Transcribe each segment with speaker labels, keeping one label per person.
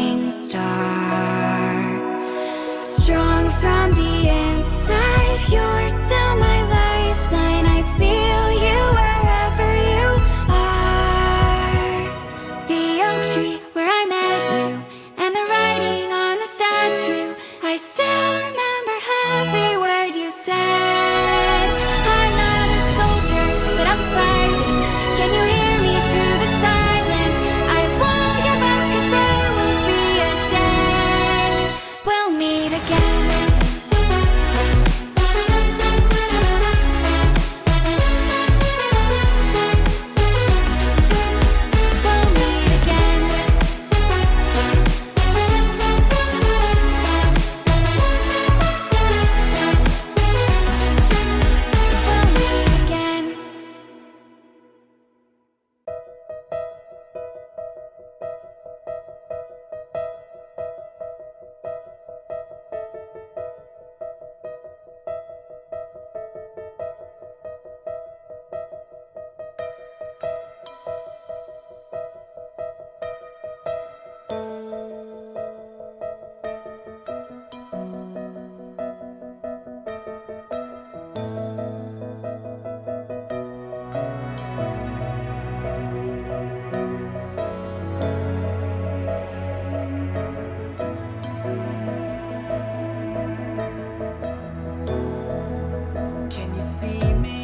Speaker 1: shooting star. Strong from the inside, you're still my lifeline. I feel you wherever you are. The oak tree where I met you, and the writing on the statue. I still remember every word you said. I'm not a soldier, but I'm fighting. Can you hear me through the silence? I won't give up, 'cause there won't be a day we'll meet again. We'll meet again. We'll meet again.
Speaker 2: Can you see me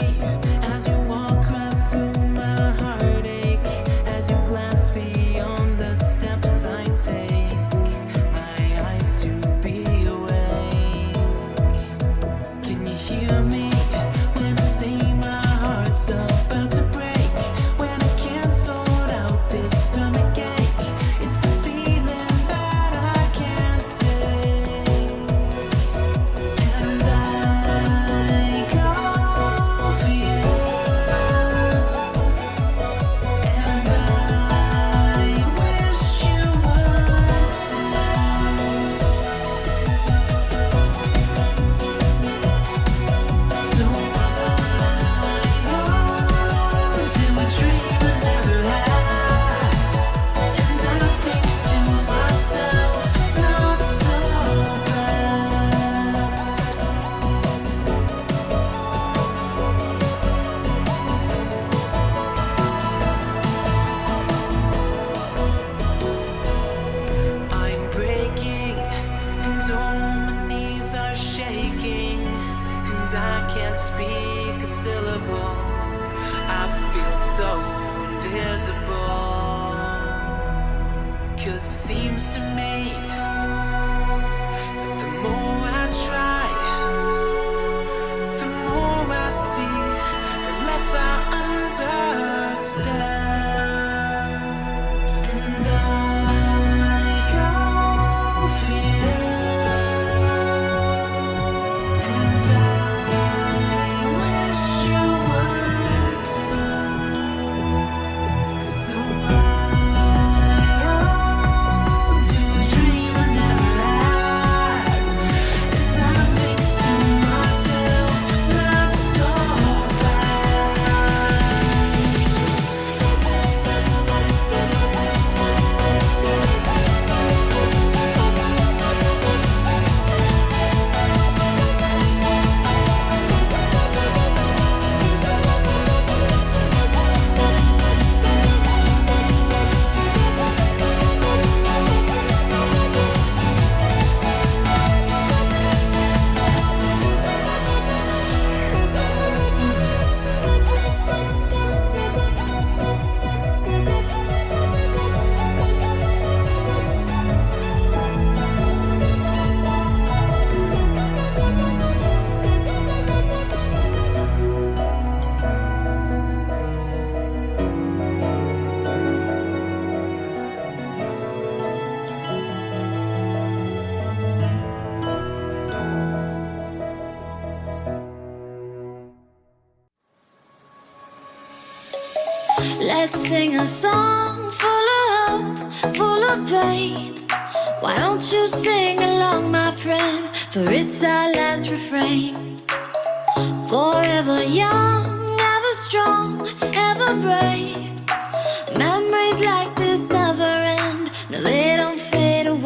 Speaker 2: as you walk right through my heartache? As you glance beyond the steps I take, my eyes to be awake. Can you hear me when I say my heart's about to break? When I can't sort out this stomach ache, it's a feeling that I can't take. And I go for you, and I wish you would too. So till a dream I never had, and I think to myself, it's not so bad. I'm breaking, and all my knees are shaking, and I can't speak a syllable. I feel so invisible, 'cause it seems to me that the more I try, the more I see, the less I understand. And I go for you, and I wish you would too. So I own to a dream I never had, and I think to myself, it's not so bad.
Speaker 1: Let's sing a song full of hope, full of pain. Why don't you sing along, my friend? For it's our last refrain. Forever young, ever strong, ever brave. Memories like this never end. No, they don't fade away.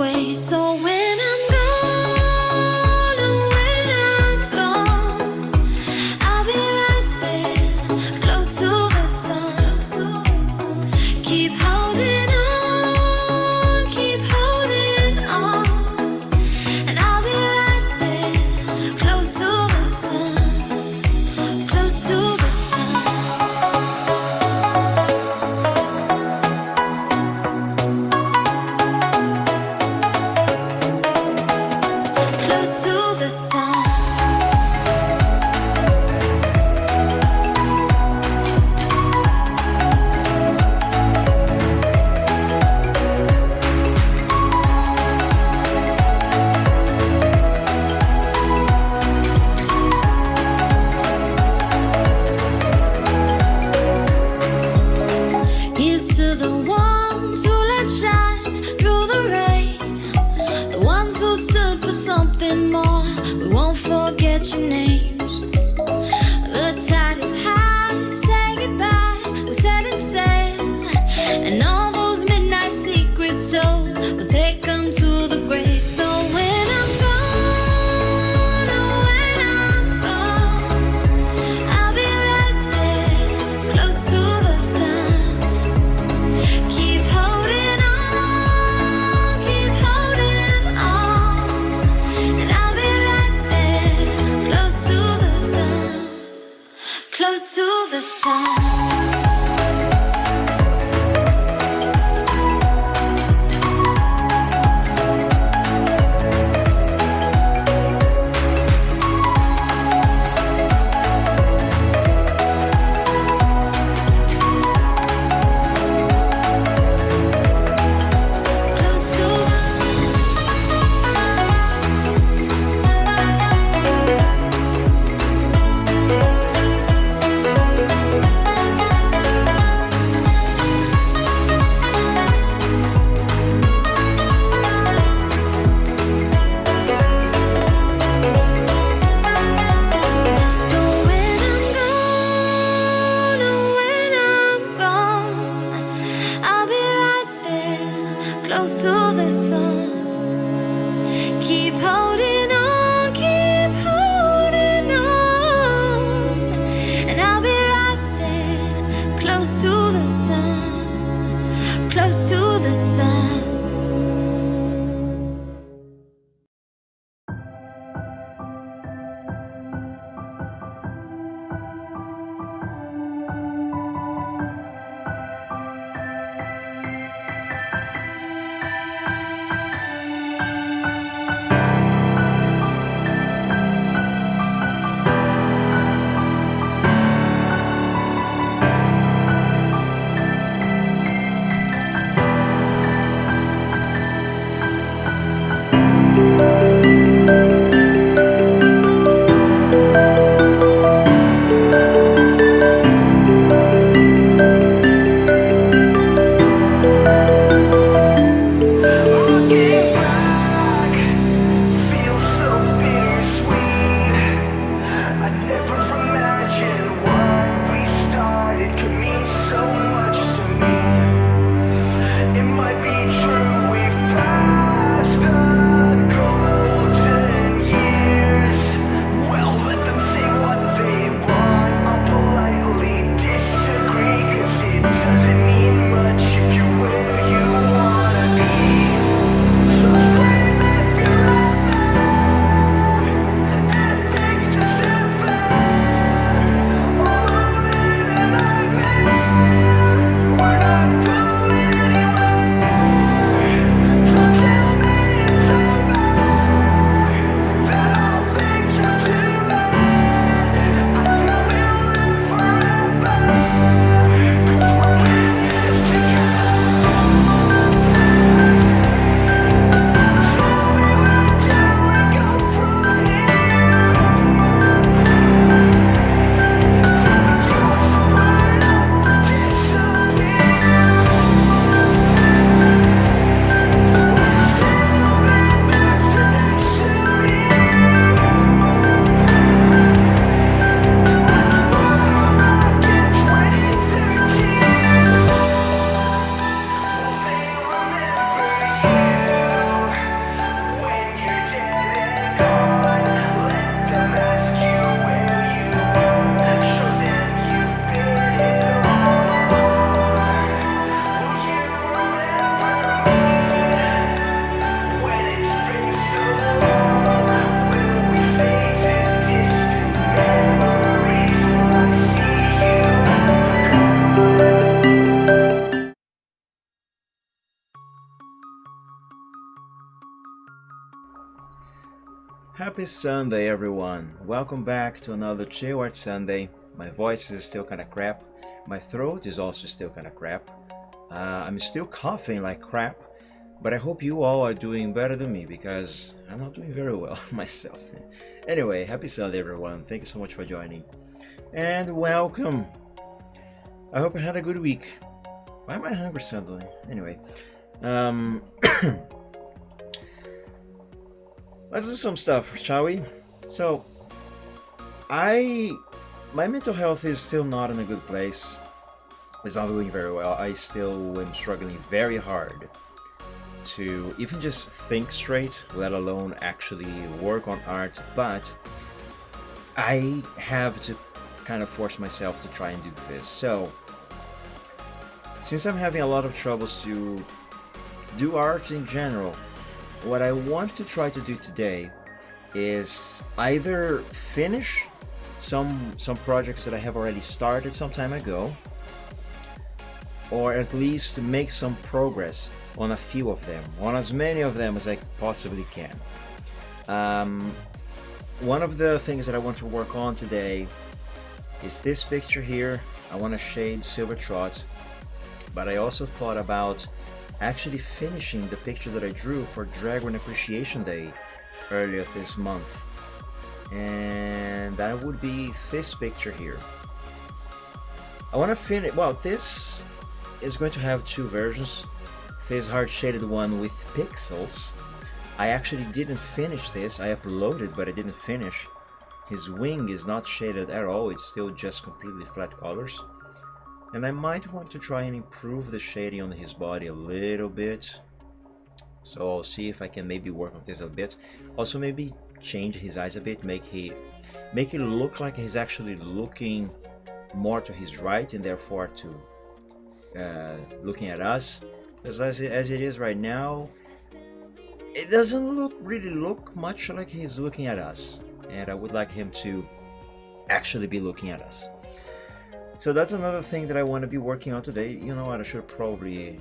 Speaker 3: Happy Sunday, everyone. Welcome back to another Chill Art Sunday. My voice is still kind of crap. My throat is also still kind of crap. I'm still coughing like crap, but I hope you all are doing better than me because I'm not doing very well myself. Anyway, happy Sunday, everyone. Thank you so much for joining. And welcome. I hope you had a good week. Why am I hungry suddenly? Anyway, let's do some stuff, shall we? So, my mental health is still not in a good place. It's not doing very well. I still am struggling very hard to even just think straight, let alone actually work on art. But I have to kind of force myself to try and do this. So, since I'm having a lot of troubles to do art in general, what I want to try to do today is either finish some projects that I have already started some time ago, or at least make some progress on a few of them, on as many of them as I possibly can. One of the things that I want to work on today is this picture here. I want to shade Silver Trot, but I also thought about actually finishing the picture that I drew for Dragon Appreciation Day earlier this month, and that would be this picture here. I want to finish, well, this is going to have two versions. This hard shaded one with pixels. I actually didn't finish this. I uploaded, but I didn't finish. His wing is not shaded at all, it's still just completely flat colors. And I might want to try and improve the shading on his body a little bit. So I'll see if I can maybe work on this a bit. Also maybe change his eyes a bit, make it look like he's actually looking more to his right and therefore to looking at us. Because as it is right now, it doesn't really look much like he's looking at us. And I would like him to actually be looking at us. So that's another thing that I want to be working on today. You know what, I should probably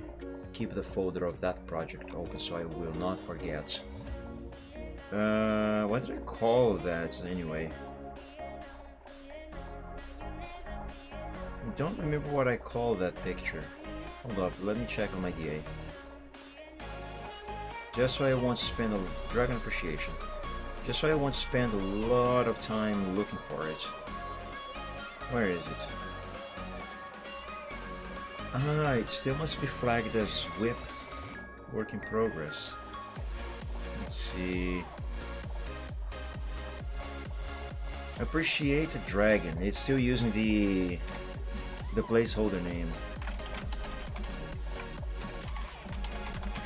Speaker 3: keep the folder of that project open so I will not forget. What did I call that anyway? I don't remember what I called that picture. Hold up, let me check on my DA. Just so I won't spend a Dragon Appreciation. Just so I won't spend a lot of time looking for it. Where is it? Ah, it still must be flagged as WIP, work in progress. Let's see. Appreciate a Dragon. It's still using the placeholder name.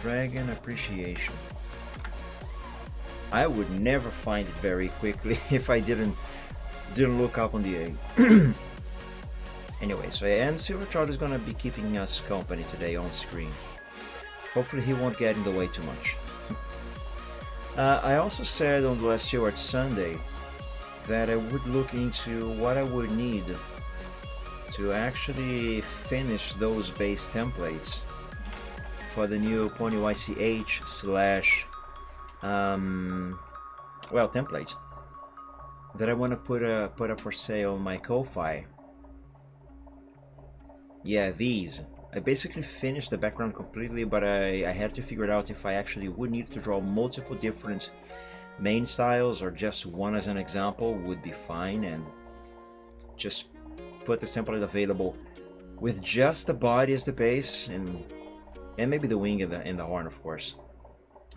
Speaker 3: Dragon Appreciation. I would never find it very quickly if I didn't look up on the A. Anyway, so and Silver Trot is gonna be keeping us company today on screen. Hopefully he won't get in the way too much. I also said on the last Chill Art Sunday that I would look into what I would need to actually finish those base templates for the new Pony YCH / well, template that I want to put up for sale on my Ko-Fi. Yeah, these. I basically finished the background completely, but I had to figure it out if I actually would need to draw multiple different main styles or just one as an example would be fine, and just put this template available with just the body as the base and maybe the wing and the horn, of course,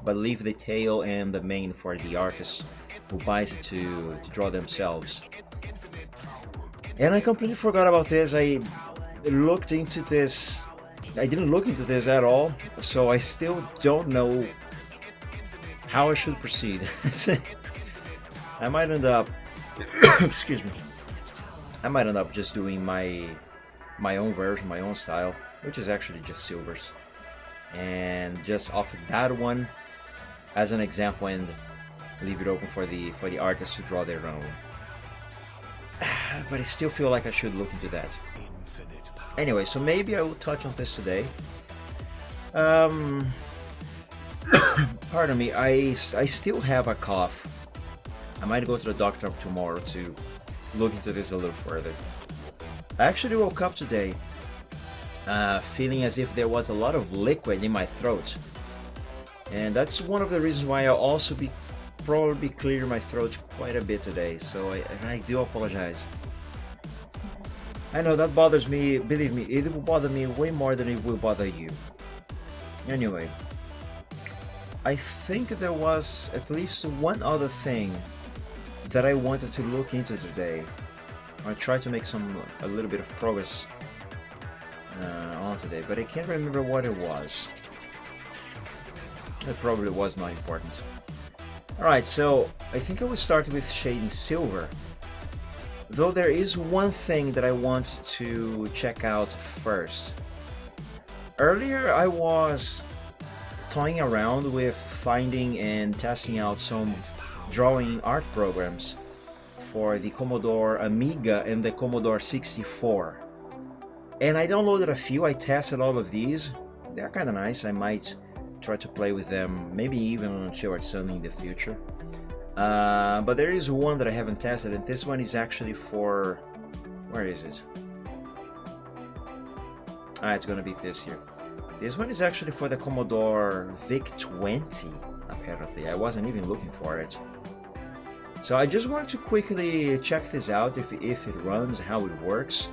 Speaker 3: but leave the tail and the mane for the artist who buys it to draw themselves. And I completely forgot about this. I looked into this. I didn't look into this at all, so I still don't know how I should proceed. I might end up excuse me, I might end up just doing my own version, my own style, which is actually just silvers, and just offer that one as an example and leave it open for the artists to draw their own. But I still feel like I should look into that. Anyway, so maybe I will touch on this today. Pardon me, I still have a cough. I might go to the doctor tomorrow to look into this a little further. I actually woke up today feeling as if there was a lot of liquid in my throat. And that's one of the reasons why I'll also probably clear my throat quite a bit today. So I do apologize. I know that bothers me, believe me, it will bother me way more than it will bother you. Anyway, I think there was at least one other thing that I wanted to look into today. I tried to make a little bit of progress on today, but I can't remember what it was. It probably was not important. Alright, so I think I will start with shading silver. Though there is one thing that I want to check out first. Earlier I was toying around with finding and testing out some drawing art programs for the Commodore Amiga and the Commodore 64. And I downloaded a few, I tested all of these. They're kind of nice. I might try to play with them, maybe even on Short Sun in the future. But there is one that I haven't tested, and this one is actually for... where is it? It's gonna be this here. This one is actually for the Commodore VIC-20, apparently. I wasn't even looking for it. So I just wanted to quickly check this out, if it runs, how it works.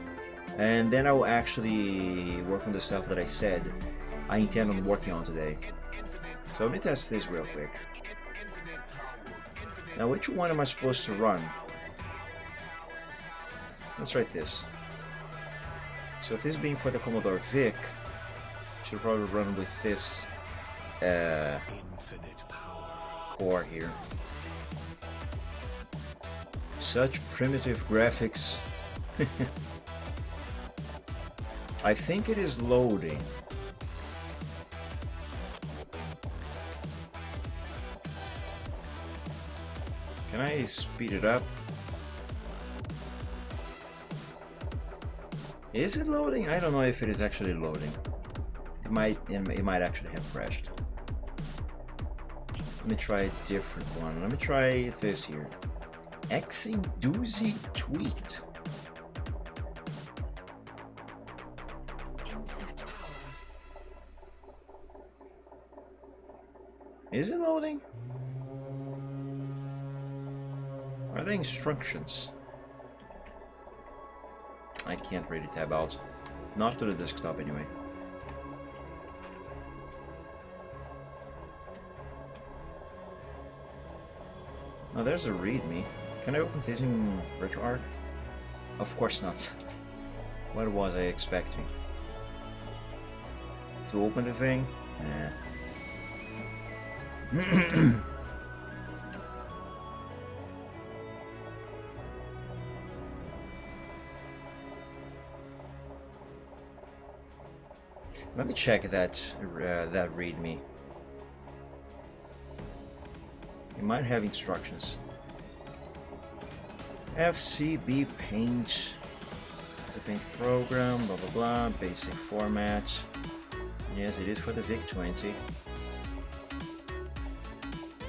Speaker 3: And then I will actually work on the stuff that I said I intend on working on today. So let me test this real quick. Now, which one am I supposed to run? Let's write this. So this being for the Commodore VIC, I should probably run with this core here. Such primitive graphics. I think it is loading. Can I speed it up? Is it loading? I don't know if it is actually loading. It might actually have crashed. Let me try a different one. Let me try this here. Exinduzi tweet. Is it loading? Are there instructions? I can't really tab out. Not to the desktop anyway. Now there's a readme. Can I open this in RetroArch? Of course not. What was I expecting? To open the thing? Nah. Let me check that that readme. It might have instructions. FCB Paint, the paint program, blah blah blah, basic format. Yes, it is for the VIC-20.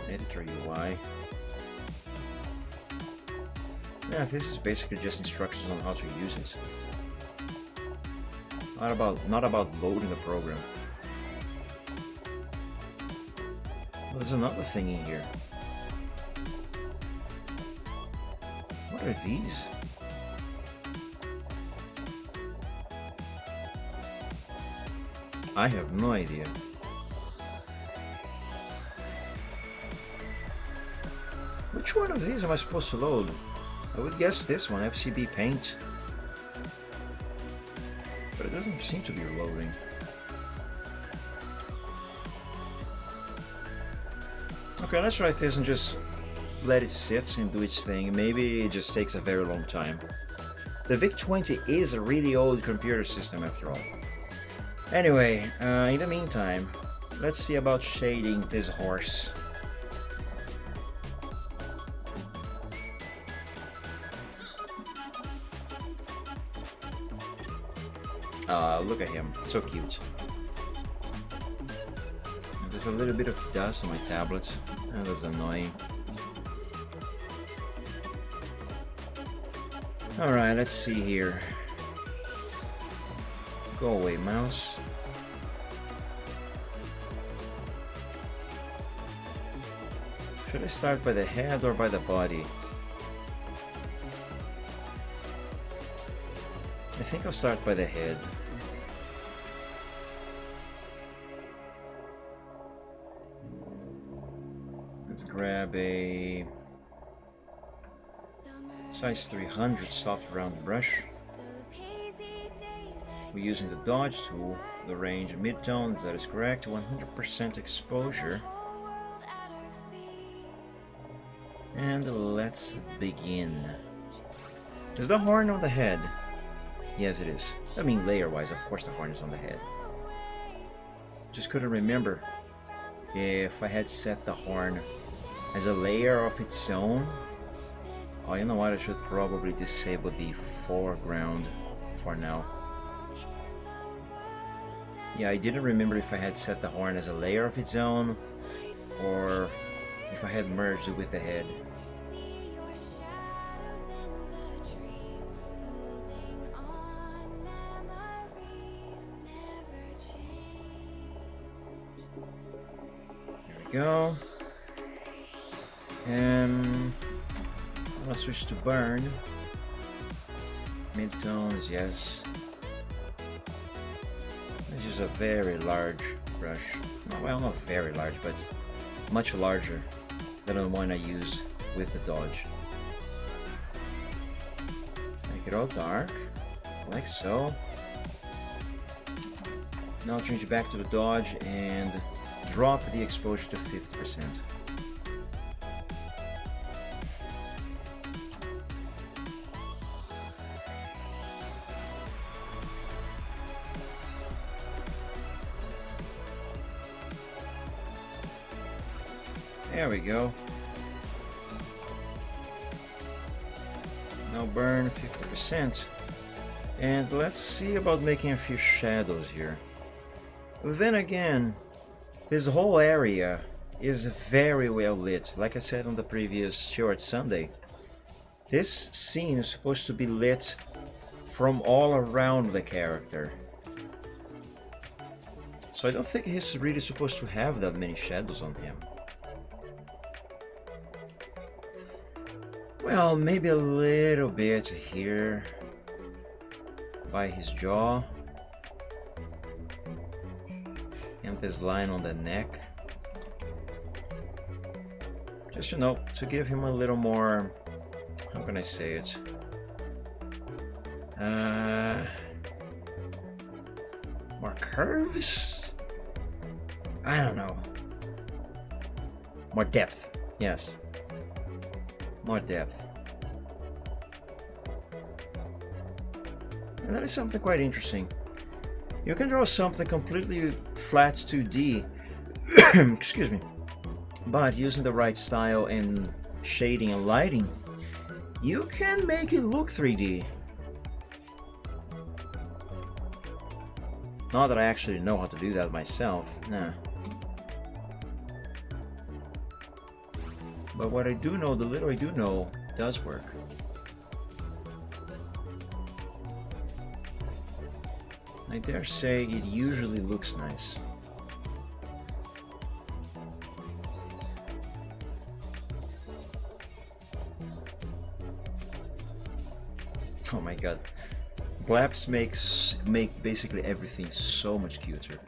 Speaker 3: Editor UI. Yeah, this is basically just instructions on how to use it. Not about loading the program. Well, there's another thing in here. What are these? I have no idea. Which one of these am I supposed to load? I would guess this one, FCB Paint. But it doesn't seem to be loading. Okay, let's try this and just let it sit and do its thing. Maybe it just takes a very long time. The VIC-20 is a really old computer system after all. Anyway, in the meantime, let's see about shading this horse. Look at him, so cute. There's a little bit of dust on my tablet, and that's annoying. Alright, let's see here. Go away, mouse. Should I start by the head or by the body? I think I'll start by the head. Let's grab a size 300 soft round brush. We're using the dodge tool, the range mid-tones, that is correct, 100% exposure. And let's begin. Is the horn on the head? Yes, it is. I mean, layer-wise, of course the horn is on the head. Just couldn't remember if I had set the horn as a layer of its own. Oh, you know what? I should probably disable the foreground for now. Yeah, I didn't remember if I had set the horn as a layer of its own or if I had merged it with the head. There we go. I'm gonna switch to burn. Mid-tones, yes. This is a very large brush. Well, not very large, but much larger than the one I use with the dodge. Make it all dark, like so. Now change it back to the dodge and drop the exposure to 50%. There we go. Now burn 50%. And let's see about making a few shadows here. Then again, this whole area is very well lit. Like I said on the previous short Sunday, this scene is supposed to be lit from all around the character. So I don't think he's really supposed to have that many shadows on him. Well, maybe a little bit here by his jaw and this line on the neck, just, you know, to give him a little more, how can I say it, more curves? I don't know, more depth, yes. More depth. And that is something quite interesting. You can draw something completely flat 2D, excuse me, but using the right style and shading and lighting, you can make it look 3D. Not that I actually know how to do that myself, nah. But what I do know, the little I do know, does work. I dare say it usually looks nice. Oh my god. Blaps make basically everything so much cuter.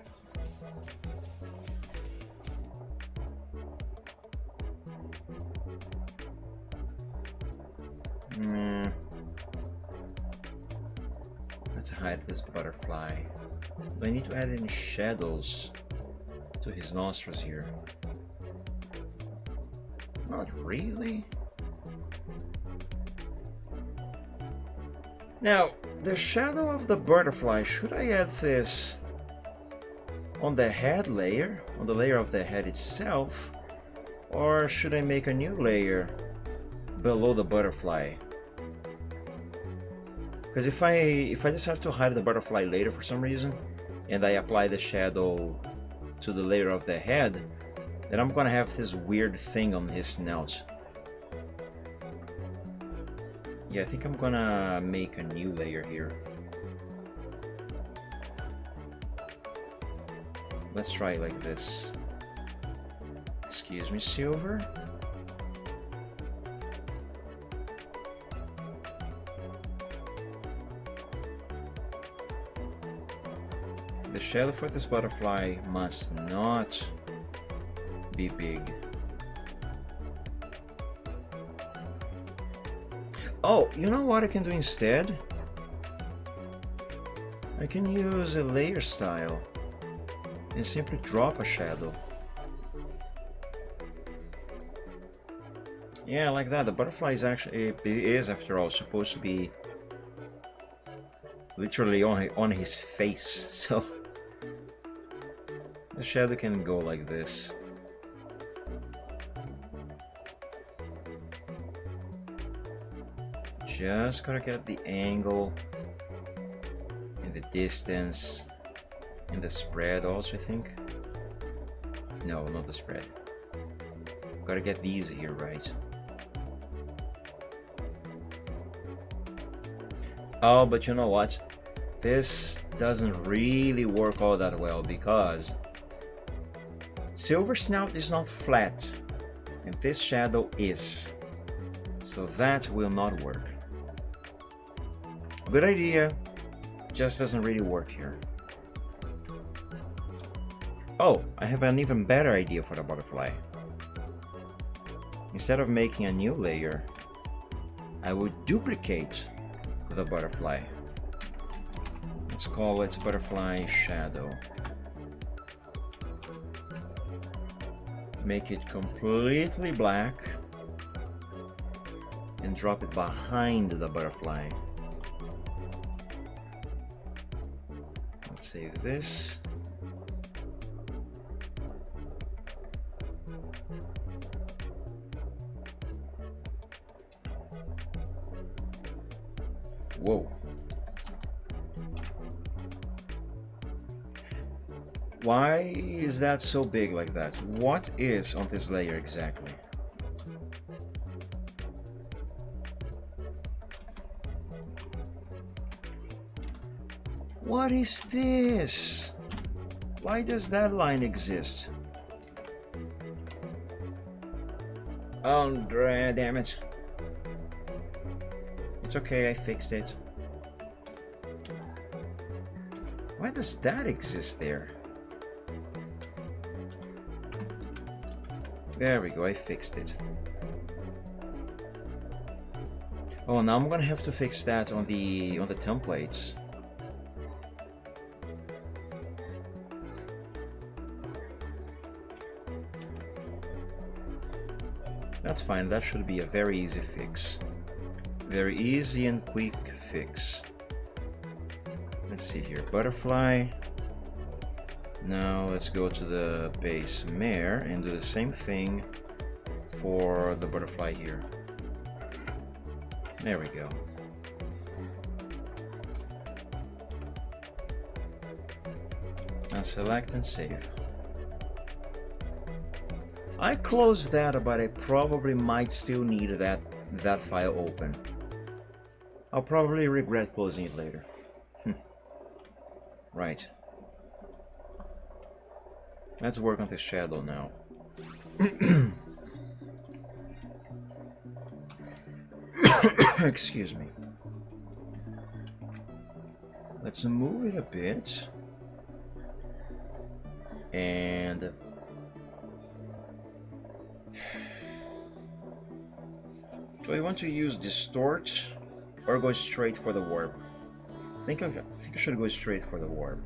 Speaker 3: Let's hide this butterfly. Do I need to add any shadows to his nostrils here? Not really. Now, the shadow of the butterfly, should I add this on the head layer, on the layer of the head itself, or should I make a new layer below the butterfly? Because if I decide to hide the butterfly later for some reason, and I apply the shadow to the layer of the head, then I'm gonna have this weird thing on his snout. Yeah, I think I'm gonna make a new layer here. Let's try it like this. Excuse me, silver. The shadow for this butterfly must not be big. Oh, you know what I can do instead? I can use a layer style and simply drop a shadow. Yeah, like that. The butterfly is actually, it is after all supposed to be literally on his face, so the shadow can go like this. Just gotta get the angle and the distance and the spread also, I think. No, not the spread. Gotta get these here right. Oh, but you know what? This doesn't really work all that well because Silver Snout is not flat and this shadow is. So that will not work. Good idea, just doesn't really work here. Oh, I have an even better idea for the butterfly. Instead of making a new layer, I would duplicate the butterfly. Let's call it butterfly shadow. Make it completely black and drop it behind the butterfly. Let's save this. Whoa. Why is that so big like that? What is on this layer exactly? What is this? Why does that line exist? Oh, damn it. It's okay, I fixed it. Why does that exist there? There we go, I fixed it. Oh, now I'm gonna have to fix that on the templates. That's fine, that should be a very easy fix. Very easy and quick fix. Let's see here, butterfly. Now let's go to the base mare and do the same thing for the butterfly here. There we go. Now select and save. I closed that, but I probably might still need that file open. I'll probably regret closing it later. Right. Let's work on the shadow now. Excuse me. Let's move it a bit. And do I want to use distort or go straight for the warp? I think I should go straight for the warp.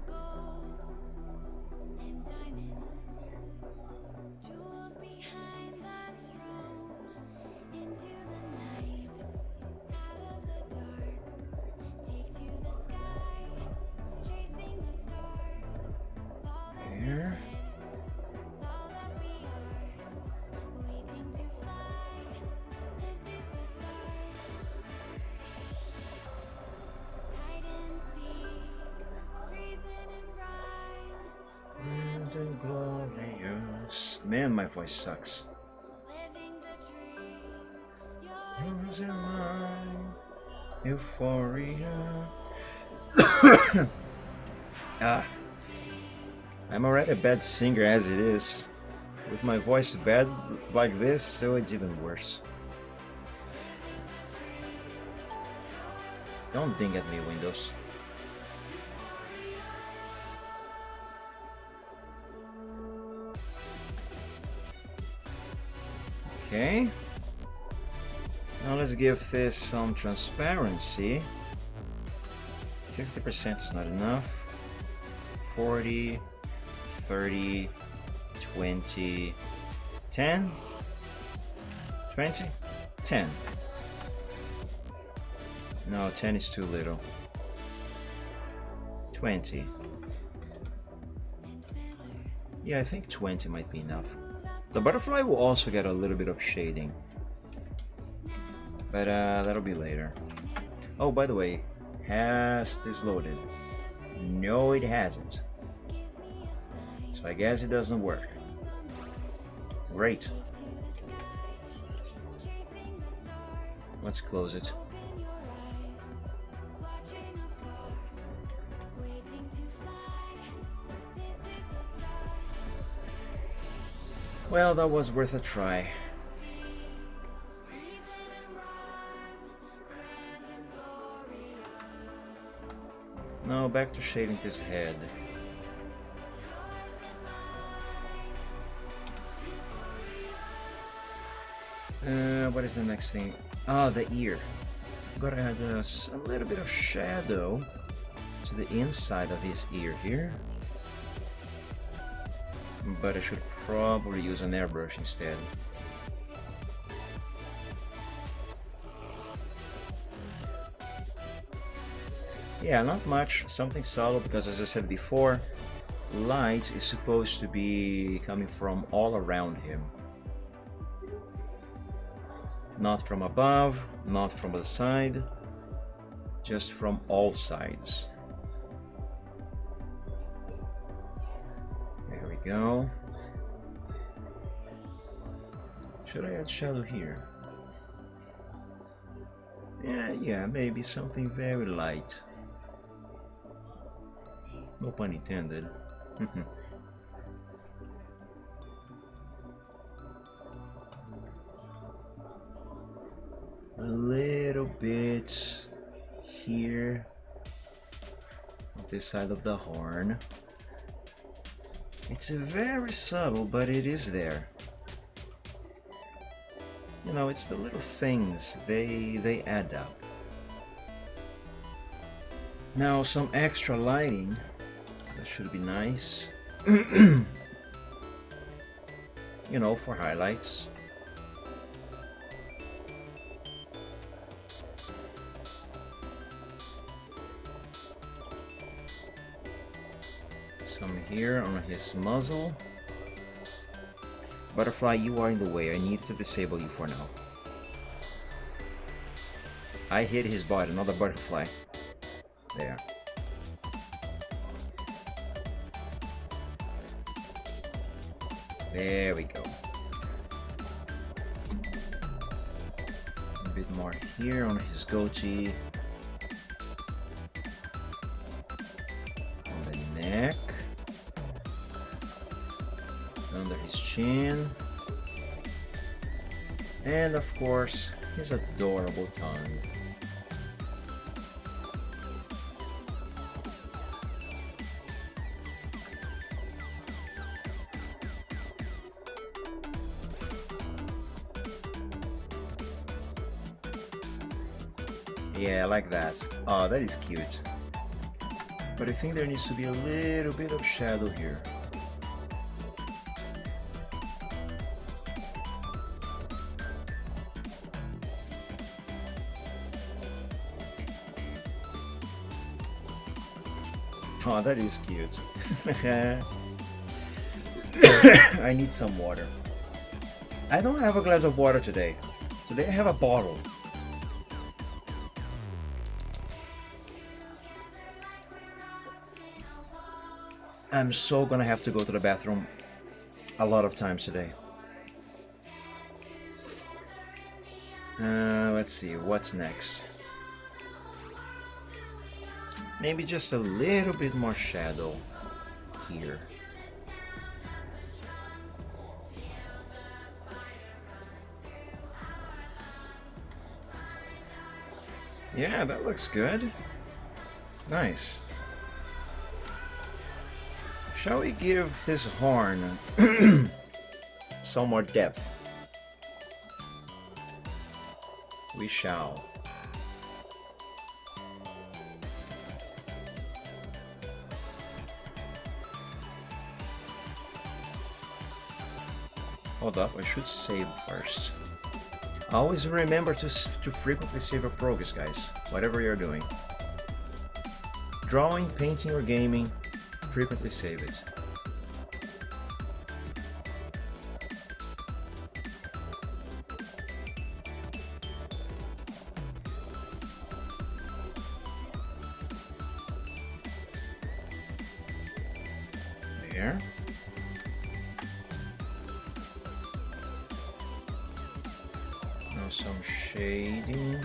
Speaker 3: Here. And glorious. Man, my voice sucks. Yours and mine. Euphoria. Ah, I'm already a bad singer as it is. With my voice bad like this, so it's even worse. Don't ding at me, Windows. Okay. Now let's give this some transparency. 50% is not enough. 40, 30, 20, 10, 20, 10. No, 10 is too little. 20. Yeah, I think 20 might be enough. The butterfly will also get a little bit of shading. But that'll be later. Oh, by the way, has this loaded? No, it hasn't. So I guess it doesn't work. Great. Let's close it. Well, that was worth a try. Now back to shading his head. What is the next thing? Ah, the ear. Gotta add a little bit of shadow to the inside of his ear here. But I should probably use an airbrush instead. Yeah, not much, something subtle, because as I said before, light is supposed to be coming from all around him. Not from above, not from the side, just from all sides. There we go. Should I add shadow here? Yeah, maybe something very light. No pun intended. A little bit here on this side of the horn. It's very subtle, but it is there. You know, it's the little things, they add up. Now some extra lighting, that should be nice. You know, for highlights. Some here on his muzzle. Butterfly, you are in the way. I need to disable you for now. I hit his body, not the butterfly. There. There we go. A bit more here on his goatee. On the neck. Under his chin. And of course, his adorable tongue. Yeah, I like that. Oh, that is cute. But I think there needs to be a little bit of shadow here. Oh, that is cute. I need some water. I don't have a glass of water today. Today I have a bottle. I'm so gonna have to go to the bathroom a lot of times today. Let's see, what's next? Maybe just a little bit more shadow here. Yeah, that looks good. Nice. Shall we give this horn some more depth? We shall. Hold up, I should save first. Always remember to frequently save your progress, guys, whatever you're doing. Drawing, painting, or gaming, frequently save it. There. Now some shading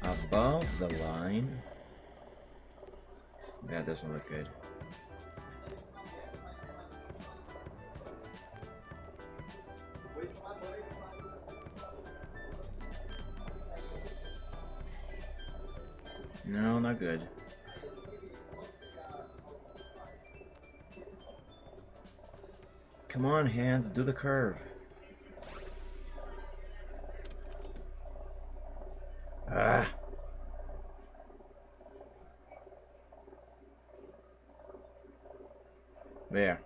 Speaker 3: above the line. That doesn't look good. No, not good. Come on, hand, do the curve. Ah. There.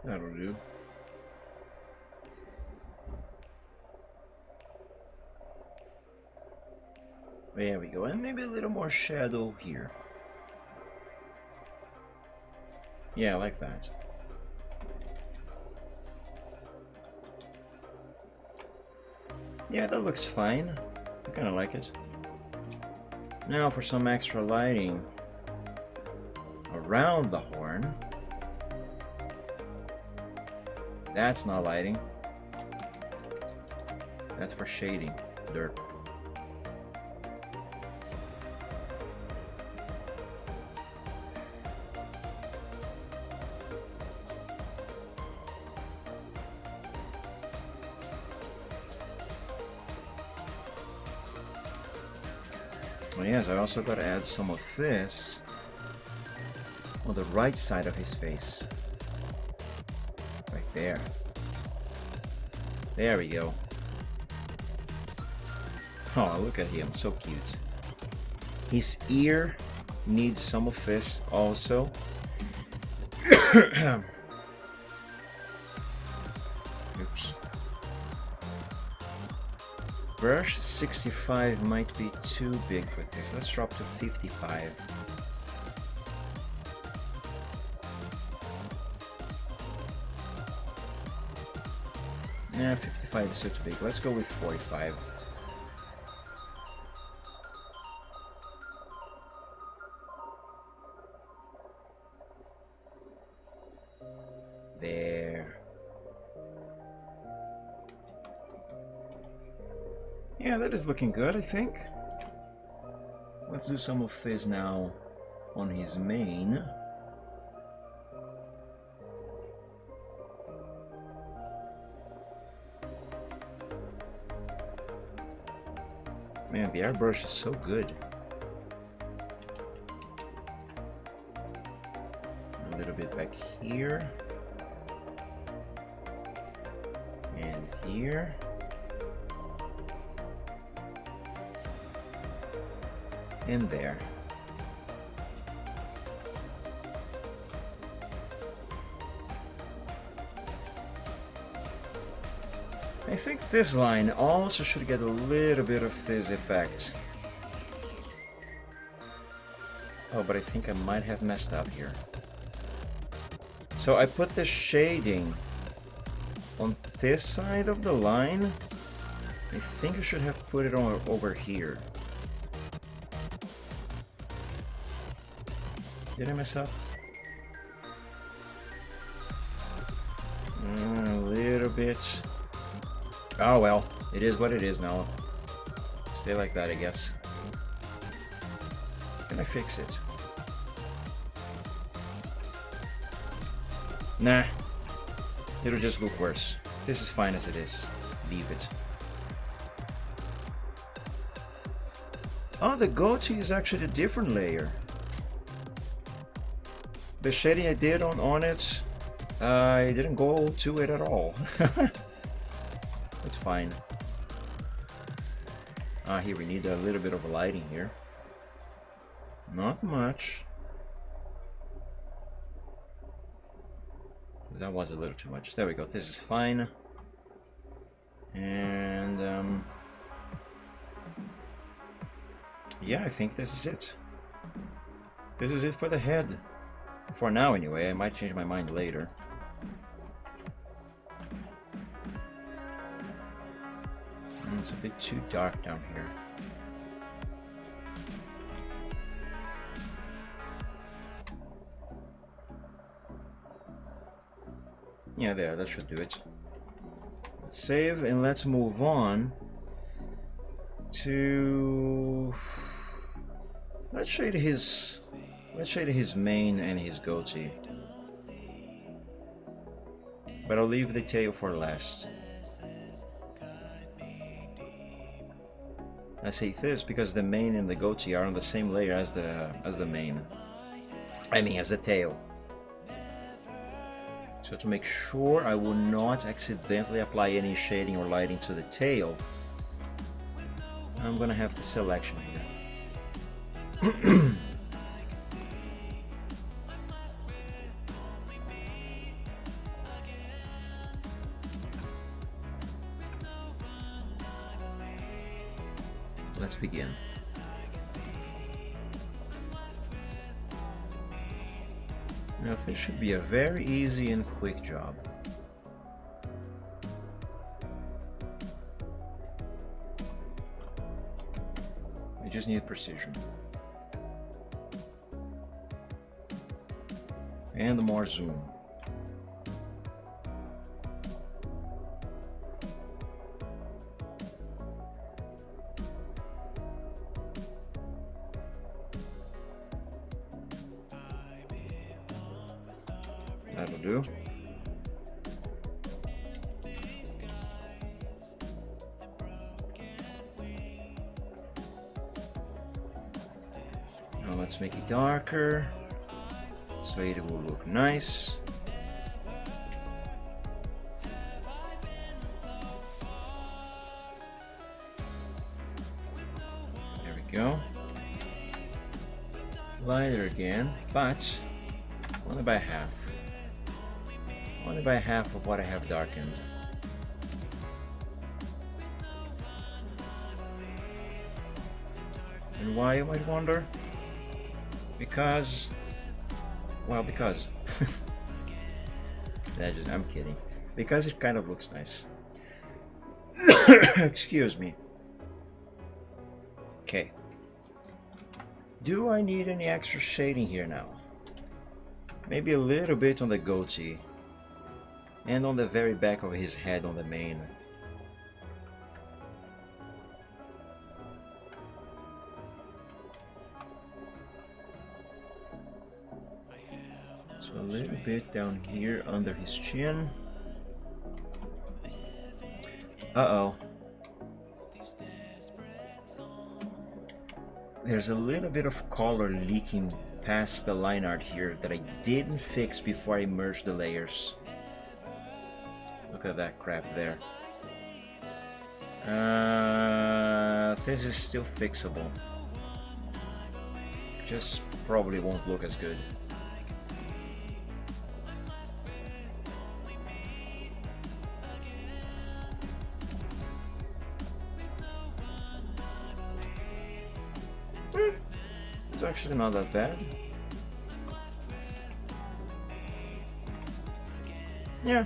Speaker 3: That'll do. There we go, and maybe a little more shadow here. Yeah, I like that. Yeah, that looks fine. I kind of like it. Now for some extra lighting around the horn. That's not lighting. That's for shading. Derp. Oh yes, I also got to add some of this on the right side of his face. Right there. There we go. Oh, look at him, so cute. His ear needs some of this also. Oops. Brush 65 might be too big for this. Let's drop to 55. Yeah, 55 is too big. Let's go with 45. There. Yeah, that is looking good, I think. Let's do some of this now on his mane. Man, the airbrush is so good. A little bit back here. And here. And there. I think this line also should get a little bit of this effect. Oh, but I think I might have messed up here. So I put the shading on this side of the line. I think I should have put it on over here. Did I mess up? A little bit. Oh well, it is what it is now. Stay like that, I guess. Can I fix it? Nah. It'll just look worse. This is fine as it is. Leave it. Oh, the goatee is actually a different layer. The shading I did on it, I didn't go to it at all. It's fine. Here we need a little bit of lighting here. Not much. That was a little too much. There we go. This is fine. And yeah, I think this is it. This is it for the head. For now, anyway. I might change my mind later. It's a bit too dark down here. Yeah, there, that should do it. Let's save and let's move on to... Let's shade his mane and his goatee. But I'll leave the tail for last. I say this because the mane and the goatee are on the same layer as the mane. I mean, as the tail. So to make sure I will not accidentally apply any shading or lighting to the tail, I'm gonna have the selection here. Let's begin. Now this should be a very easy and quick job. We just need precision. And more zoom. That'll do. Now let's make it darker so it will look nice. There we go. Lighter again, but only by half. Only by half of what I have darkened. And why, you might wonder? Because... well, because... I'm kidding. Because it kind of looks nice. Excuse me. Okay. Do I need any extra shading here now? Maybe a little bit on the goatee. And on the very back of his head on the mane. So a little bit down here under his chin. Uh-oh. There's a little bit of color leaking past the line art here that I didn't fix before I merged the layers. Look at that crap there. This is still fixable. Just probably won't look as good. It's actually not that bad. Yeah,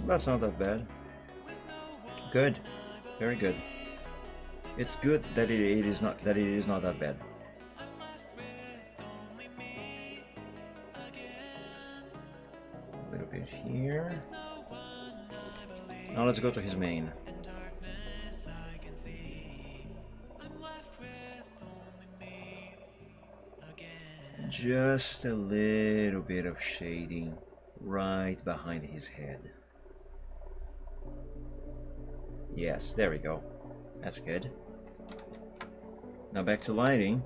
Speaker 3: that's not that bad. Good, very good. It's good that it is not that bad. A little bit here. Now let's go to his mane. just a little bit of shading right behind his head. Yes, there we go. That's good. Now back to lighting.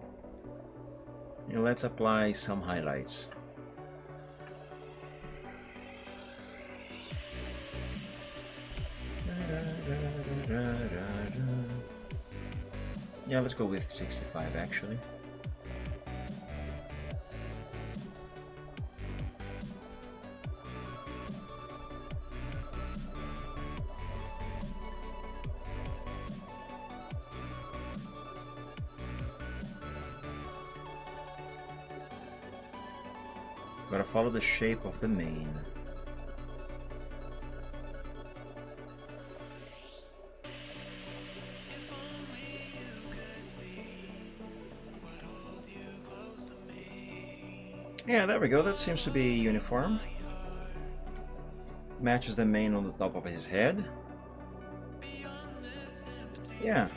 Speaker 3: And let's apply some highlights. Yeah, let's go with 65 actually. Gotta follow the shape of the mane. Yeah, there we go. That seems to be uniform. Matches the mane on the top of his head. Yeah.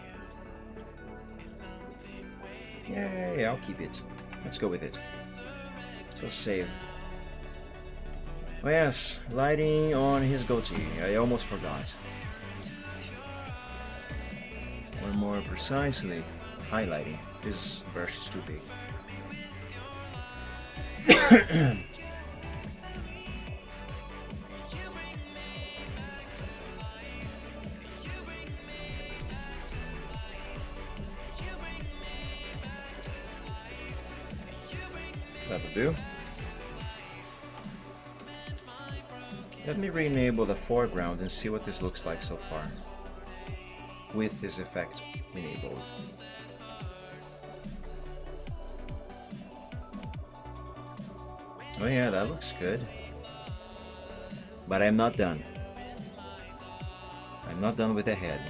Speaker 3: Yeah, I'll keep it. Let's go with it. So save. Oh yes, lighting on his goatee. I almost forgot. Or more precisely, highlighting. This brush is too big. That'll do. Let me re-enable the foreground and see what this looks like so far with this effect enabled. Oh yeah, that looks good. But I'm not done. I'm not done with the head.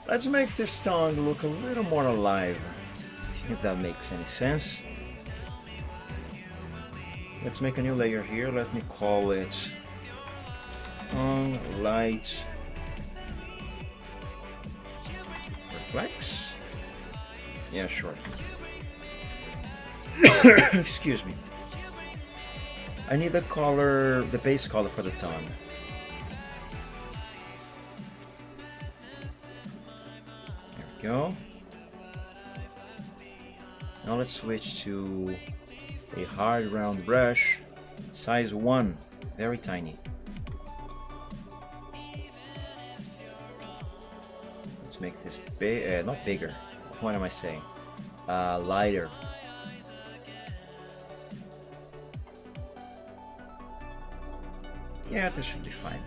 Speaker 3: Let's make this tongue look a little more alive, if that makes any sense. Let's make a new layer here. Let me call it Tongue Light Reflex. Yeah, sure. Excuse me. I need the color, the base color for the tongue. There we go. Now let's switch to a hard round brush, size 1, very tiny. Let's make this big, not bigger. What am I saying? Lighter. Yeah, this should be fine.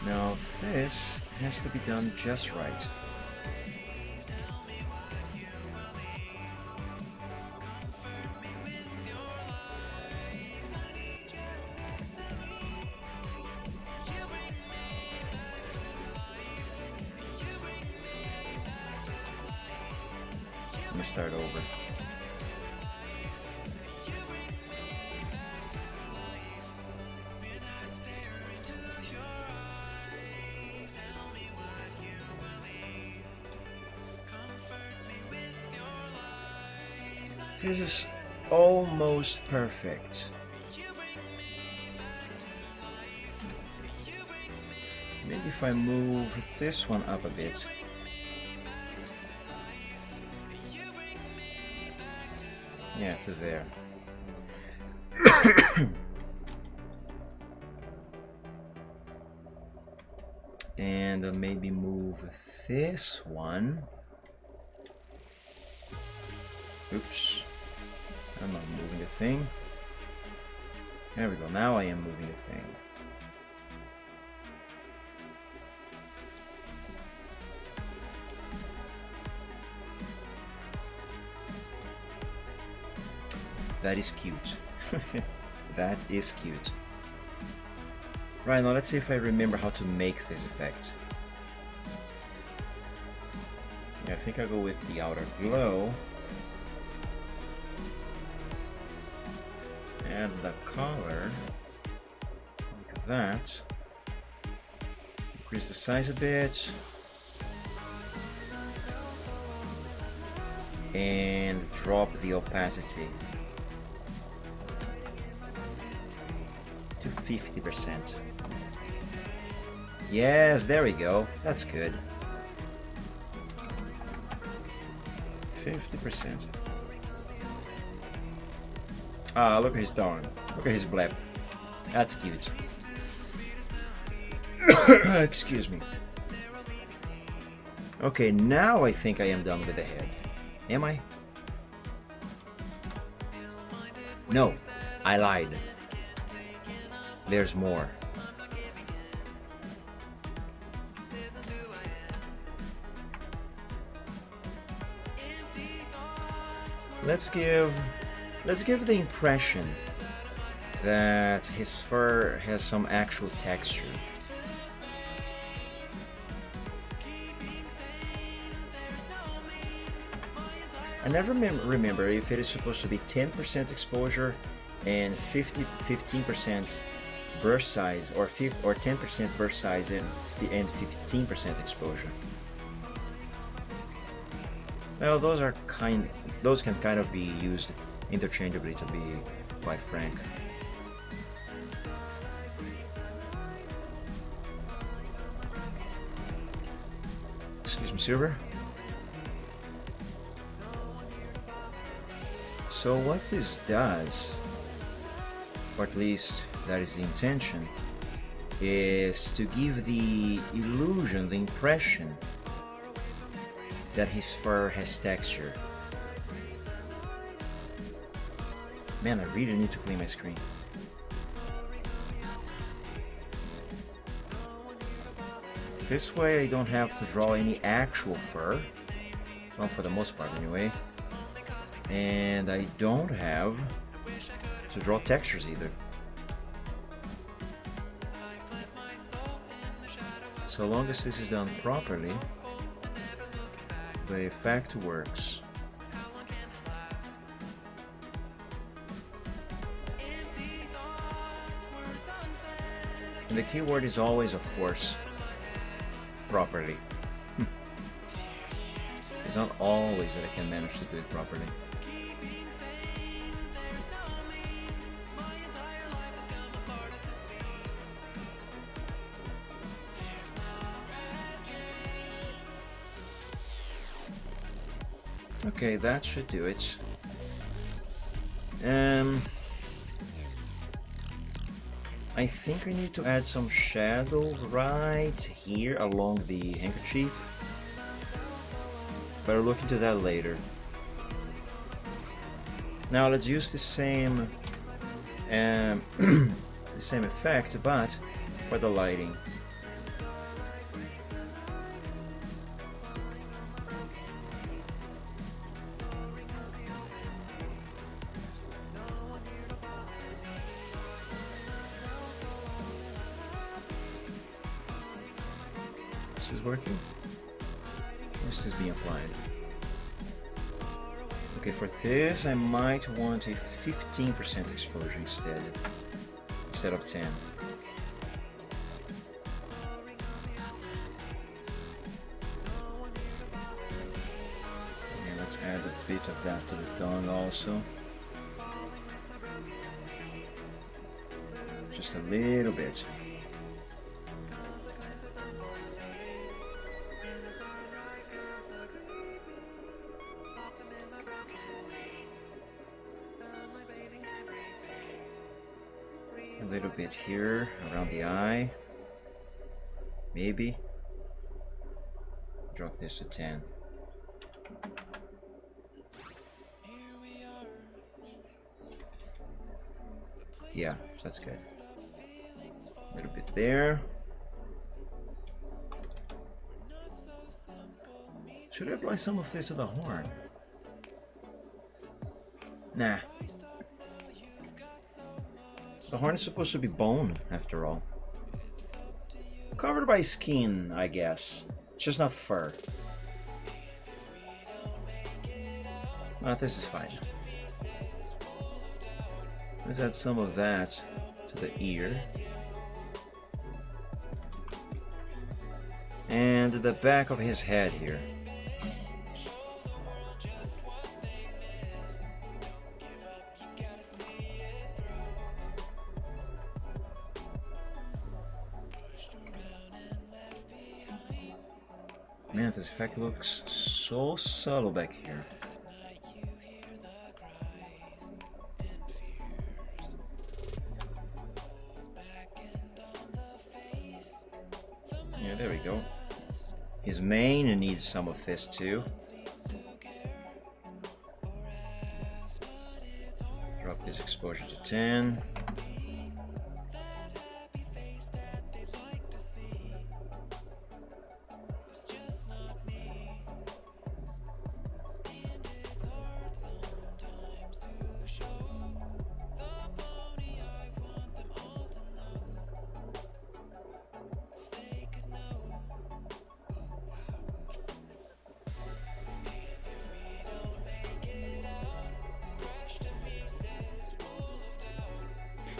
Speaker 3: Now this has to be done just right. Let me start over. This is almost perfect. Maybe if I move this one up a bit. Yeah, to there. And maybe move this one. Oops. I'm not moving the thing. There we go. Now I am moving the thing. That is cute. That is cute. Right, now let's see if I remember how to make this effect. Yeah, I think I'll go with the outer glow. add the color like that. Increase the size a bit. And drop the opacity to 50%. Yes, there we go. That's good. 50%. Ah, look at his tongue. Look at his blab. That's cute. Excuse me. Okay, now I think I am done with the head. Am I? No, I lied. There's more. Let's give the impression that his fur has some actual texture. I never remember if it is supposed to be 10% exposure and 15% burst size, or 10% burst size and 15% exposure. Well, those can kind of be used interchangeably, to be quite frank. Excuse me, Silver. So what this does, or at least that is the intention, is to give the illusion, the impression that his fur has texture. Man, I really need to clean my screen. This way I don't have to draw any actual fur, well, for the most part anyway. And I don't have to draw textures either. So long as this is done properly, the effect works. And the keyword is always, of course, properly. It's not always that I can manage to do it properly. Okay, that should do it. I think I need to add some shadow right here along the handkerchief. But I'll look into that later. Now let's use the same the same effect, but for the lighting. This is working. This is being applied. Okay, for this I might want a 15% exposure instead of 10. And let's add a bit of that to the tongue also. Just a little bit. A little bit here around the eye, maybe. Drop this to 10. Yeah, that's good. A little bit there. Should I apply some of this to the horn? Nah. The horn is supposed to be bone, after all. Covered by skin, I guess. Just not fur. This is fine. Let's add some of that to the ear. And the back of his head here. Man, this effect looks so subtle back here. Yeah, there we go. His mane needs some of this too. Drop his exposure to 10.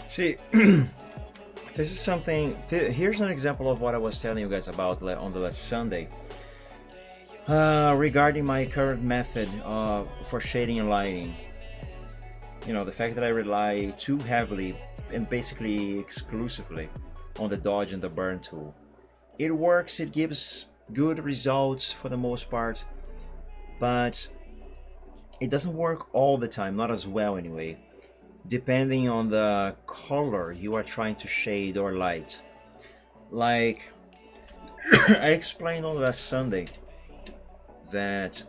Speaker 3: See, this is something. Here's an example of what I was telling you guys about on the last Sunday regarding my current method for shading and lighting. You know, the fact that I rely too heavily and basically exclusively on the dodge and the burn tool. It works, it gives good results for the most part, but it doesn't work all the time, not as well anyway, depending on the color you are trying to shade or light. Like I explained on last Sunday that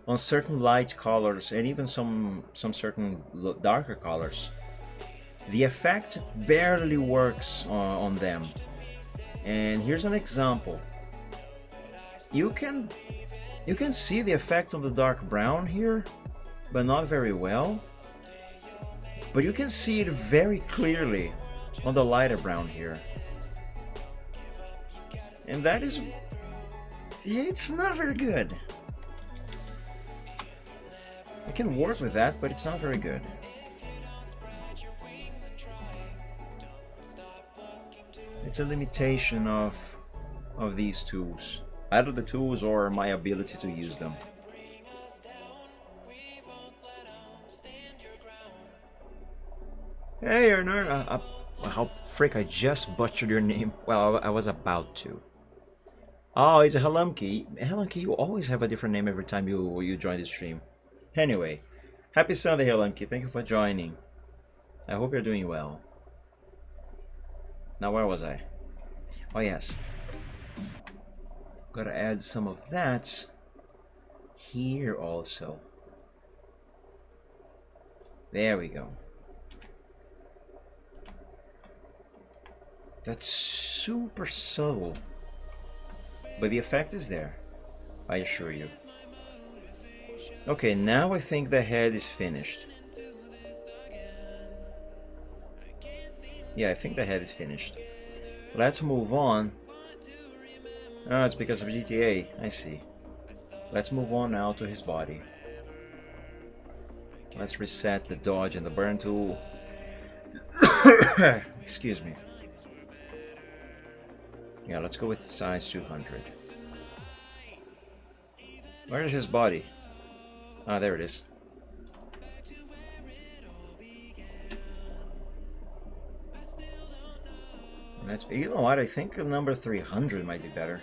Speaker 3: on certain light colors and even some certain darker colors, the effect barely works on them. And here's an example. You can see the effect on the dark brown here, but not very well. But you can see it very clearly on the lighter brown here. And that is, it's not very good. I can work with that, but it's not very good. It's a limitation of these tools. Either the tools or my ability to use them. Hey, Erner, how frick, I just butchered your name. Well, I was about to. Oh, it's a Helumki. Helumki, you always have a different name every time you join the stream. Anyway, happy Sunday, Helumki. Thank you for joining. I hope you're doing well. Now, where was I? Oh, yes. Gotta add some of that here also. There we go. That's super subtle, but the effect is there, I assure you. Okay, now I think the head is finished. Yeah, I think the head is finished. Let's move on. Oh, it's because of GTA, I see. Let's move on now to his body. Let's reset the dodge and the burn tool. Excuse me. Yeah, let's go with size 200. Where is his body? Ah, there it is. That's, you know what, I think number 300 might be better.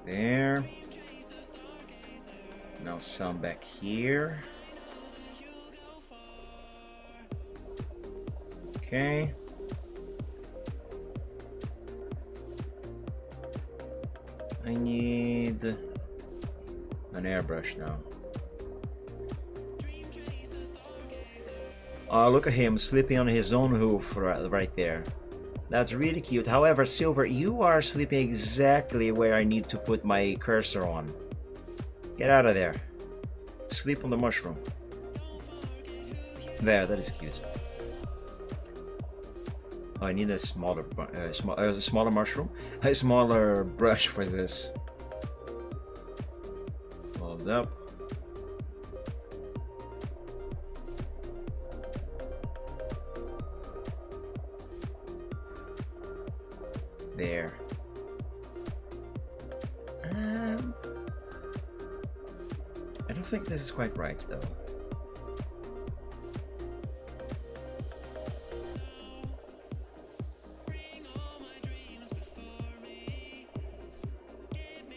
Speaker 3: There. Now some back here. Okay. I need an airbrush now. Oh, look at him sleeping on his own hoof right there. That's really cute. However, Silver, you are sleeping exactly where I need to put my cursor on. Get out of there. Sleep on the mushroom. There, that is cute. Oh, I need a smaller mushroom. a smaller brush for this. Hold up. There. I don't think this is quite right though.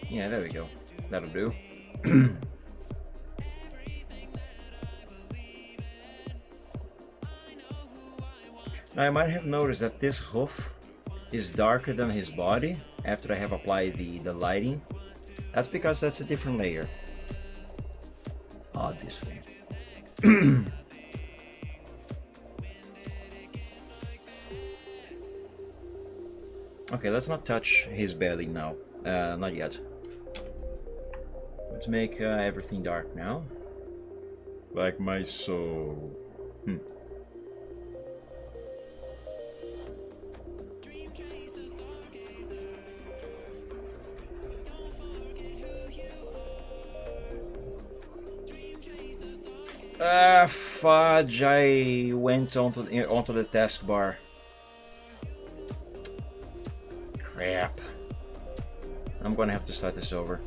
Speaker 3: Yeah, there we go. That'll do. Now I might have noticed that this hoof is darker than his body after I have applied the lighting. That's because that's a different layer. Obviously. Okay, let's not touch his belly now. Not yet. Let's make everything dark now. Like my soul. Fudge, I went onto the taskbar. Crap. I'm gonna have to start this over.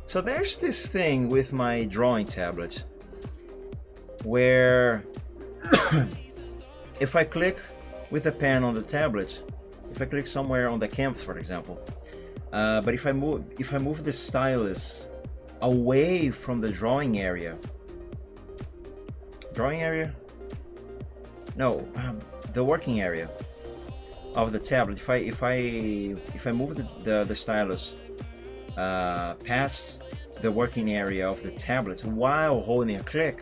Speaker 3: So there's this thing with my drawing tablet where if I click with a pen on the tablet, if I click somewhere on the canvas, for example, but if I move the stylus away from the drawing area. No, the working area of the tablet. If I move the stylus past the working area of the tablet while holding a click,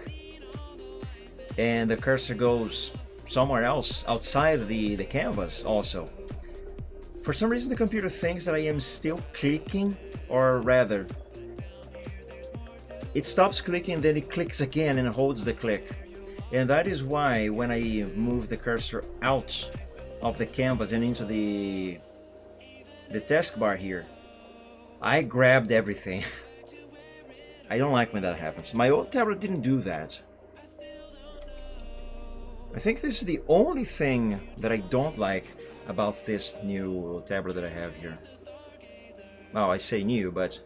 Speaker 3: and the cursor goes somewhere else outside the canvas also, for some reason the computer thinks that I am still clicking, or rather it stops clicking, then it clicks again and holds the click. And that is why when I move the cursor out of the canvas and into the taskbar here, I grabbed everything. I don't like when that happens. My old tablet didn't do that. I think this is the only thing that I don't like about this new tablet that I have here. Well, I say new, but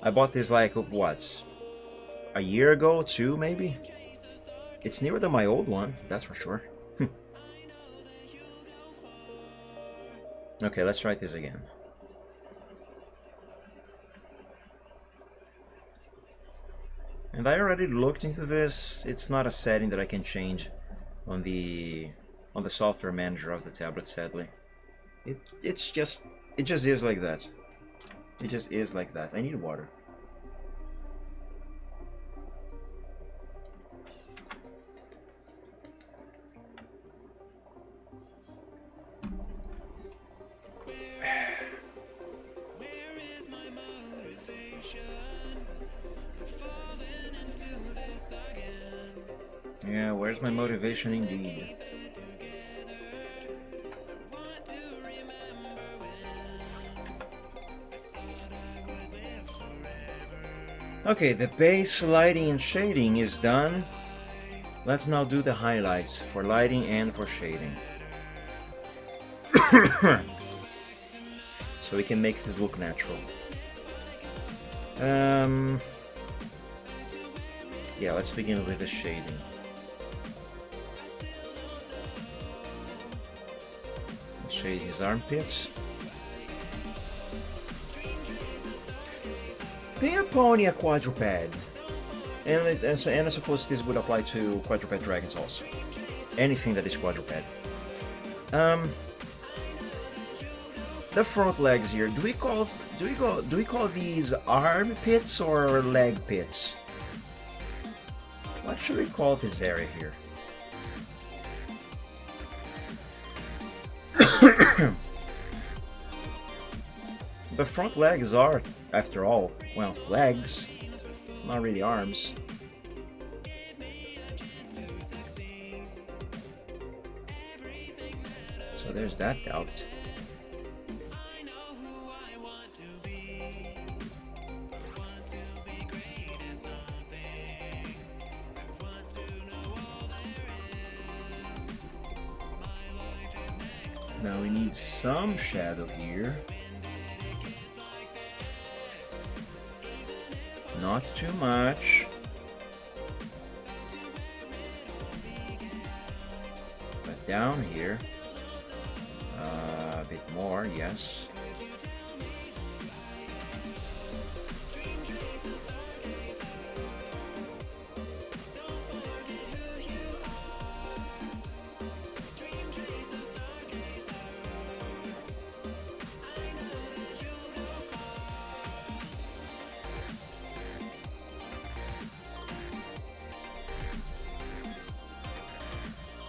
Speaker 3: I bought this like, what? A year ago, 2 maybe? It's newer than my old one, that's for sure. Okay, let's try this again. And I already looked into this. It's not a setting that I can change on the software manager of the tablet, sadly. It just is like that. It just is like that. I need water. Yeah, where's my motivation indeed? Okay, the base lighting and shading is done. Let's now do the highlights for lighting and for shading. So we can make this look natural. Yeah, let's begin with the shading. Shade his armpits. Pay a pony a quadruped. And I suppose this would apply to quadruped dragons also. Anything that is quadruped. The front legs here. Do we call these arm pits or leg pits? What should we call this area here? The front legs are, after all, well, legs, not really arms. So there's that doubt. Now we need some shadow here. Not too much. But down here, a bit more, yes.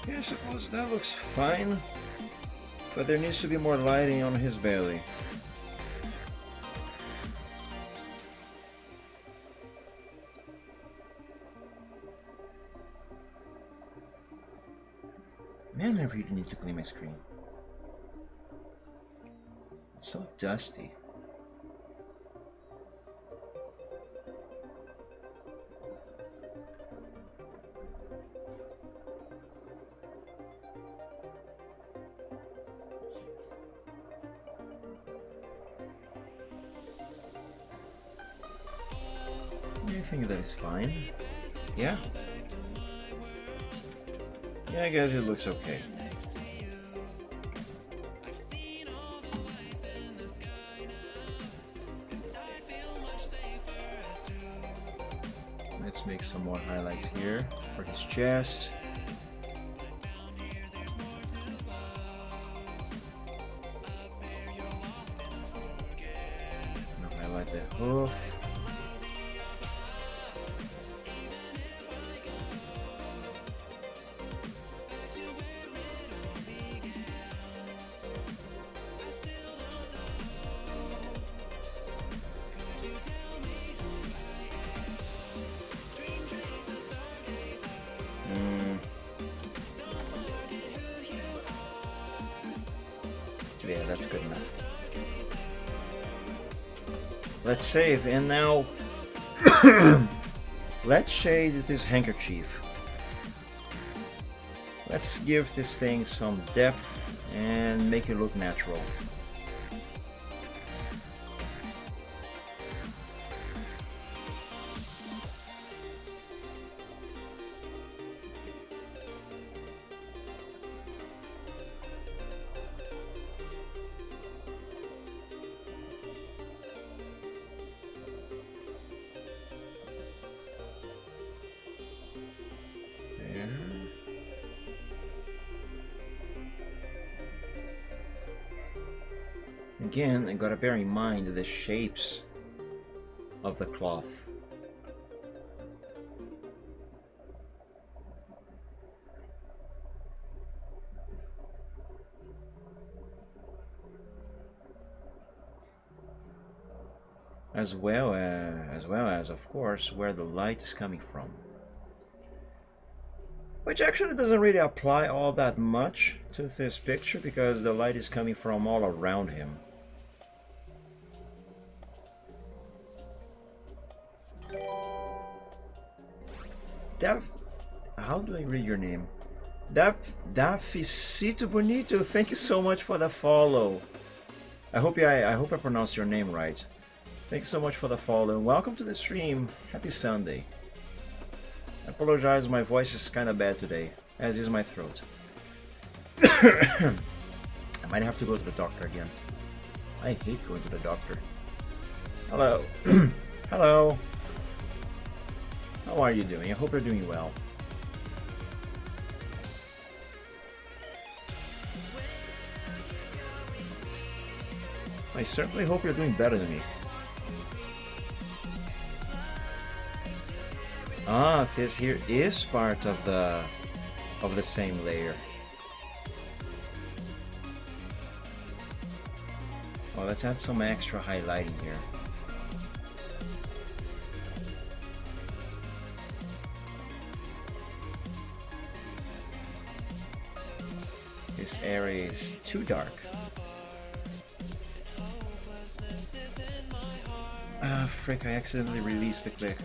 Speaker 3: Yeah, I suppose that looks fine, but there needs to be more lighting on his belly. Man, I really need to clean my screen. It's so dusty. I think that is fine. Yeah. Yeah, I guess it looks okay. Let's make some more highlights here for his chest. Now highlight the hoof. Yeah, that's good enough. Let's save, and now let's shade this handkerchief. Let's give this thing some depth and make it look natural. Again, I gotta bear in mind the shapes of the cloth. As well as, of course, where the light is coming from. Which actually doesn't really apply all that much to this picture because the light is coming from all around him. How do I read your name? Daficito Bonito, thank you so much for the follow. I hope I pronounced your name right. Thanks so much for the follow and welcome to the stream. Happy Sunday. I apologize, my voice is kind of bad today, as is my throat. I might have to go to the doctor again. I hate going to the doctor. Hello. Hello. How are you doing? I hope you're doing well. I certainly hope you're doing better than me. Ah, this here is part of the same layer. Well, let's add some extra highlighting here. This area is too dark. Ah, frick, I accidentally released the click.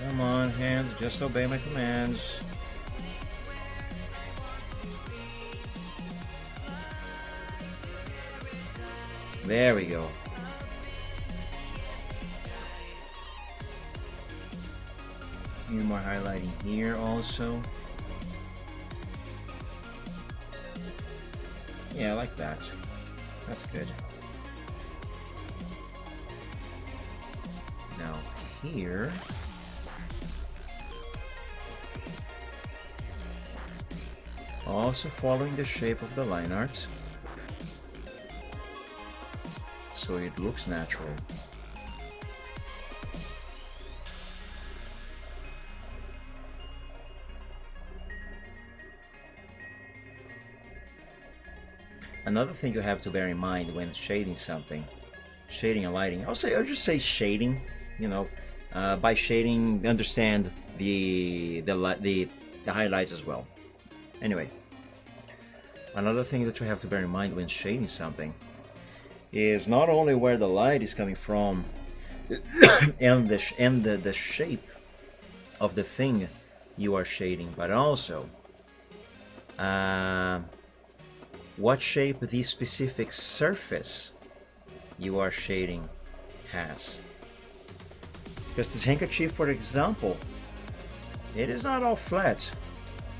Speaker 3: Come on, hand, just obey my commands. There we go. Need more highlighting here also. Yeah, I like that. That's good. Now here, also following the shape of the line art, so it looks natural. Another thing you have to bear in mind when shading something, shading and lighting. I'll just say shading. You know, by shading, understand the highlights as well. Anyway, another thing that you have to bear in mind when shading something is not only where the light is coming from and the shape of the thing you are shading, but also what shape the specific surface you are shading has. Because this handkerchief, for example, it is not all flat.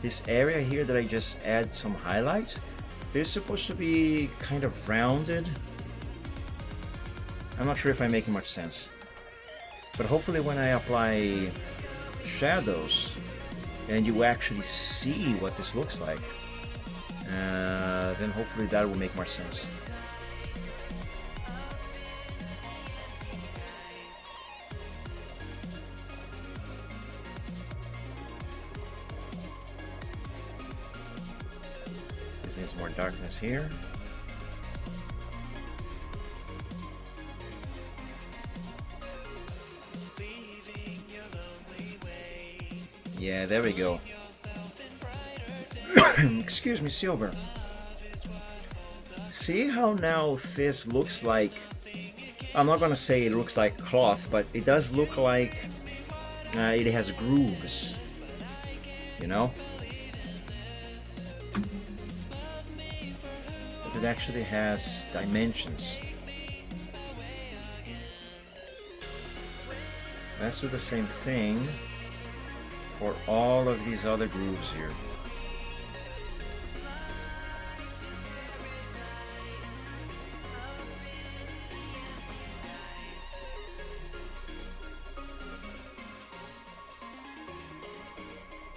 Speaker 3: This area here that I just add some highlight, this is supposed to be kind of rounded. I'm not sure if I'm making much sense. But hopefully when I apply shadows and you actually see what this looks like, then hopefully that will make more sense. This needs more darkness here. Yeah, there we go. Excuse me, silver. See how now this looks like, I'm not gonna say it looks like cloth, but it does look like it has grooves, you know? But it actually has dimensions. Let's do the same thing for all of these other grooves here.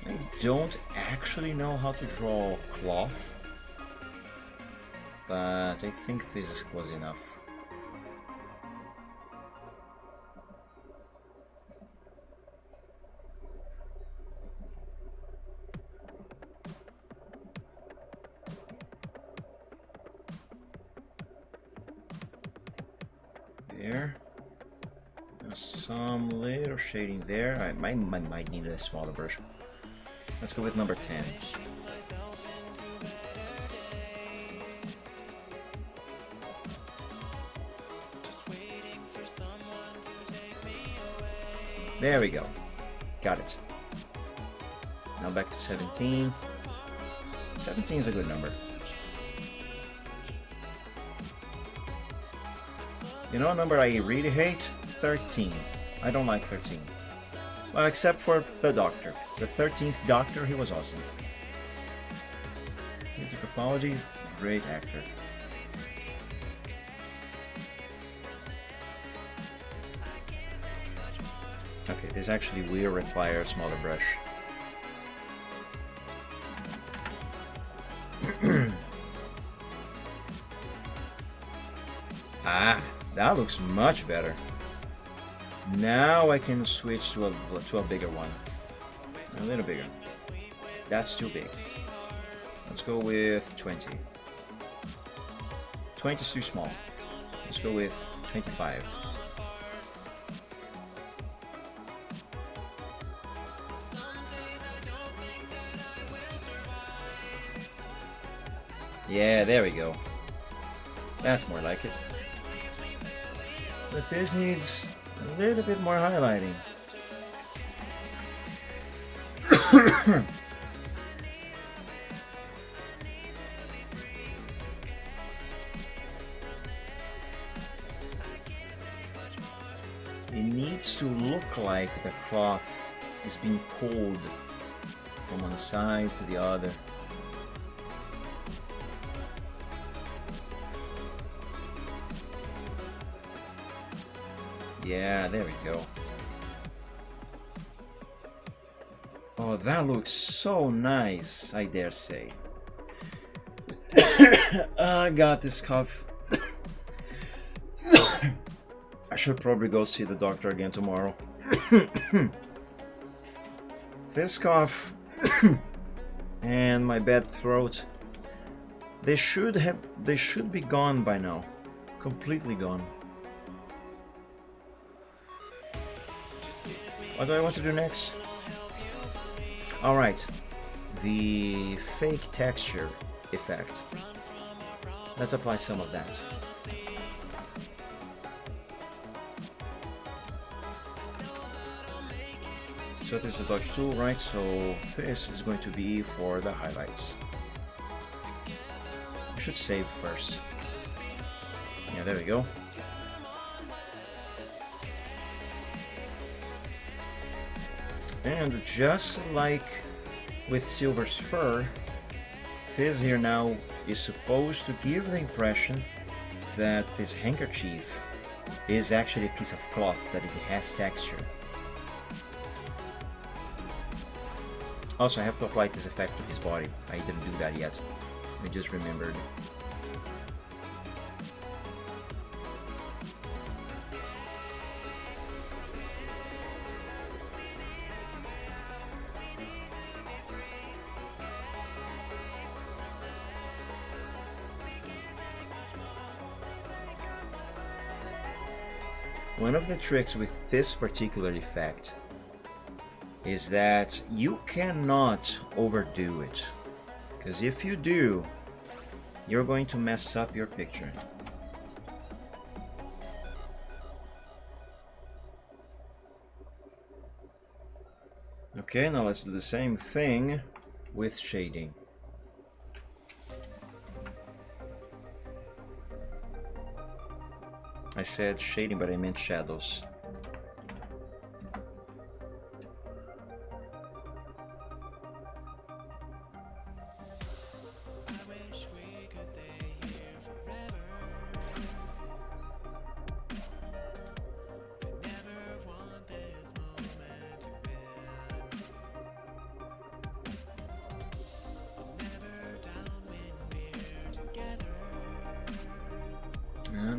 Speaker 3: I don't actually know how to draw cloth, but I think this is close enough. There. There's some little shading there. I might need a smaller brush. Let's go with number 10. There we go. Got it. Now back to 17. 17 is a good number. You know a number I really hate? 13. I don't like 13. Well, except for the Doctor. The 13th Doctor, he was awesome. Peter Capaldi, great actor. Okay, this actually will require a smaller brush. Ah, that looks much better. Now I can switch to a bigger one. A little bigger. That's too big. Let's go with 20. 20 is too small. Let's go with 25. Yeah, there we go. That's more like it. But this needs a little bit more highlighting. It needs to look like the cloth is being pulled from one side to the other. Yeah, there we go. Oh, that looks so nice, I dare say. I got this cough. I should probably go see the doctor again tomorrow. This cough and my bad throat, they should be gone by now. Completely gone. What do I want to do next? Alright, the fake texture effect. Let's apply some of that. So this is a dodge tool, right? So this is going to be for the highlights. I should save first. Yeah, there we go. And just like with Silver's fur, this here now is supposed to give the impression that this handkerchief is actually a piece of cloth, that it has texture. Also, I have to apply this effect to his body. I didn't do that yet. I just remembered. One of the tricks with this particular effect is that you cannot overdo it, because if you do, you're going to mess up your picture. Okay, now let's do the same thing with shading. I said shading, but I meant shadows.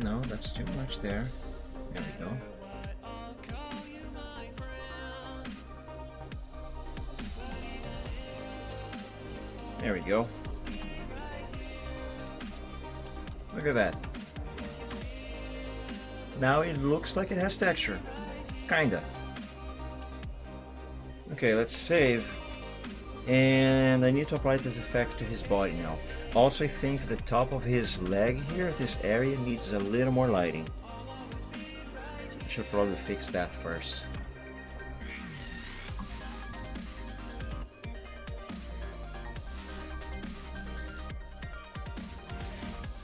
Speaker 3: No, that's too much there. There we go. There we go. Look at that. Now it looks like it has texture. Kinda. Okay, let's save. And I need to apply this effect to his body now. Also, I think the top of his leg here, this area, needs a little more lighting. I should probably fix that first.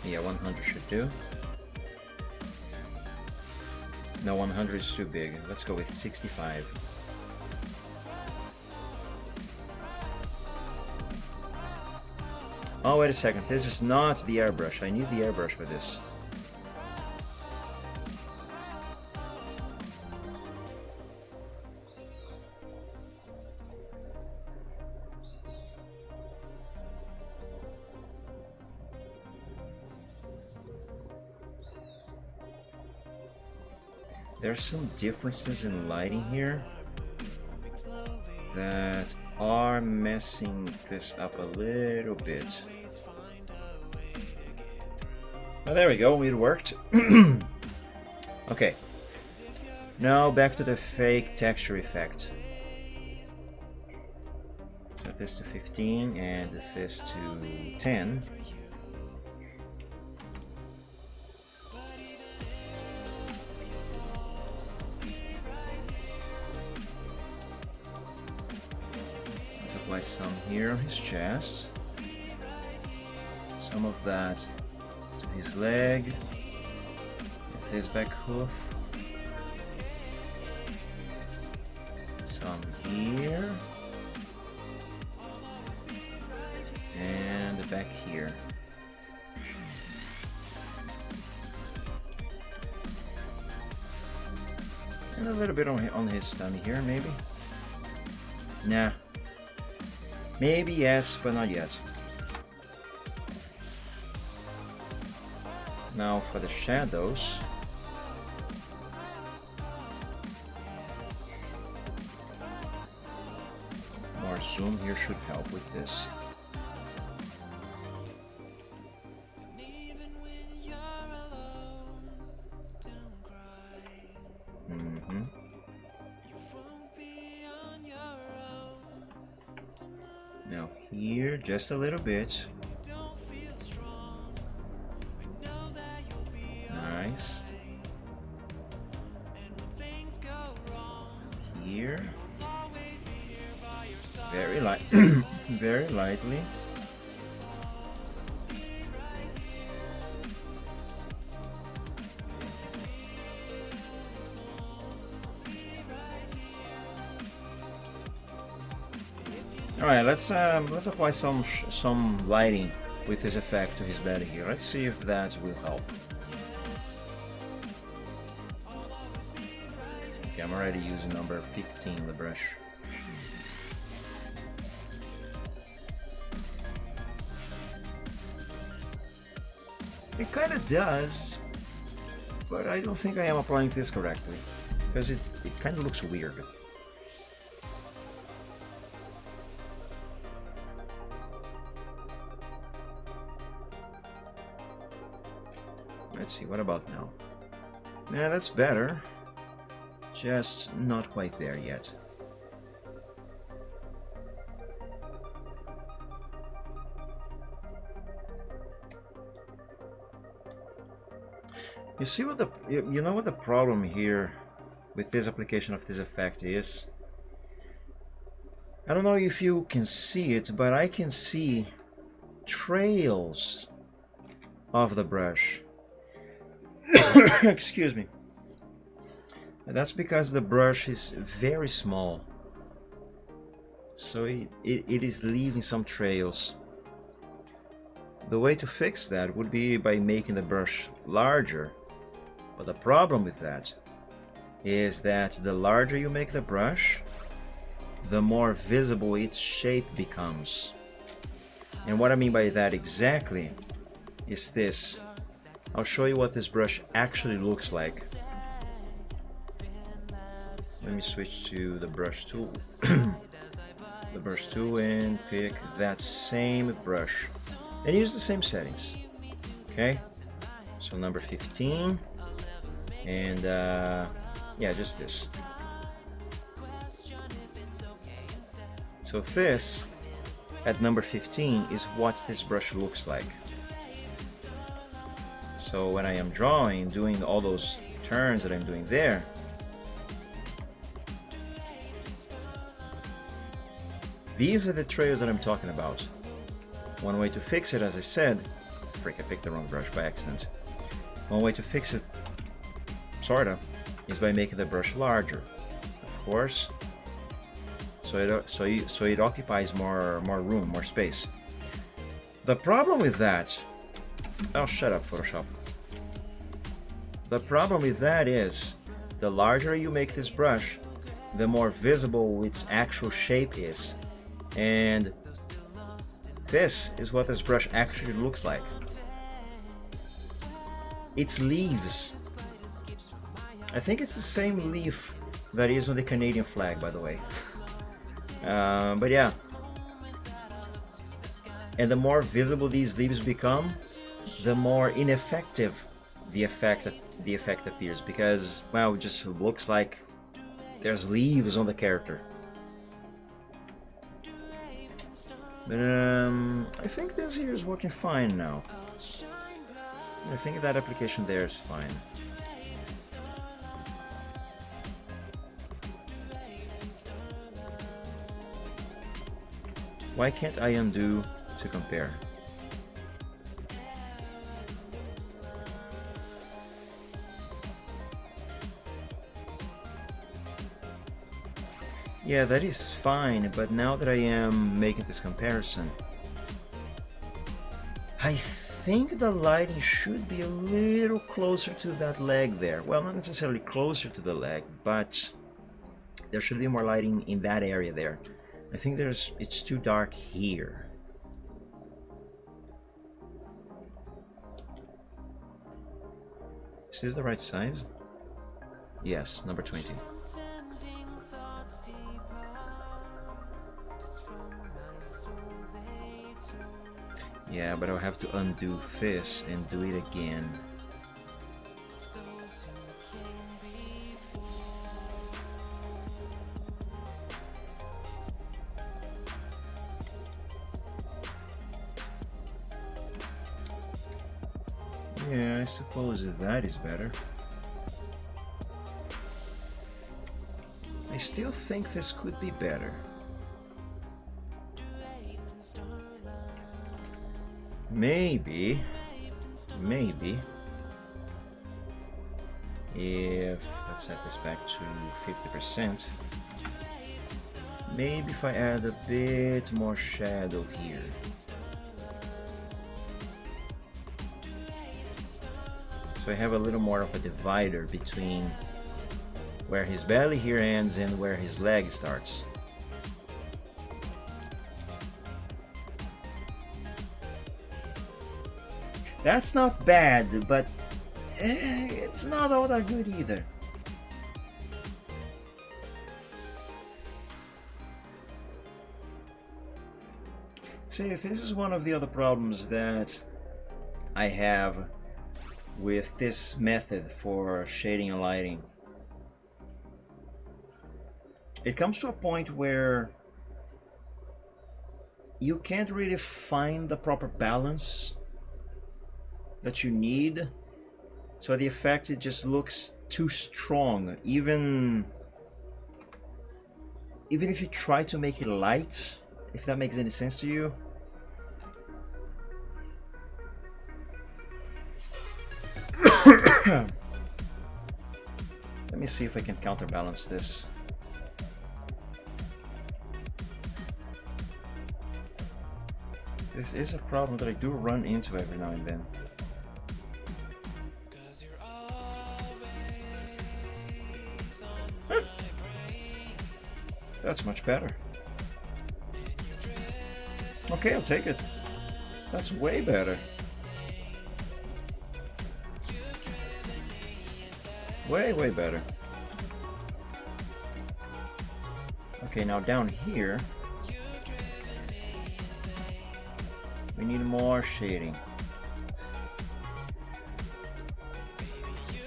Speaker 3: Yeah, 100 should do. No, 100 is too big. Let's go with 65. Oh, wait a second. This is not the airbrush. I need the airbrush for this. There are some differences in lighting here that are messing this up a little bit. Oh, there we go, it worked. Okay, now back to the fake texture effect. Set this to 15 and this to 10. apply some here on his chest. Some of that to his leg, with his back hoof. Some here. And back here. And a little bit on his stomach here, maybe. Nah. Maybe yes, but not yet. Now for the shadows. More zoom here should help with this. Now here, just a little bit. Nice. Here. Very light, very lightly. All right, let's apply some lighting with this effect to his body here. Let's see if that will help. Okay, I'm already using number 15, the brush. It kind of does, but I don't think I am applying this correctly, because it kind of looks weird. Let's see, what about now? Yeah, that's better. Just not quite there yet. You see what you know what the problem here with this application of this effect is? I don't know if you can see it, but I can see trails of the brush. Excuse me. And that's because the brush is very small, so it is leaving some trails. The way to fix that would be by making the brush larger, but the problem with that is that the larger you make the brush, the more visible its shape becomes. And what I mean by that exactly is this. I'll show you what this brush actually looks like. Let me switch to the brush tool. The brush tool, and pick that same brush and use the same settings. Okay, so number 15, and yeah, just this. So this at number 15 is what this brush looks like. So when I am drawing, doing all those turns that I'm doing there, these are the trails that I'm talking about. One way to fix it, as I said, frick, I picked the wrong brush by accident. One way to fix it, sorta, is by making the brush larger, of course. So it occupies more room, more space. The problem with that, oh, shut up, Photoshop. The problem with that is, the larger you make this brush, the more visible its actual shape is. And this is what this brush actually looks like. It's leaves. I think it's the same leaf that is on the Canadian flag, by the way. But yeah. And the more visible these leaves become, the more ineffective the effect appears, because, well, it just looks like there's leaves on the character. But I think this here is working fine now. I think that application there is fine. Why can't I undo to compare? Yeah, that is fine, but now that I am making this comparison, I think the lighting should be a little closer to that leg there. Well, not necessarily closer to the leg, but there should be more lighting in that area there. I think it's too dark here. Is this the right size? Yes, number 20.
Speaker 2: Sending thoughts deeper, just from my soul they took.
Speaker 3: Yeah, but I'll have to undo this and do it again.
Speaker 2: Those who came before.
Speaker 3: Yeah, I suppose that is better. I still think this could be better. Maybe if, let's set this back to 50%, maybe if I add a bit more shadow here. So I have a little more of a divider between where his belly here ends and where his leg starts. That's not bad, but it's not all that good either. See, this is one of the other problems that I have with this method for shading and lighting. It comes to a point where you can't really find the proper balance that you need, so the effect, it just looks too strong. Even if you try to make it light, if that makes any sense to you. Let me see if I can counterbalance this. This is a problem that I do run into every now and then. That's much better. Okay, I'll take it. That's way better. Way better. Okay, now down here we need more shading.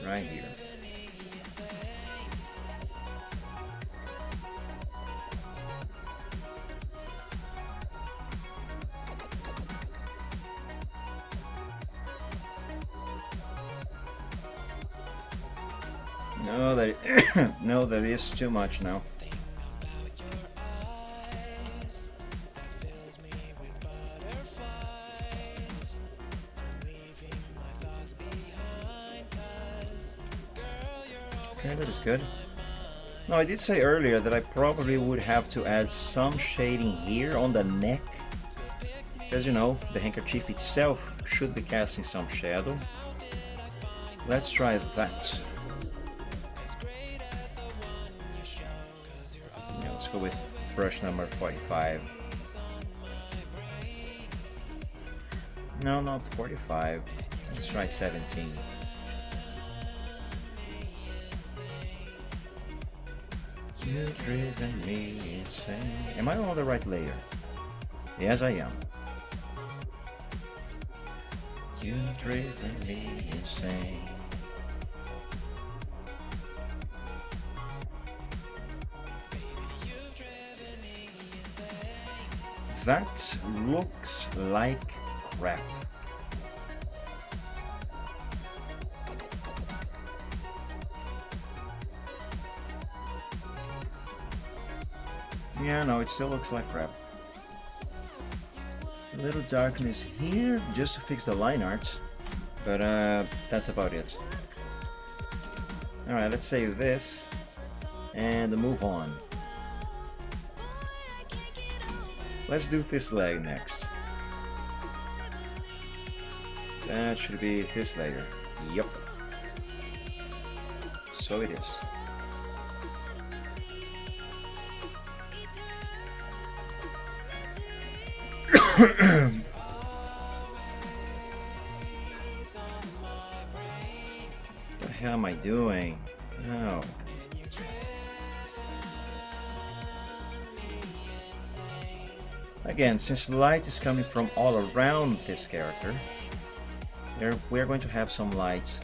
Speaker 3: Right here. No, no, that is too much now. Okay, that is good. Now, I did say earlier that I probably would have to add some shading here on the neck. As you know, the handkerchief itself should be casting some shadow. Let's try that. Yeah, let's go with brush number 45. No, not 45. Let's try 17. You've driven me insane. Am I on the right layer? Yes, I am. You've driven me insane. That looks like crap. Yeah, no, it still looks like crap. little darkness here just to fix the line art, but that's about it. Alright, let's save this and move on. Let's do this leg next. That should be this layer. Yup. So it is. What the hell am I doing? No. Again, since the light is coming from all around this character, we're going to have some lights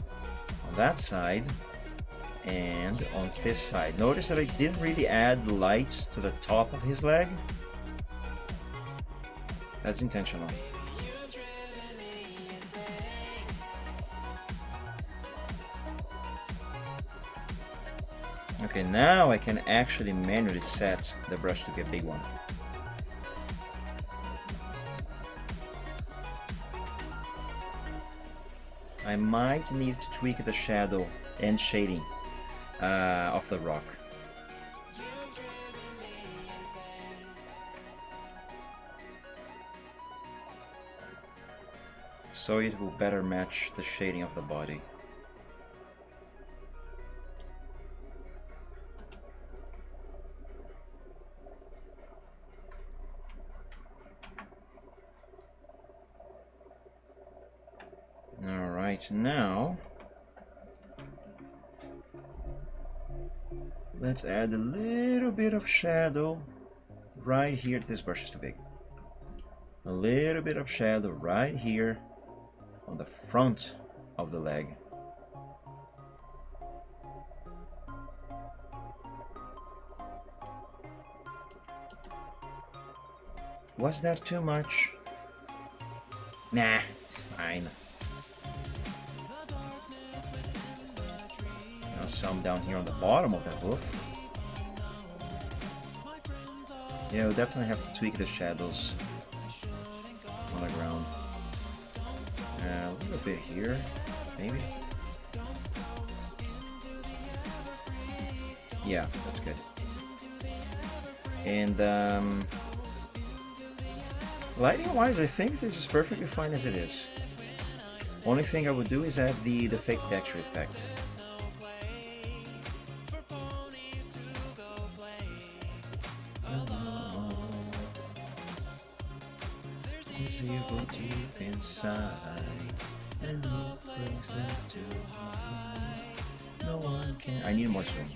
Speaker 3: on that side and on this side. Notice that I didn't really add light to the top of his leg. That's intentional. Okay, now I can actually manually set the brush to be a big one. I might need to tweak the shadow and shading of the rock. So it will better match the shading of the body. Alright, now let's add a little bit of shadow right here. This brush is too big. A little bit of shadow right here on the front of the leg. Was that too much? Nah, it's fine. Now some down here on the bottom of the hoof. Yeah, we'll definitely have to tweak the shadows on the ground. A little bit here, maybe. Yeah, that's good. And lighting-wise, I think this is perfectly fine as it is. Only thing I would do is add the fake texture effect. Zero deep inside, and no place left to hide. No one can. I need more swing.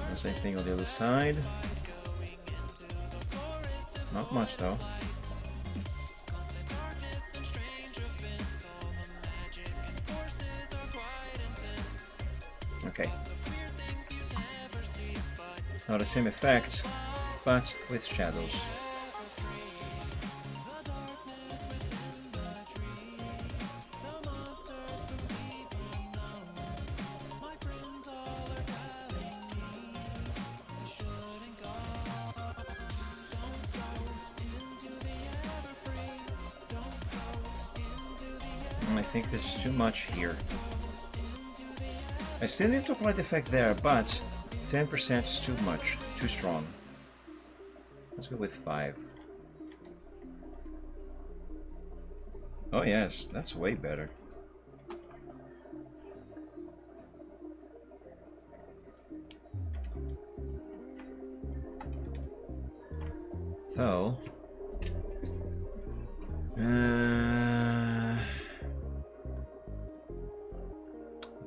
Speaker 3: The same thing on the other side. Not much though. Okay. Now the same effect, but with shadows. I think this is too much here. I still need to apply the effect there, but 10% is too much, too strong. Let's go with 5. Oh yes, that's way better. So,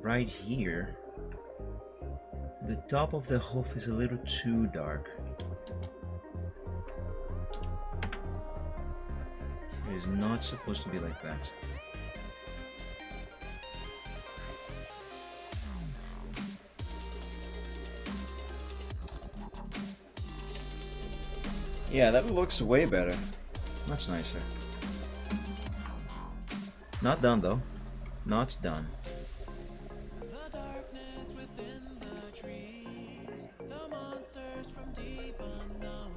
Speaker 3: right here, the top of the hoof is a little too dark. It is not supposed to be like that. Yeah, that looks way better. Much nicer. Not done though. Not done.
Speaker 2: monsters from deep unknown.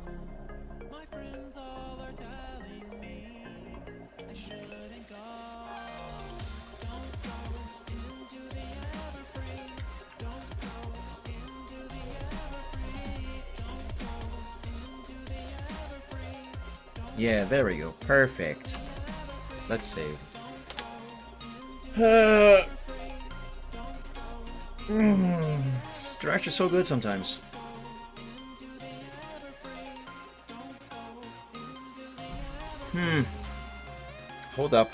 Speaker 2: My friends all are telling me I shouldn't go. Don't go into the everfree. Don't go into the everfree. Don't go into the everfree.
Speaker 3: Yeah, there we go. Perfect. Let's save. Stretch is so good sometimes. Hold up.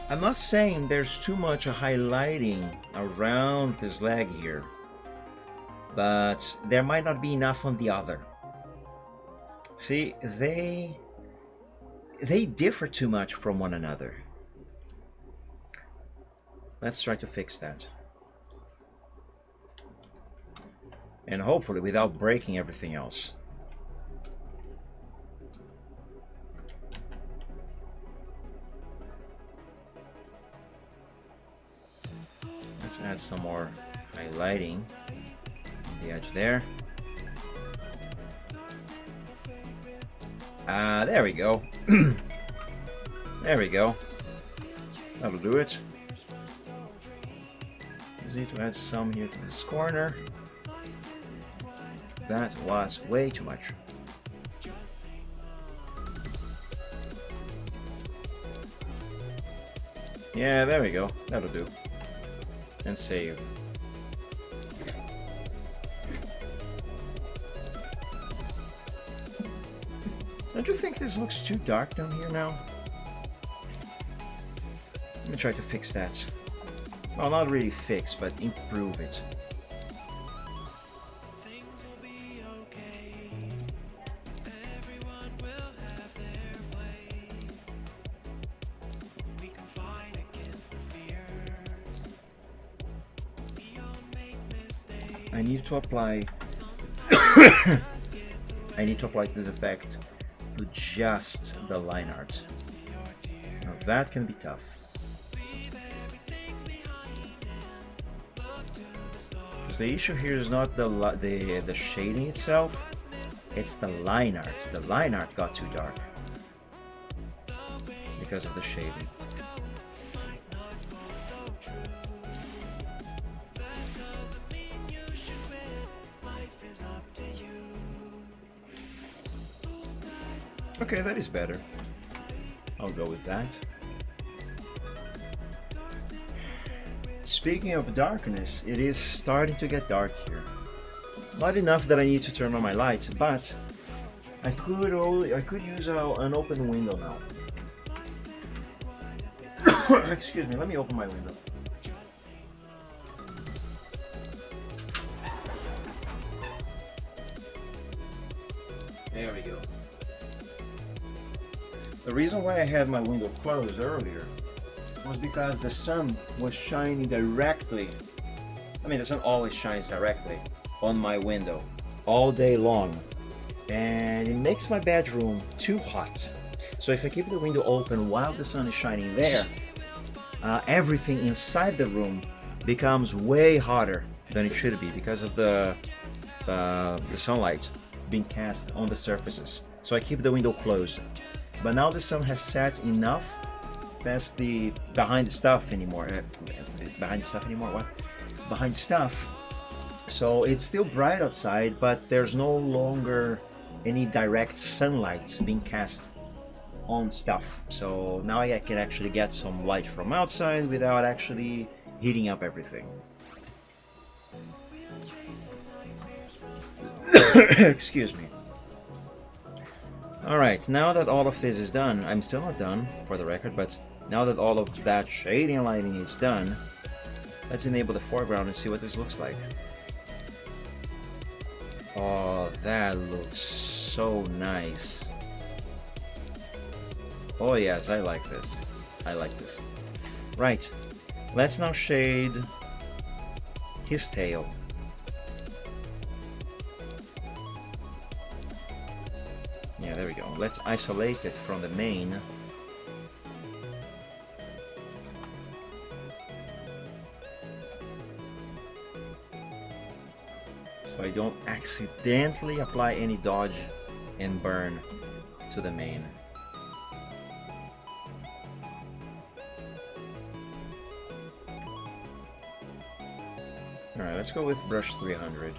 Speaker 3: I'm not saying there's too much highlighting around this leg here, but there might not be enough on the other. See, they differ too much from one another. Let's try to fix that. And hopefully without breaking everything else. Let's add some more highlighting on the edge there. There we go. There we go. That'll do it. Just need to add some here to this corner. That was way too much. Yeah, there we go. That'll do. And save. Don't you think this looks too dark down here now? Let me try to fix that. Well, not really fix, but improve it.
Speaker 2: Things will be okay. Everyone will have their place. We can fight against the fears. We all make mistakes.
Speaker 3: I need to apply I need to apply this effect to just the line art. Now that can be tough. Because the issue here is not the shading itself, it's the line art. The line art got too dark because of the shading. Okay, that is better. I'll go with that. Speaking of darkness, it is starting to get dark here. Not enough that I need to turn on my lights, but I could use an open window now. Excuse me, let me open my window. There we go. The reason why I had my window closed earlier was because the sun was shining directly. I mean, the sun always shines directly on my window all day long, and it makes my bedroom too hot. So if I keep the window open while the sun is shining there, everything inside the room becomes way hotter than it should be because of the sunlight being cast on the surfaces. So I keep the window closed. But now the sun has set enough past the behind stuff anymore. Behind stuff anymore? What? Behind stuff. So it's still bright outside, but there's no longer any direct sunlight being cast on stuff. So now I can actually get some light from outside without actually heating up everything. Excuse me. Alright, now that all of this is done, I'm still not done, for the record, but now that all of that shading and lighting is done, let's enable the foreground and see what this looks like. Oh, that looks so nice. Oh yes, I like this. I like this. Right, let's now shade his tail. Yeah, there we go. Let's isolate it from the mane. so I don't accidentally apply any dodge and burn to the mane. Alright, let's go with brush 300.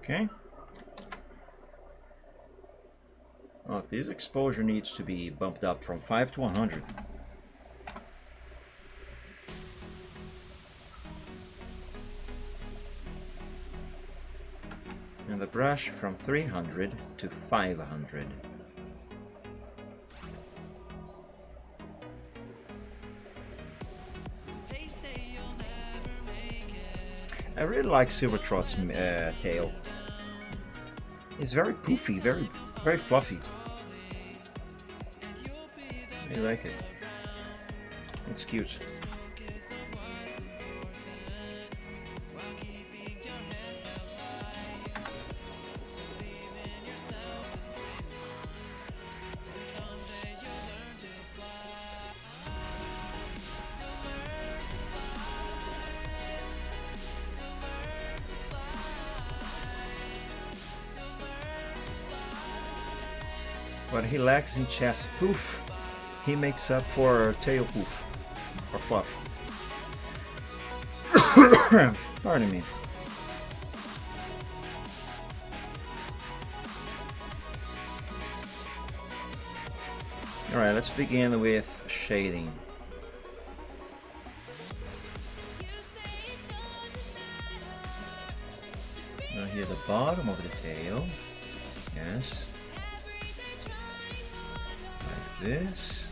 Speaker 3: Okay. Oh, this exposure needs to be bumped up from 5 to 100. And the brush from 300 to 500. I really like Silvertrot's tail. It's very poofy, very fluffy. I like it. It's cute. What he lacks in chest poof, he makes up for tail poof, or fluff. Pardon me. Alright, let's begin with shading. Now here the bottom of the tail. Yes. This.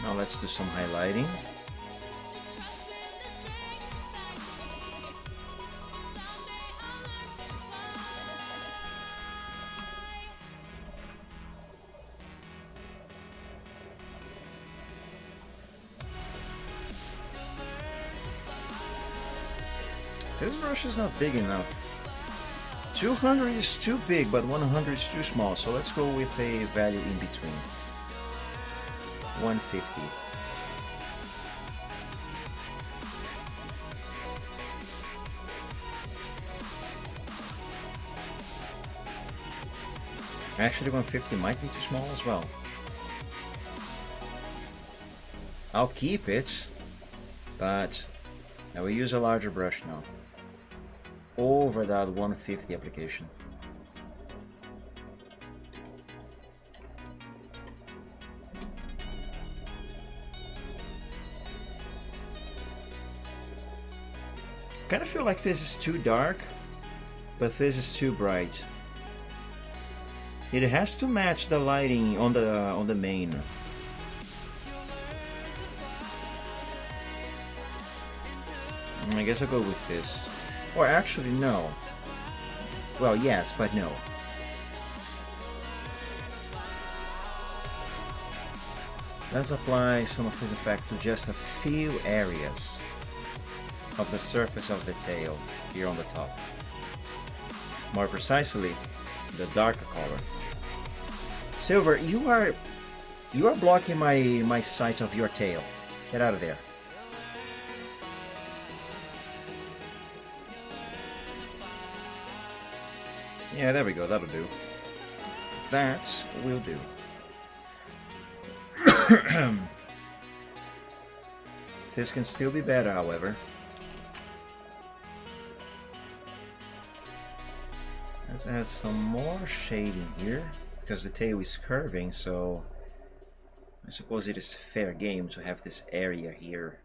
Speaker 3: Now let's do some highlighting. This brush is not big enough. 200 is too big, but 100 is too small, so let's go with a value in between. 150. Actually, 150 might be too small as well. I'll keep it, but I will use a larger brush now. Over that 150 application. Kind of feel like this is too dark, but this is too bright. It has to match the lighting on the mane. I guess I'll go with this. Or actually, no. Well, yes, but no. Let's apply some of this effect to just a few areas of the surface of the tail here on the top. More precisely, the darker color. Silver, you are blocking my sight of your tail. Get out of there. Yeah, there we go, that'll do. That will do. This can still be better, however. Let's add some more shading here, because the tail is curving, so I suppose it is fair game to have this area here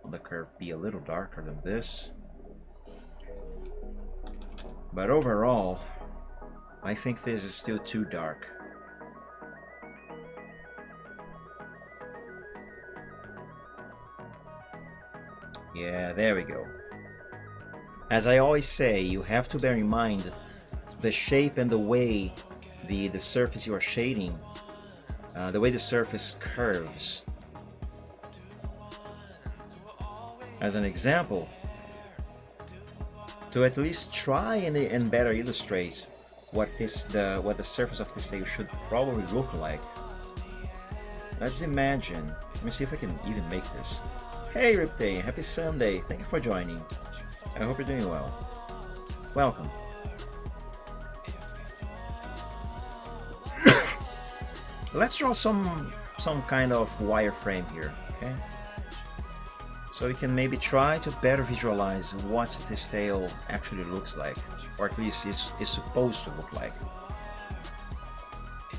Speaker 3: on the curve be a little darker than this. But overall, I think this is still too dark. Yeah, there we go. As I always say, you have to bear in mind the shape and the way the surface you are shading the way the surface curves. As an example, to at least try and better illustrate what the surface of this tail should probably look like. Let's imagine. Let me see if I can even make this. Hey Riptane, happy Sunday! Thank you for joining. I hope you're doing well. Welcome. Let's draw some kind of wireframe here, okay? So we can maybe try to better visualize what this tail actually looks like, or at least is supposed to look like.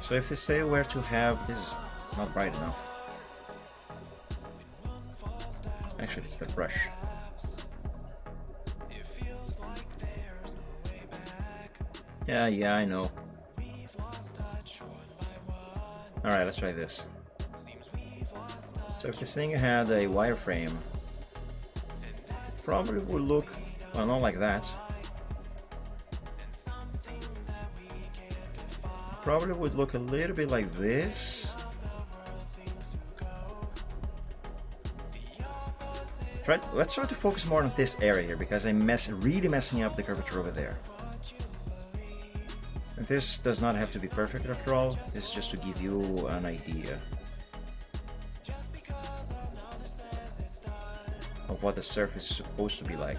Speaker 3: So if this tail were to have, this is not bright enough. Actually, it's the brush. Yeah, I know. Alright, let's try this. So if this thing had a wireframe, it probably would look, well, not like that. Probably would look a little bit like this. Let's try to focus more on this area here, because I'm really messing up the curvature over there. And this does not have to be perfect after all, this is just to give you an idea of what the surface is supposed to be like.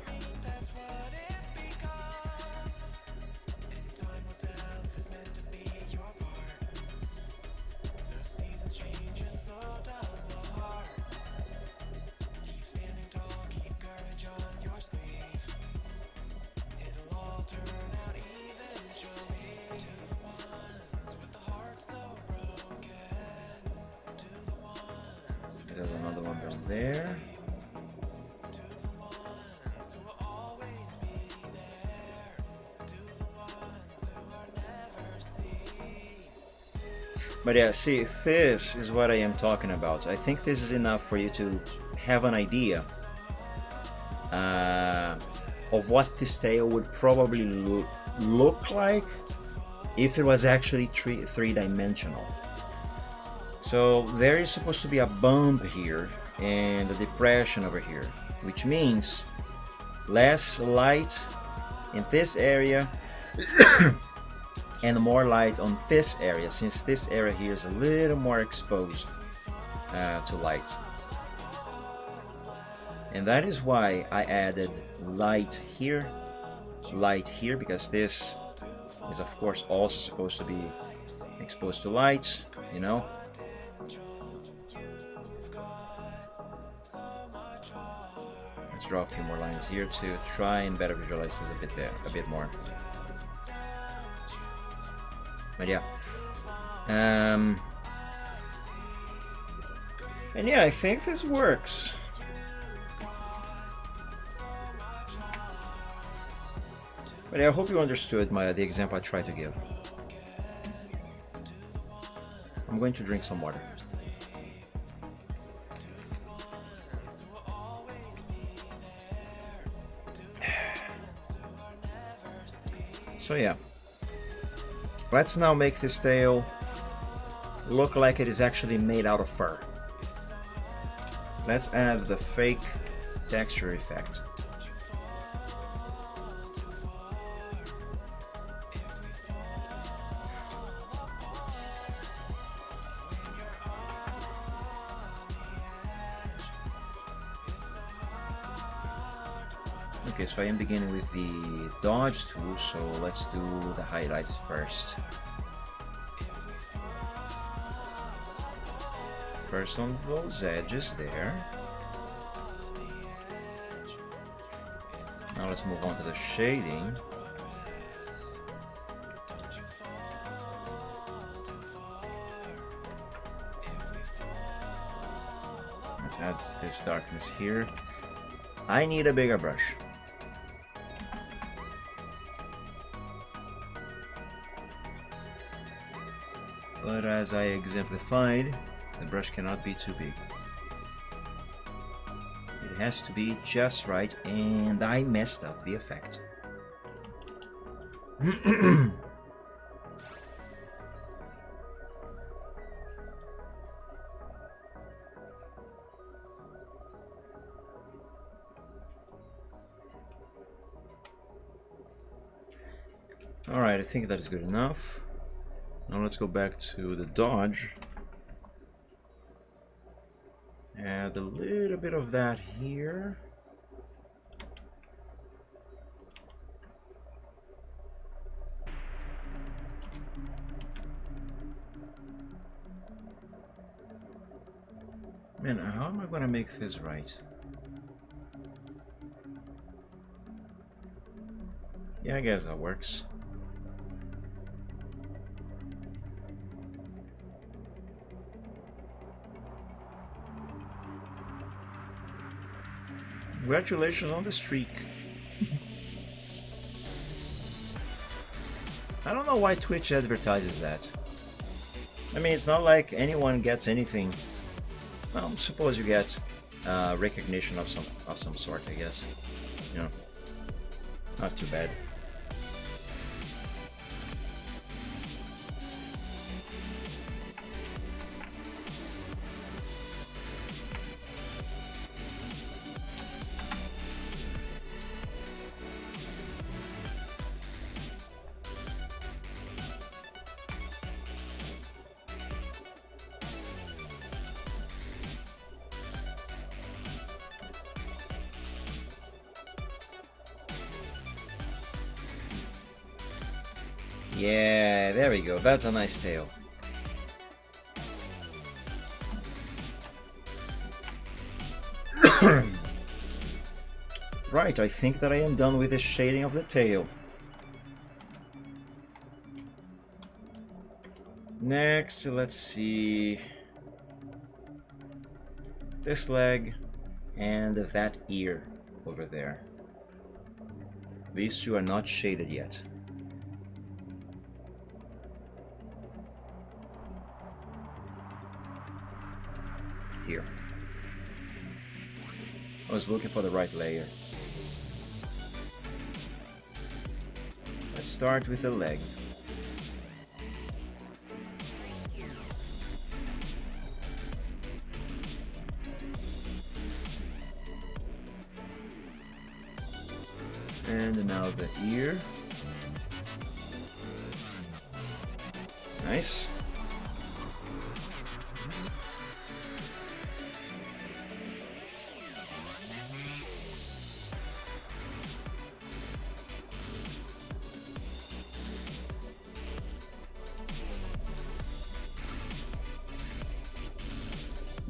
Speaker 3: There's another one down there. But yeah, see, this is what I am talking about. I think this is enough for you to have an idea of what this tail would probably look like if it was actually three-dimensional. So there is supposed to be a bump here and a depression over here, which means less light in this area and more light on this area, since this area here is a little more exposed to light. And that is why I added light here, because this is of course also supposed to be exposed to light, you know. Let's draw a few more lines here to try and better visualize this a bit more. But yeah, and yeah, I think this works. But yeah, I hope you understood the example I tried to give. I'm going to drink some water. So yeah, let's now make this tail look like it is actually made out of fur. Let's add the fake texture effect. Okay, so I am beginning with the dodge tool, so let's do the highlights first. First on those edges there. Now let's move on to the shading. Let's add this darkness here. I need a bigger brush. But as I exemplified, the brush cannot be too big. It has to be just right, and I messed up the effect. Alright, I think that is good enough. Now let's go back to the dodge. Add a little bit of that here. Man, how am I gonna make this right? Yeah, I guess that works. Congratulations on the streak. I don't know why Twitch advertises that. I mean, it's not like anyone gets anything. Well, suppose you get recognition of some sort, I guess. You know, not too bad. Yeah, there we go. That's a nice tail. Right, I think that I am done with the shading of the tail. Next, let's see. This leg and that ear over there. These two are not shaded yet. Here. I was looking for the right layer. Let's start with the leg. And now the ear. Nice.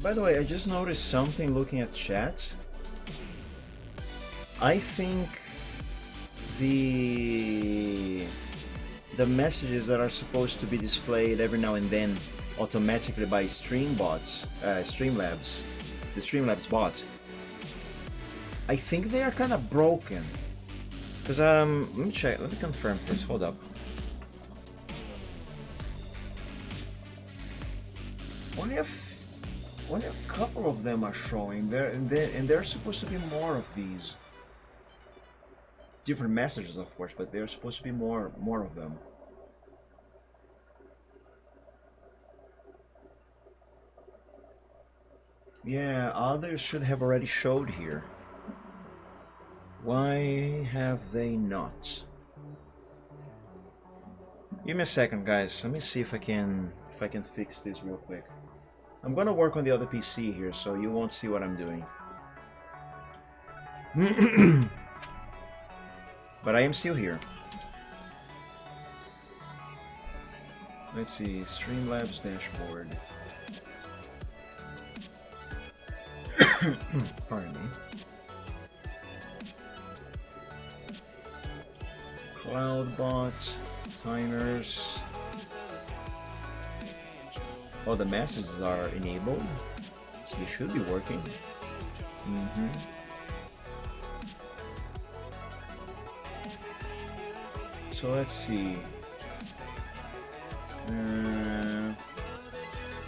Speaker 3: By the way, I just noticed something looking at chat. I think the messages that are supposed to be displayed every now and then automatically by Streamlabs, the Streamlabs bots, I think they are kind of broken. Cause let me check, let me confirm this. Hold up. Only a couple of them are showing there, and there are supposed to be more of these. Different messages, of course, but there's supposed to be more of them. Yeah, others should have already showed here. Why have they not? Give me a second, guys. Let me see if I can fix this real quick. I'm gonna work on the other PC here, so you won't see what I'm doing. But I am still here. Let's see, Streamlabs dashboard. Pardon me. CloudBot, timers. Oh, the messages are enabled, so they should be working. So let's see.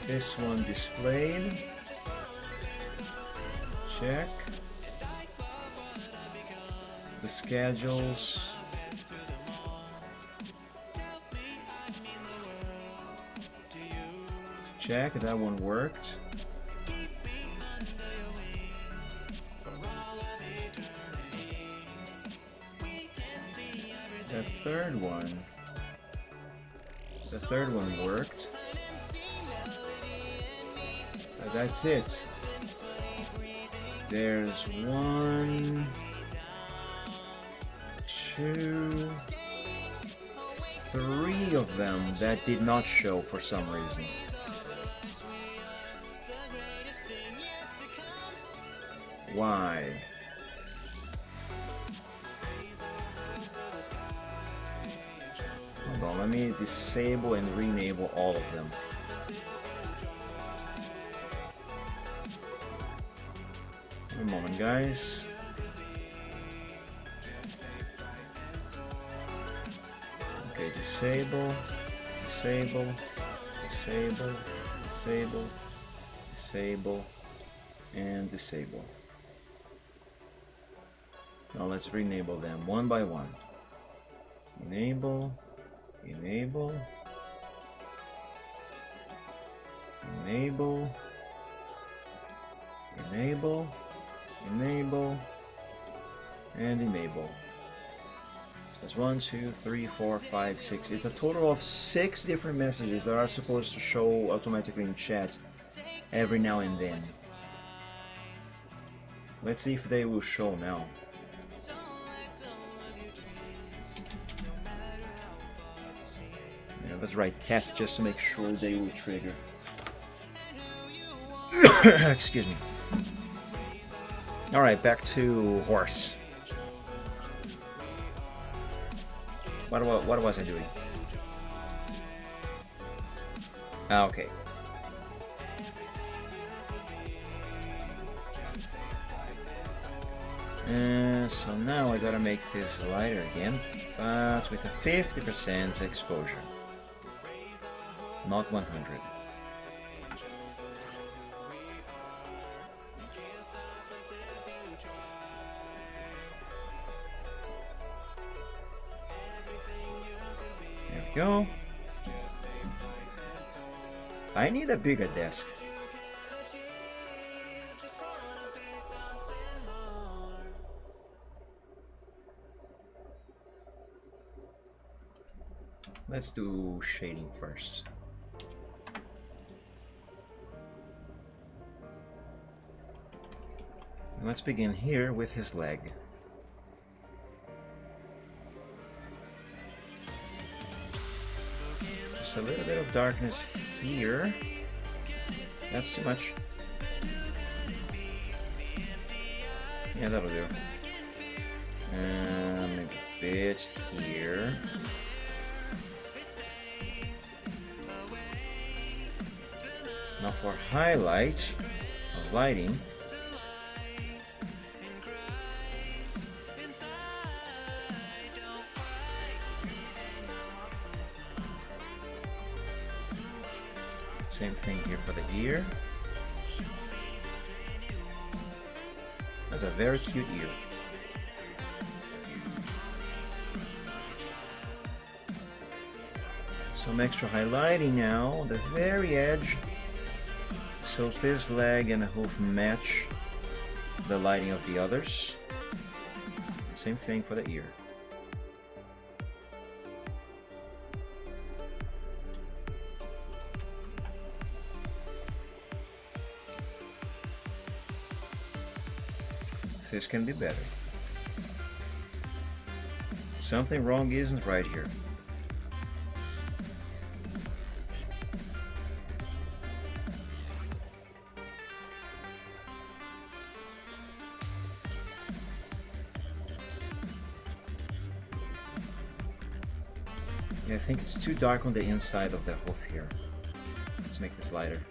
Speaker 3: This one displayed. Check. The schedules. Check, that one worked. The third one. third one worked. But that's it. There's 1, 2, 3 of them that did not show for some reason. Why? Hold on, let me disable and re-enable all of them. One moment, guys. Okay, disable, disable, disable, disable, disable, and disable. Now let's re-enable them one by one. Enable, enable, enable, enable, enable, and enable. So that's 1, 2, 3, 4, 5, 6. It's a total of 6 different messages that are supposed to show automatically in chat every now and then. Let's see if they will show now. Yeah, let's write test just to make sure they will trigger. Excuse me. Alright, back to horse. What was I doing? Ah, okay. So now I gotta make this lighter again, but with a 50% exposure, not 100. There we go. I need a bigger desk. Let's do shading first. And let's begin here with his leg. Just a little bit of darkness here. That's too much. Yeah, that'll do. And maybe a bit here. Now for highlight of lighting, same thing here for the ear. That's a very cute ear. Some extra highlighting now on the very edge. So this leg and hoof match the lighting of the others. Same thing for the ear. This can be better. Something wrong isn't right here. Yeah, I think it's too dark on the inside of the hoof here. Let's make this lighter.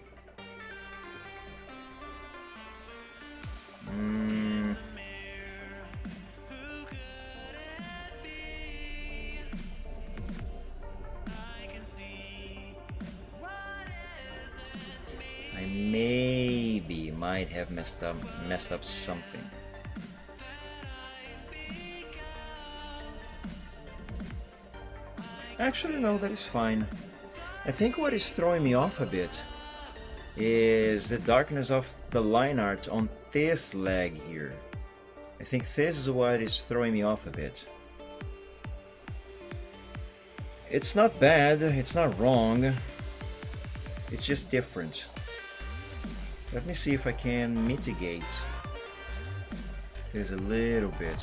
Speaker 3: I maybe might have messed up something. Actually, no, that is fine. I think what is throwing me off a bit is the darkness of the line art on this leg here. I think this is what is throwing me off a bit. It's not bad, it's not wrong. It's just different. Let me see if I can mitigate this a little bit.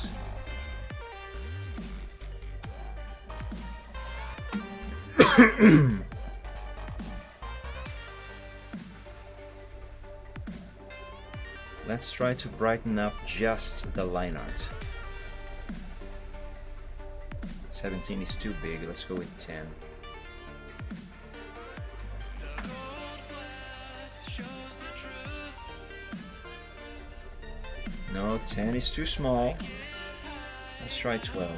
Speaker 3: Let's try to brighten up just the line art. 17 is too big, let's go with 10. No, 10 is too small. Let's try 12.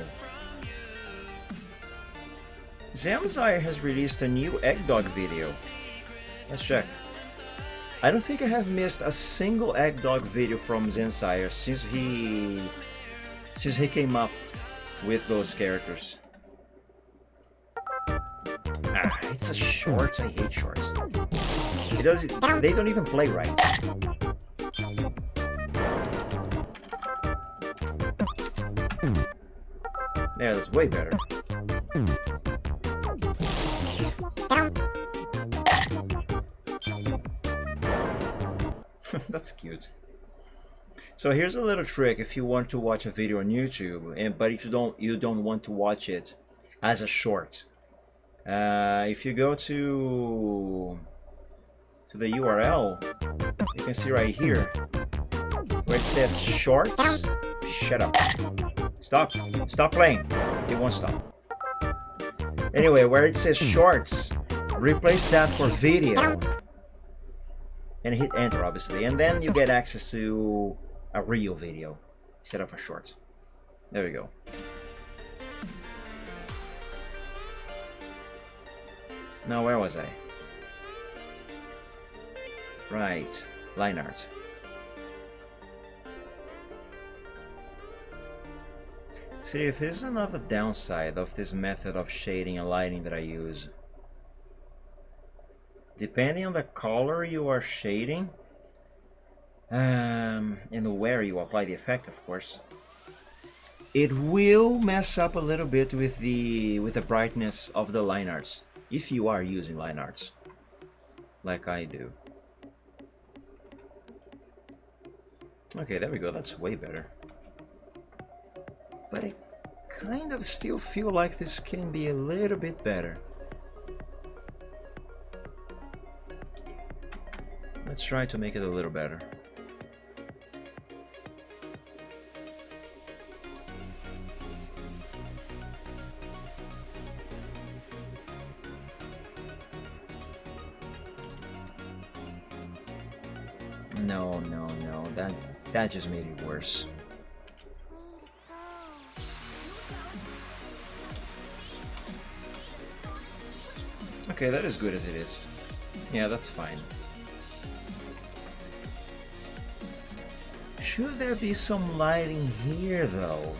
Speaker 3: Zamzire has released a new Eggdog video. Let's check. I don't think I have missed a single Eggdog video from Zamzire since he came up with those characters. Ah, it's a short. I hate shorts. They don't even play right. There, that's way better. That's cute. So here's a little trick if you want to watch a video on YouTube, but you don't want to watch it as a short. If you go to the URL, you can see right here where it says shorts. Shut up. Stop playing. It won't stop. Anyway, where it says shorts, replace that for video and hit enter, obviously, and then you get access to a real video instead of a short. There we go. Now, where was I? Right, line art. See, if this is another downside of this method of shading and lighting that I use. Depending on the color you are shading, and where you apply the effect, of course, it will mess up a little bit with the brightness of the line arts, if you are using line arts, like I do. Okay, there we go, that's way better. But I kind of still feel like this can be a little bit better. Let's try to make it a little better. No, that just made it worse. Okay, that is good as it is. Yeah, that's fine. Should there be some lighting here though?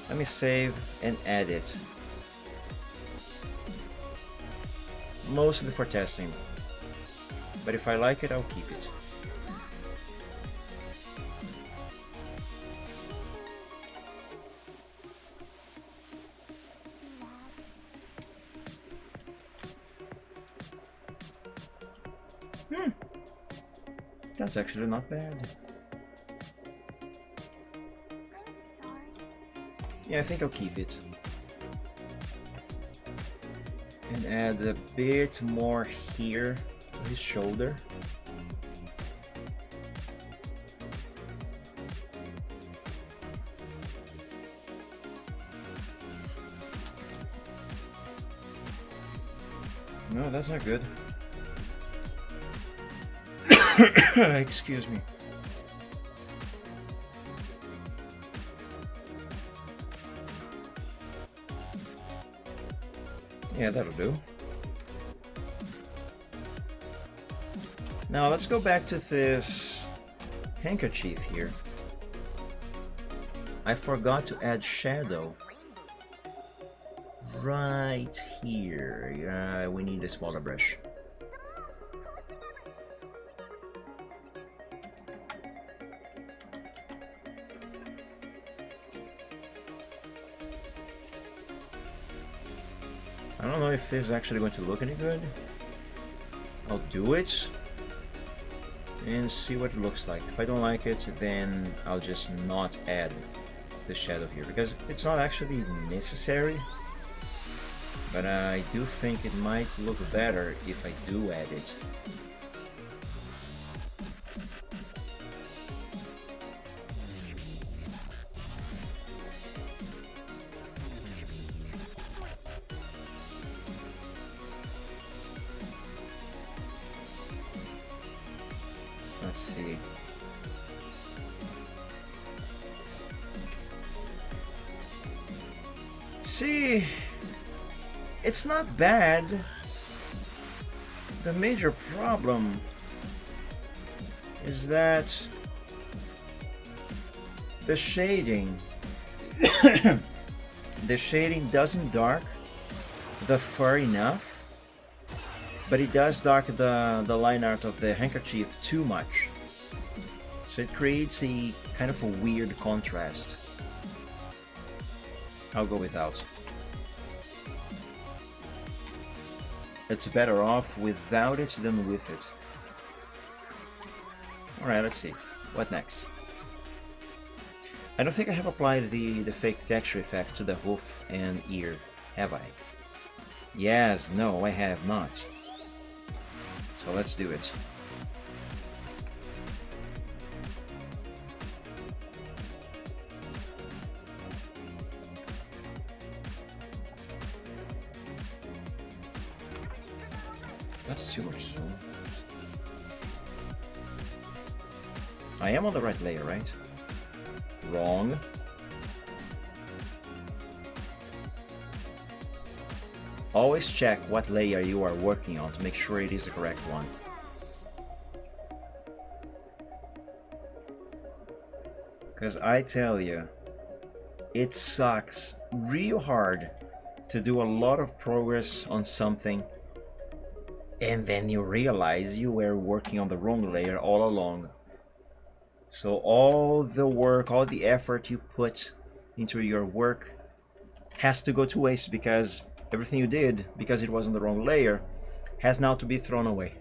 Speaker 3: Let me save and edit. Mostly for testing. But if I like it, I'll keep it. That's actually not bad.
Speaker 1: I'm sorry.
Speaker 3: Yeah, I think I'll keep it. And add a bit more here to his shoulder. No, that's not good. Excuse me. Yeah, that'll do. Now let's go back to this handkerchief here. I forgot to add shadow. Right here. Yeah, we need a smaller brush. don't know if this is actually going to look any good. I'll do it and see what it looks like. If I don't like it, then I'll just not add the shadow here, because it's not actually necessary, but I do think it might look better if I do add it. Let's see. See, it's not bad. The major problem is that the shading the shading doesn't dark the fur enough, but it does dark the line art of the handkerchief too much. So it creates a kind of a weird contrast. I'll go without. It's better off without it than with it. Alright, let's see. What next? I don't think I have applied the fake texture effect to the hoof and ear, have I? Yes, no, I have not. So let's do it. That's too much zoom. I am on the right layer, right? Wrong. Always check what layer you are working on to make sure it is the correct one. Because I tell you, it sucks real hard to do a lot of progress on something and then you realize you were working on the wrong layer all along. So all the work, all the effort you put into your work has to go to waste, because everything you did, because it was on the wrong layer, has now to be thrown away.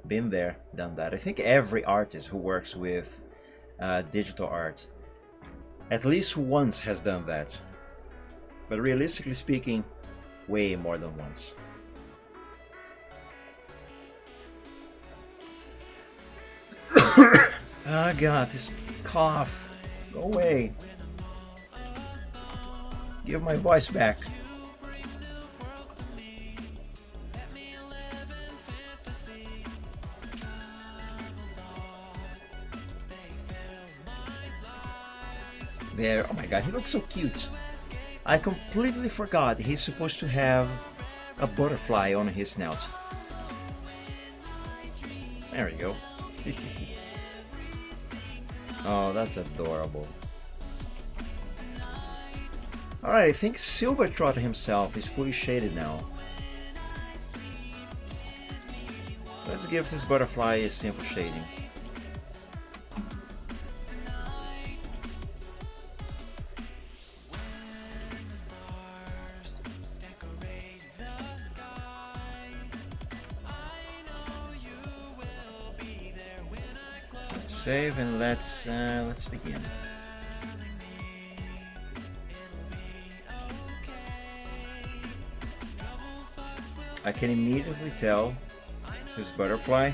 Speaker 3: Been there, done that. I think every artist who works with digital art at least once has done that. But realistically speaking, way more than once. Oh god, this cough. Go away. Give my voice back. There, oh my god, he looks so cute. I completely forgot he's supposed to have a butterfly on his snout. There we go. Oh, that's adorable. Alright, I think Silvertrot himself is fully shaded now. Let's give this butterfly a simple shading. Let's save and let's begin. I can immediately tell this butterfly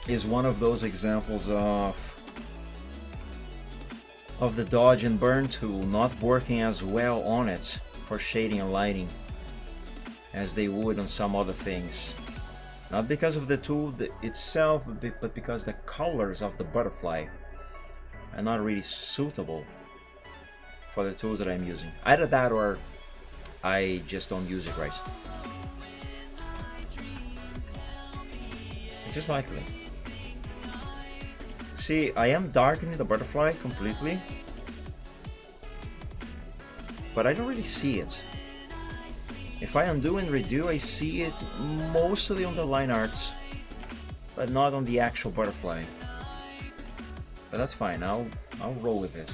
Speaker 3: is one of those examples of the dodge and burn tool not working as well on it for shading and lighting as they would on some other things. Not because of the tool itself, but because the colors of the butterfly are not really suitable for the tools that I'm using. Either that or I just don't use it right. Which is likely. See, I am darkening the butterfly completely, but I don't really see it. If I undo and redo, I see it mostly on the line art, but not on the actual butterfly. But that's fine, I'll roll with it.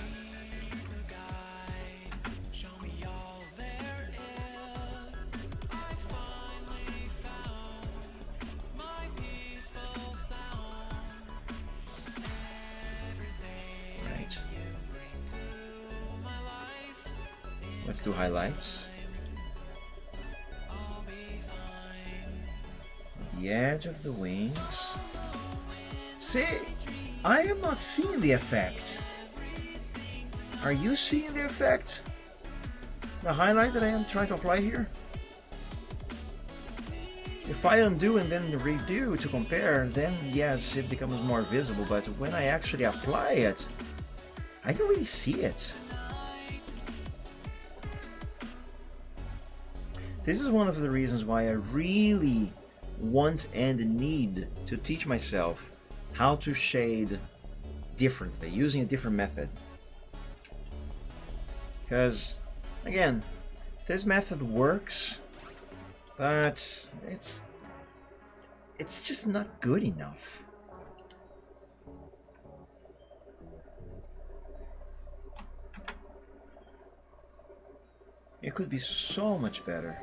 Speaker 3: Let's do highlights. The edge of the wings. See, I am not seeing the effect. Are you seeing the effect? The highlight that I am trying to apply here? If I undo and then redo to compare, then yes, it becomes more visible, but when I actually apply it, I don't really see it. This is one of the reasons why I really want and need to teach myself how to shade differently, using a different method. Because, again, this method works, but it's just not good enough. It could be so much better.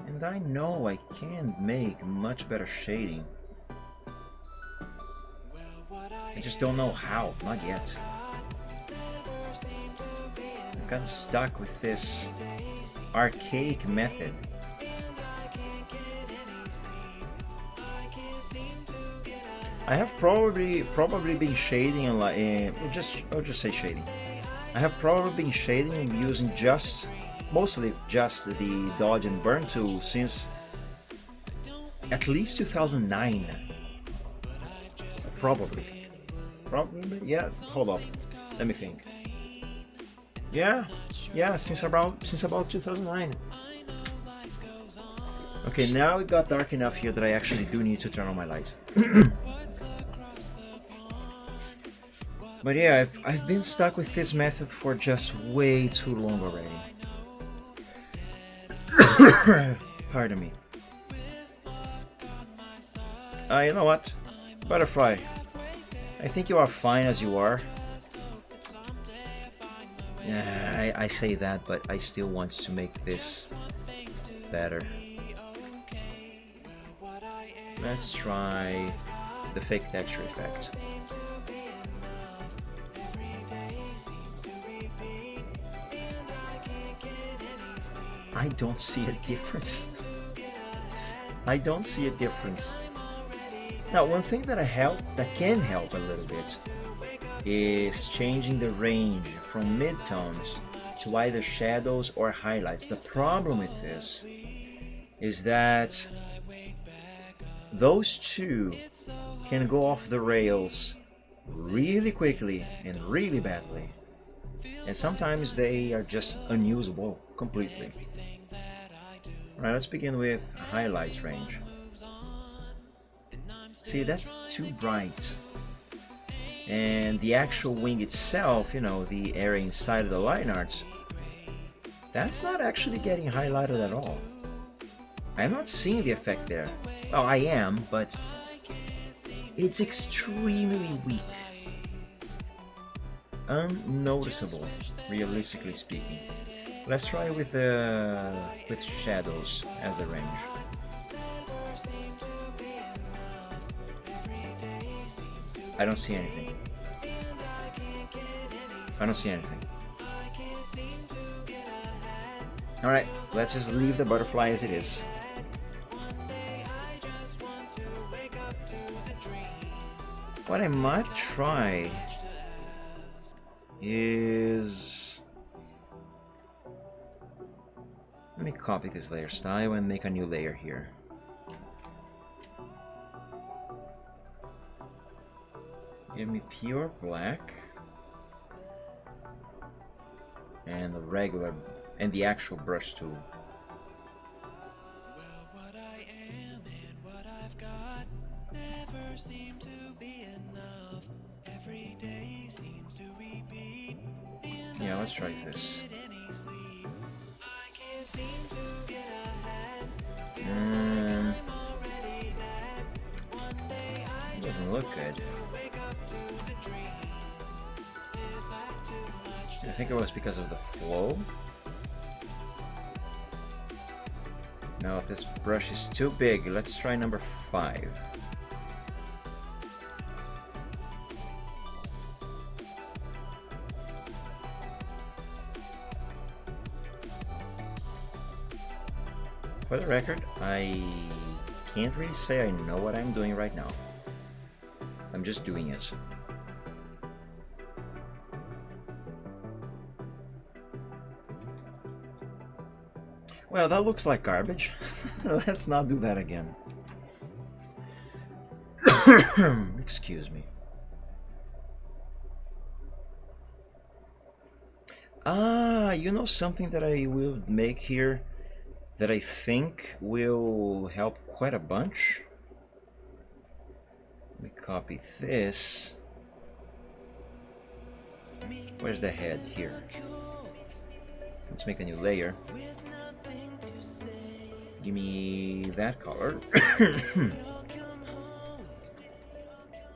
Speaker 3: And I know I can make much better shading. I just don't know how, not yet. I've gotten stuck with this archaic method. I have probably been shading a lot. I'll just say shading. I have probably been shading using mostly just the dodge and burn tool since at least 2009. Probably, yeah. Hold up, let me think. Yeah, since about 2009. Okay, now it got dark enough here that I actually do need to turn on my lights. But yeah, I've been stuck with this method for just way too long already. Pardon me. You know what? Butterfly, I think you are fine as you are. Yeah, I say that, but I still want to make this better. Let's try the fake texture effect. I don't see a difference. I don't see a difference. Now, one thing that can help a little bit is changing the range from midtones to either shadows or highlights. The problem with this is that those two can go off the rails really quickly and really badly. And sometimes they are just unusable completely. Alright, let's begin with highlights range. See, that's too bright. And the actual wing itself, you know, the area inside of the line arts, that's not actually getting highlighted at all. I'm not seeing the effect there. Well, I am, but it's extremely weak. Unnoticeable, realistically speaking. Let's try with shadows as the range. I don't see anything. I don't see anything. Alright, let's just leave the butterfly as it is. What I might try is... let me copy this layer style and make a new layer here. Give me pure black and the regular and the actual brush tool. Yeah, let's try this. Doesn't look good. I think it was because of the flow. Now, if this brush is too big, let's try number 5. For the record, I can't really say I know what I'm doing right now. I'm just doing it. Well, that looks like garbage. Let's not do that again. Excuse me. Ah, you know something that I will make here that I think will help quite a bunch? Let me copy this. Where's the head? Here. Let's make a new layer. Give me that color.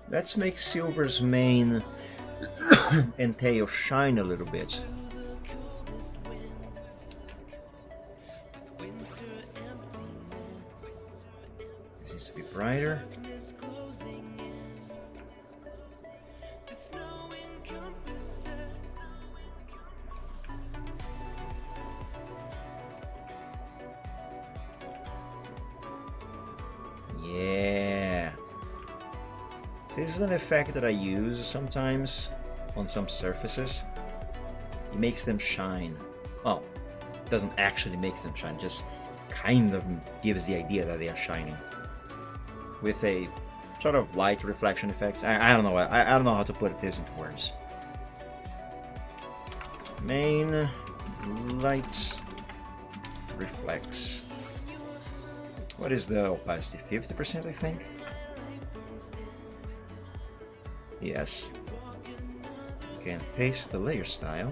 Speaker 3: Let's make Silver's mane and tail shine a little bit. This needs to be brighter. Yeah. This is an effect that I use sometimes on some surfaces. It makes them shine. Well, it doesn't actually make them shine, just kind of gives the idea that they are shining. With a sort of light reflection effect. I don't know. I don't know how to put this into words. Main light reflects. What is the opacity? 50%, I think? Yes. Can paste the layer style.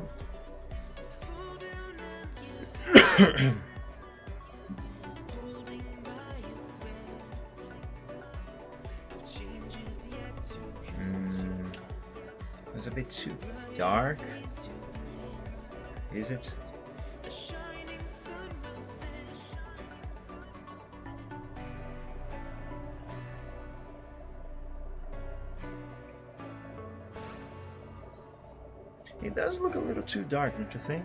Speaker 3: It's a bit too dark. Is it? It does look a little too dark, don't you think?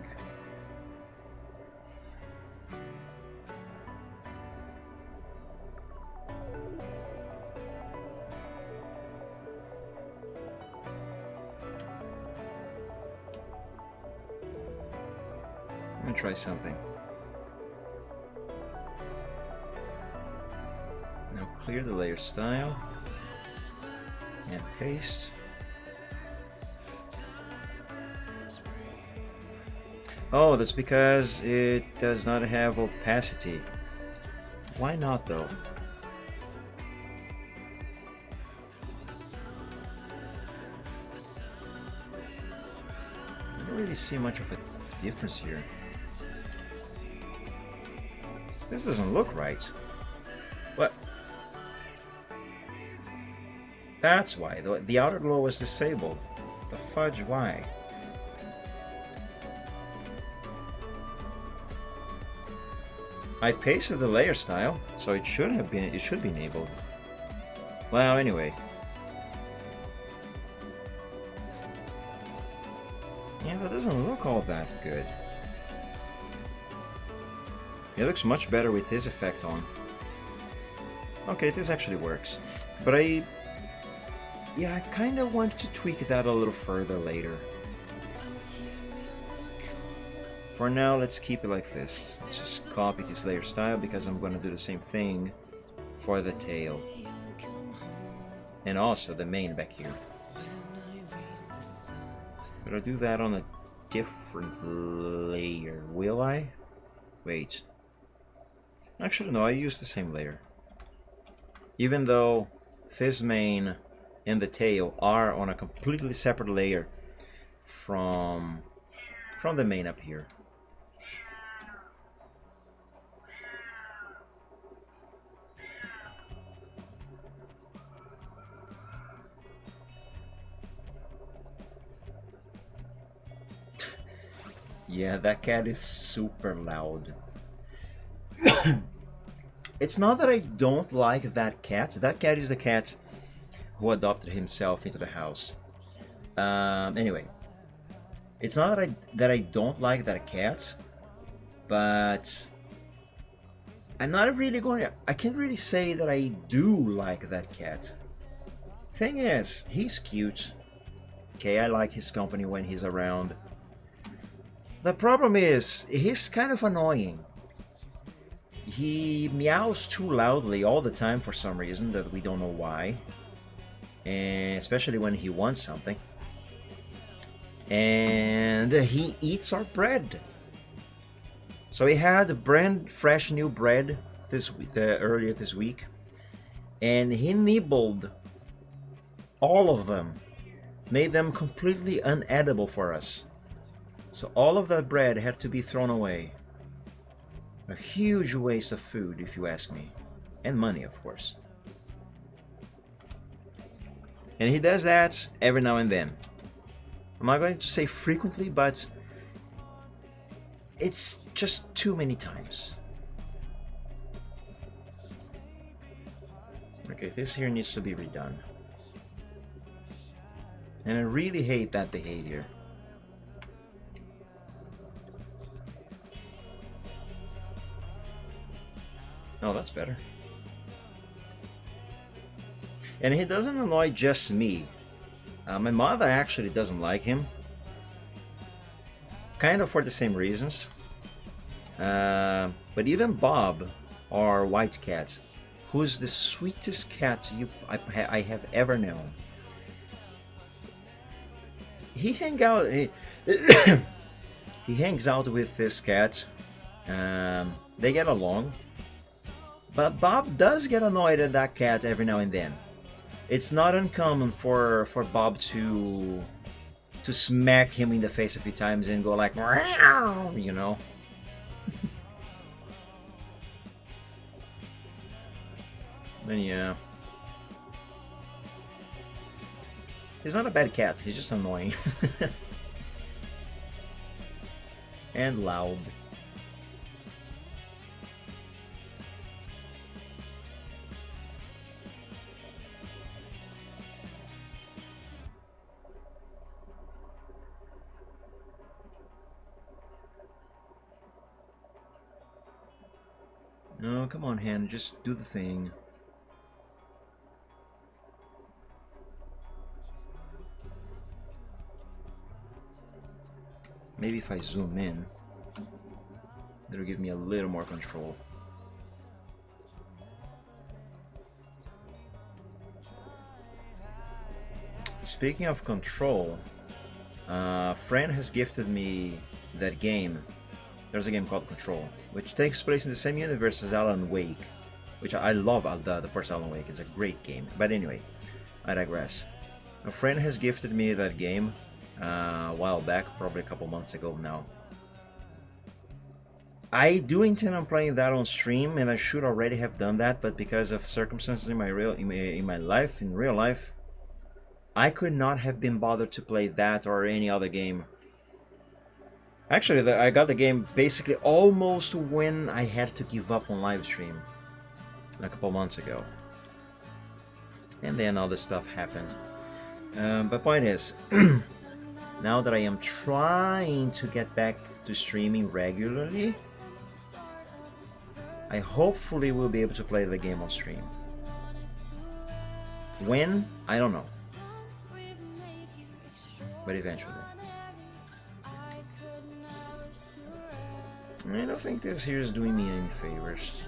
Speaker 3: Let me try something. Now clear the layer style and paste. Oh, that's because it does not have opacity. Why not though? I don't really see much of a difference here. This doesn't look right. What? That's why. The outer glow was disabled. The fudge, why? I pasted the layer style, so it should be enabled. Well, anyway. Yeah, that doesn't look all that good. It looks much better with this effect on. Okay, this actually works. But I kind of want to tweak that a little further later. For now, let's keep it like this. Let's just copy this layer style because I'm going to do the same thing for the tail. And also the mane back here. But I'll do that on a different layer, will I? Wait. Actually, no, I use the same layer. Even though this mane and the tail are on a completely separate layer from the mane up here. Yeah, that cat is super loud. It's not that I don't like that cat. That cat is the cat who adopted himself into the house. Anyway, it's not that I don't like that cat, but I'm not really going. I can't really say that I do like that cat. Thing is, he's cute. Okay, I like his company when he's around. The problem is, he's kind of annoying. He meows too loudly all the time for some reason that we don't know why. And especially when he wants something. And he eats our bread. So we had brand fresh new bread earlier this week, and he nibbled all of them, made them completely unedible for us. So all of that bread had to be thrown away. A huge waste of food, if you ask me, and money, of course. And he does that every now and then. I'm not going to say frequently, but it's just too many times. Okay, this here needs to be redone. And I really hate that behavior. Oh, that's better. And he doesn't annoy just me. My mother actually doesn't like him. Kind of for the same reasons. But even Bob, our white cat, who's the sweetest cat I have ever known. He hangs out with this cat. They get along. But Bob does get annoyed at that cat every now and then. It's not uncommon for Bob to smack him in the face a few times and go like, "Meow," you know. But yeah. He's not a bad cat, he's just annoying. And loud. No, come on, Han, just do the thing. Maybe if I zoom in, that'll give me a little more control. Speaking of control, a friend has gifted me that game. There's a game called Control, which takes place in the same universe as Alan Wake, which I love. The first Alan Wake. It's a great game. But anyway, I digress. A friend has gifted me that game a while back, probably a couple months ago now. I do intend on playing that on stream, and I should already have done that, but because of circumstances in my life, in real life, I could not have been bothered to play that or any other game. Actually, I got the game basically almost when I had to give up on live stream a couple months ago. And then all this stuff happened. But point is, now that I am trying to get back to streaming regularly, I hopefully will be able to play the game on stream. When? I don't know. But eventually. I don't think this here is doing me any favors.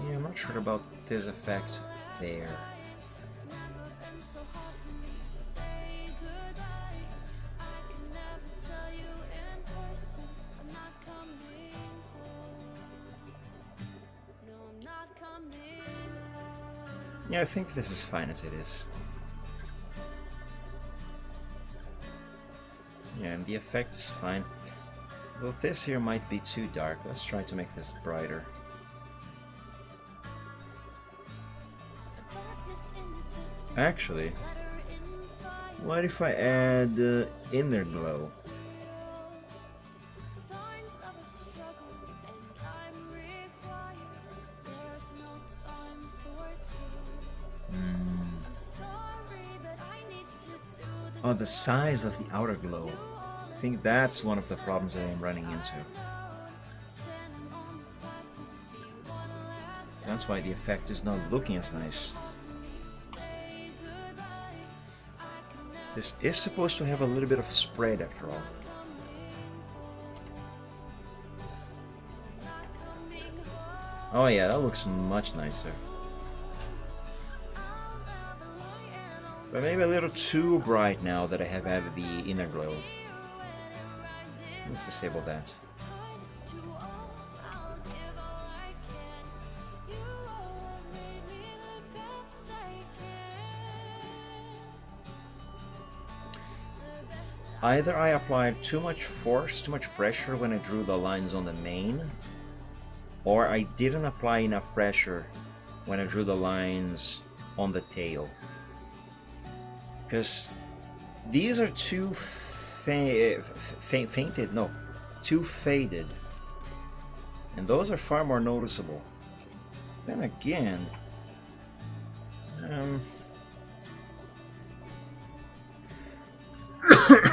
Speaker 3: Yeah, I'm not sure about this effect there. Yeah, I think this is fine as it is. Yeah, and the effect is fine. Though this here might be too dark. Let's try to make this brighter. Actually, what if I add inner glow? Oh, the size of the outer glow. I think that's one of the problems that I'm running into. That's why the effect is not looking as nice. This is supposed to have a little bit of spread after all. Oh yeah, that looks much nicer. But maybe a little too bright now that I have added the inner glow. Let's disable that. Either I applied too much force, too much pressure when I drew the lines on the mane, or I didn't apply enough pressure when I drew the lines on the tail. Because these are too too faded, and those are far more noticeable. Then again,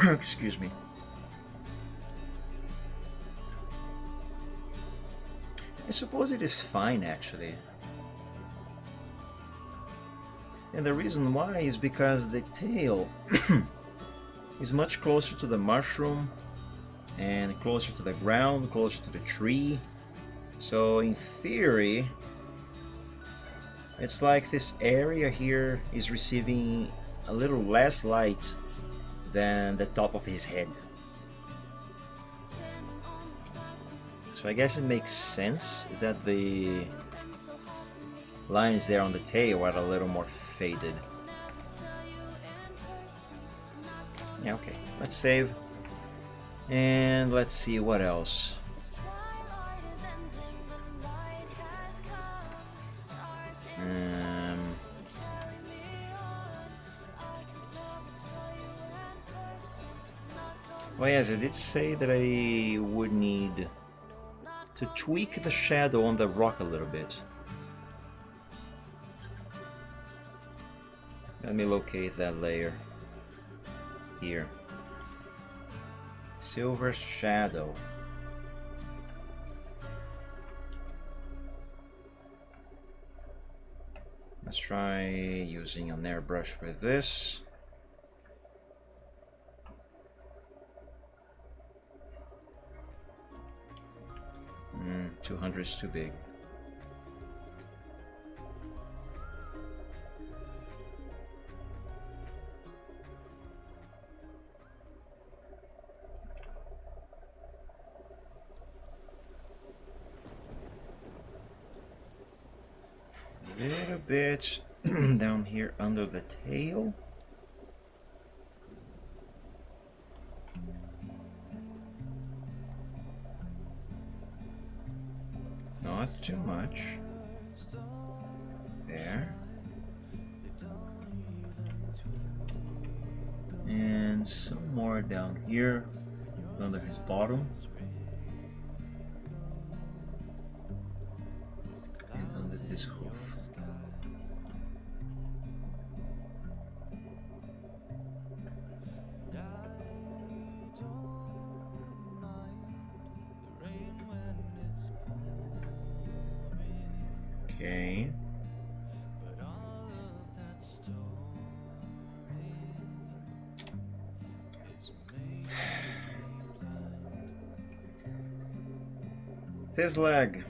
Speaker 3: excuse me. I suppose it is fine actually. And the reason why is because the tail is much closer to the mushroom and closer to the ground, closer to the tree. So in theory, it's like this area here is receiving a little less light than the top of his head. So I guess it makes sense that the lines there on the tail are a little more faded. Yeah, okay. Let's save. And let's see what else. Well, yes, I did say that I would need to tweak the shadow on the rock a little bit. Let me locate that layer here. Silver shadow. Let's try using an airbrush for this. 200 is too big. A little bit down here under the tail. Not too much. There. And some more down here under his bottom. And under this hoof. Okay. This leg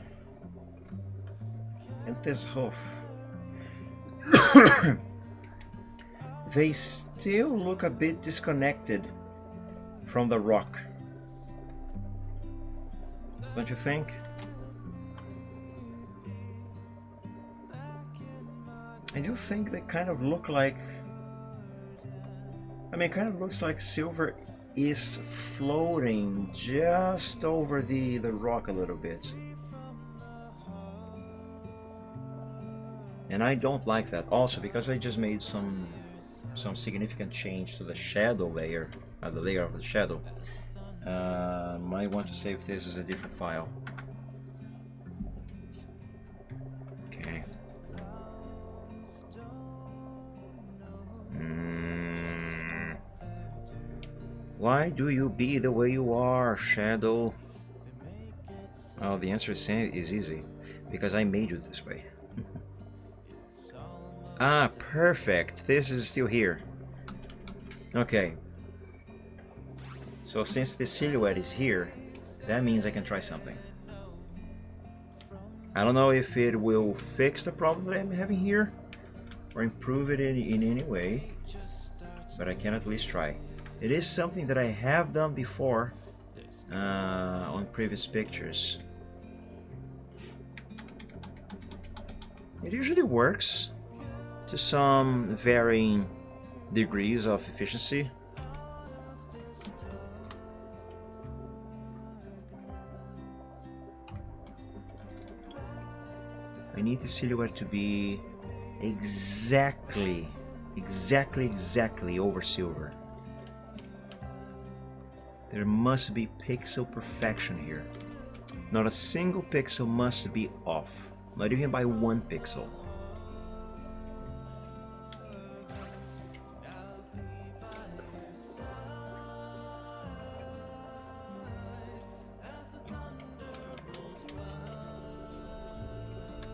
Speaker 3: and this hoof, they still look a bit disconnected from the rock, don't you think? I do think they kind of look like, I mean, it kind of looks like Silver is floating just over the rock a little bit. And I don't like that, also because I just made some significant change to the shadow layer, the layer of the shadow. I want to save this as a different file. Okay. Why do you be the way you are, Shadow? Oh, the answer is easy. Because I made you this way. Ah, perfect. This is still here. Okay. So since the silhouette is here, that means I can try something. I don't know if it will fix the problem that I'm having here or improve it in any way, but I can at least try. It is something that I have done before on previous pictures. It usually works to some varying degrees of efficiency. I need the silhouette to be exactly over silver. There must be pixel perfection here. Not a single pixel must be off, not even by 1 pixel.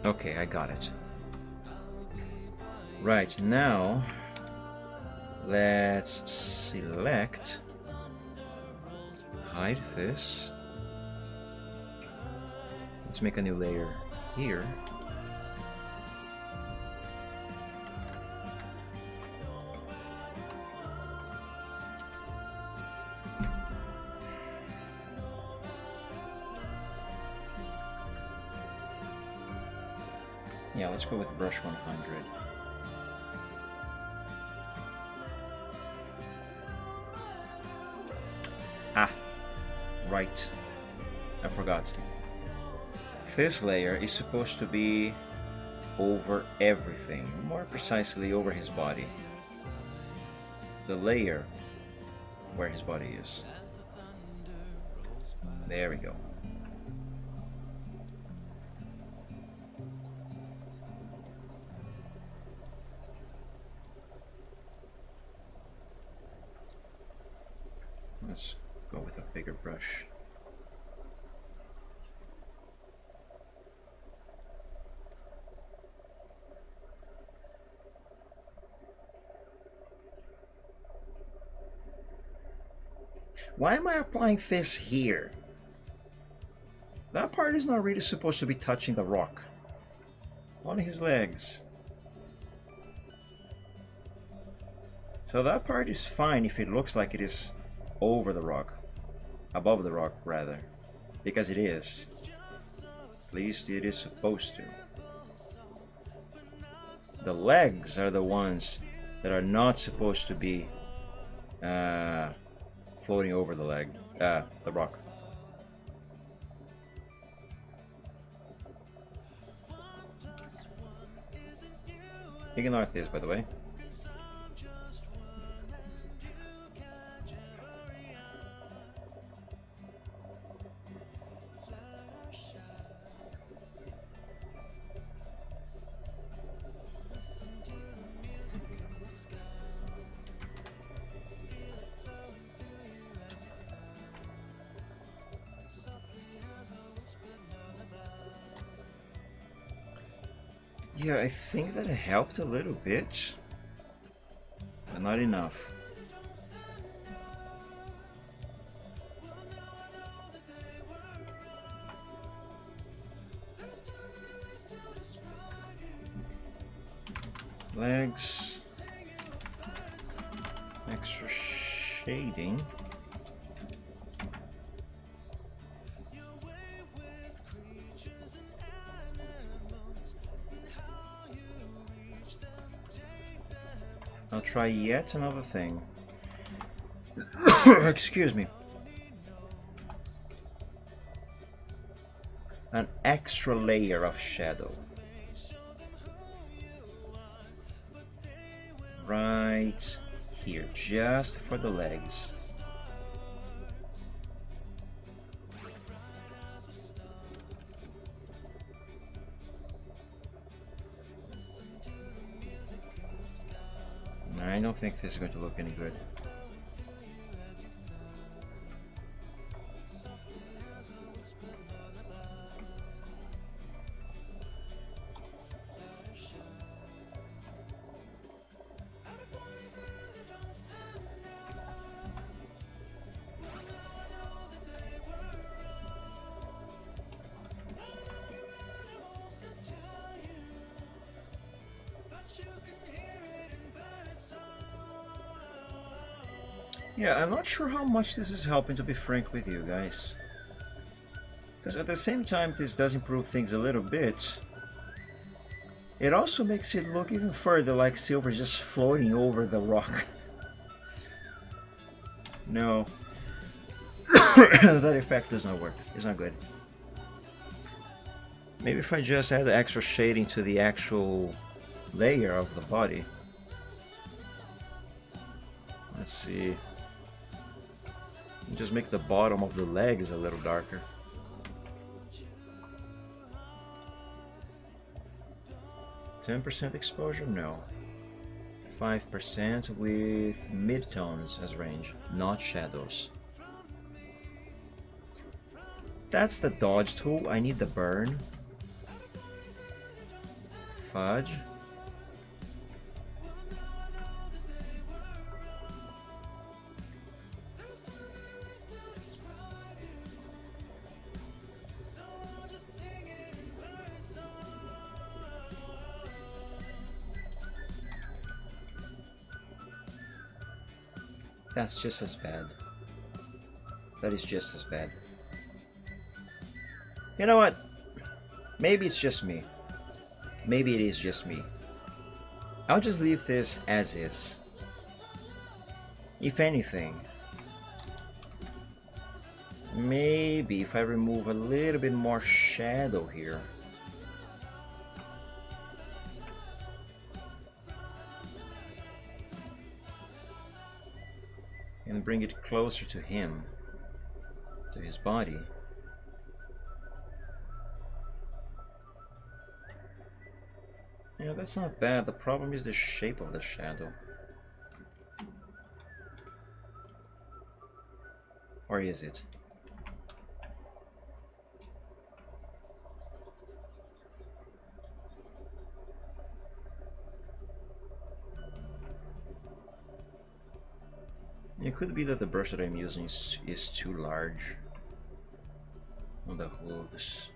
Speaker 3: Okay, I got it. Right, now let's select, hide this. Let's make a new layer here. Yeah, let's go with brush 100. Ah, right. I forgot. This layer is supposed to be over everything, more precisely over his body. The layer where his body is. There we go. Let's go with a bigger brush. Why am I applying this here? That part is not really supposed to be touching the rock. On his legs. So that part is fine if it looks like it is over the rock. Above the rock, rather. Because it is. At least it is supposed to. The legs are the ones that are not supposed to be floating over the rock. Ignore this, by the way. Yeah, I think that it helped a little bit, but not enough. Legs, extra shading. I'll try yet another thing. Excuse me. An extra layer of shadow. Right here, just for the legs. I don't think this is going to look any good. Yeah, I'm not sure how much this is helping, to be frank with you guys. Because at the same time this does improve things a little bit, it also makes it look even further like silver is just floating over the rock. No. That effect does not work. It's not good. Maybe if I just add extra shading to the actual layer of the body. Let's see. Just make the bottom of the legs a little darker. %, exposure? No. 5% with midtones as range, not shadows. That's the dodge tool. I need the burn. Fudge. That's just as bad. That is just as bad. You know what? Maybe it's just me. Maybe it is just me. I'll just leave this as is. If anything, maybe if I remove a little bit more shadow here. And bring it closer to him, to his body. Yeah, that's not bad. The problem is the shape of the shadow. Or is it? It could be that the brush that I'm using is too large on the hooves.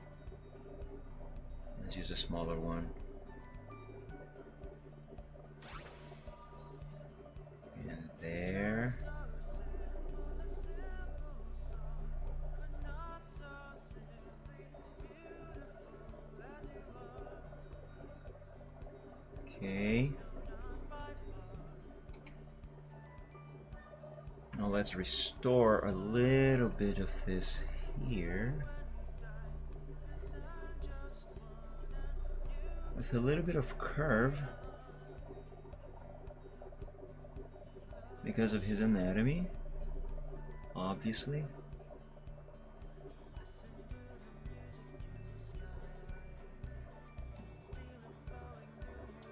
Speaker 3: Let's use a smaller one. And there. Okay. Now let's restore a little bit of this here. With a little bit of curve. Because of his anatomy, obviously.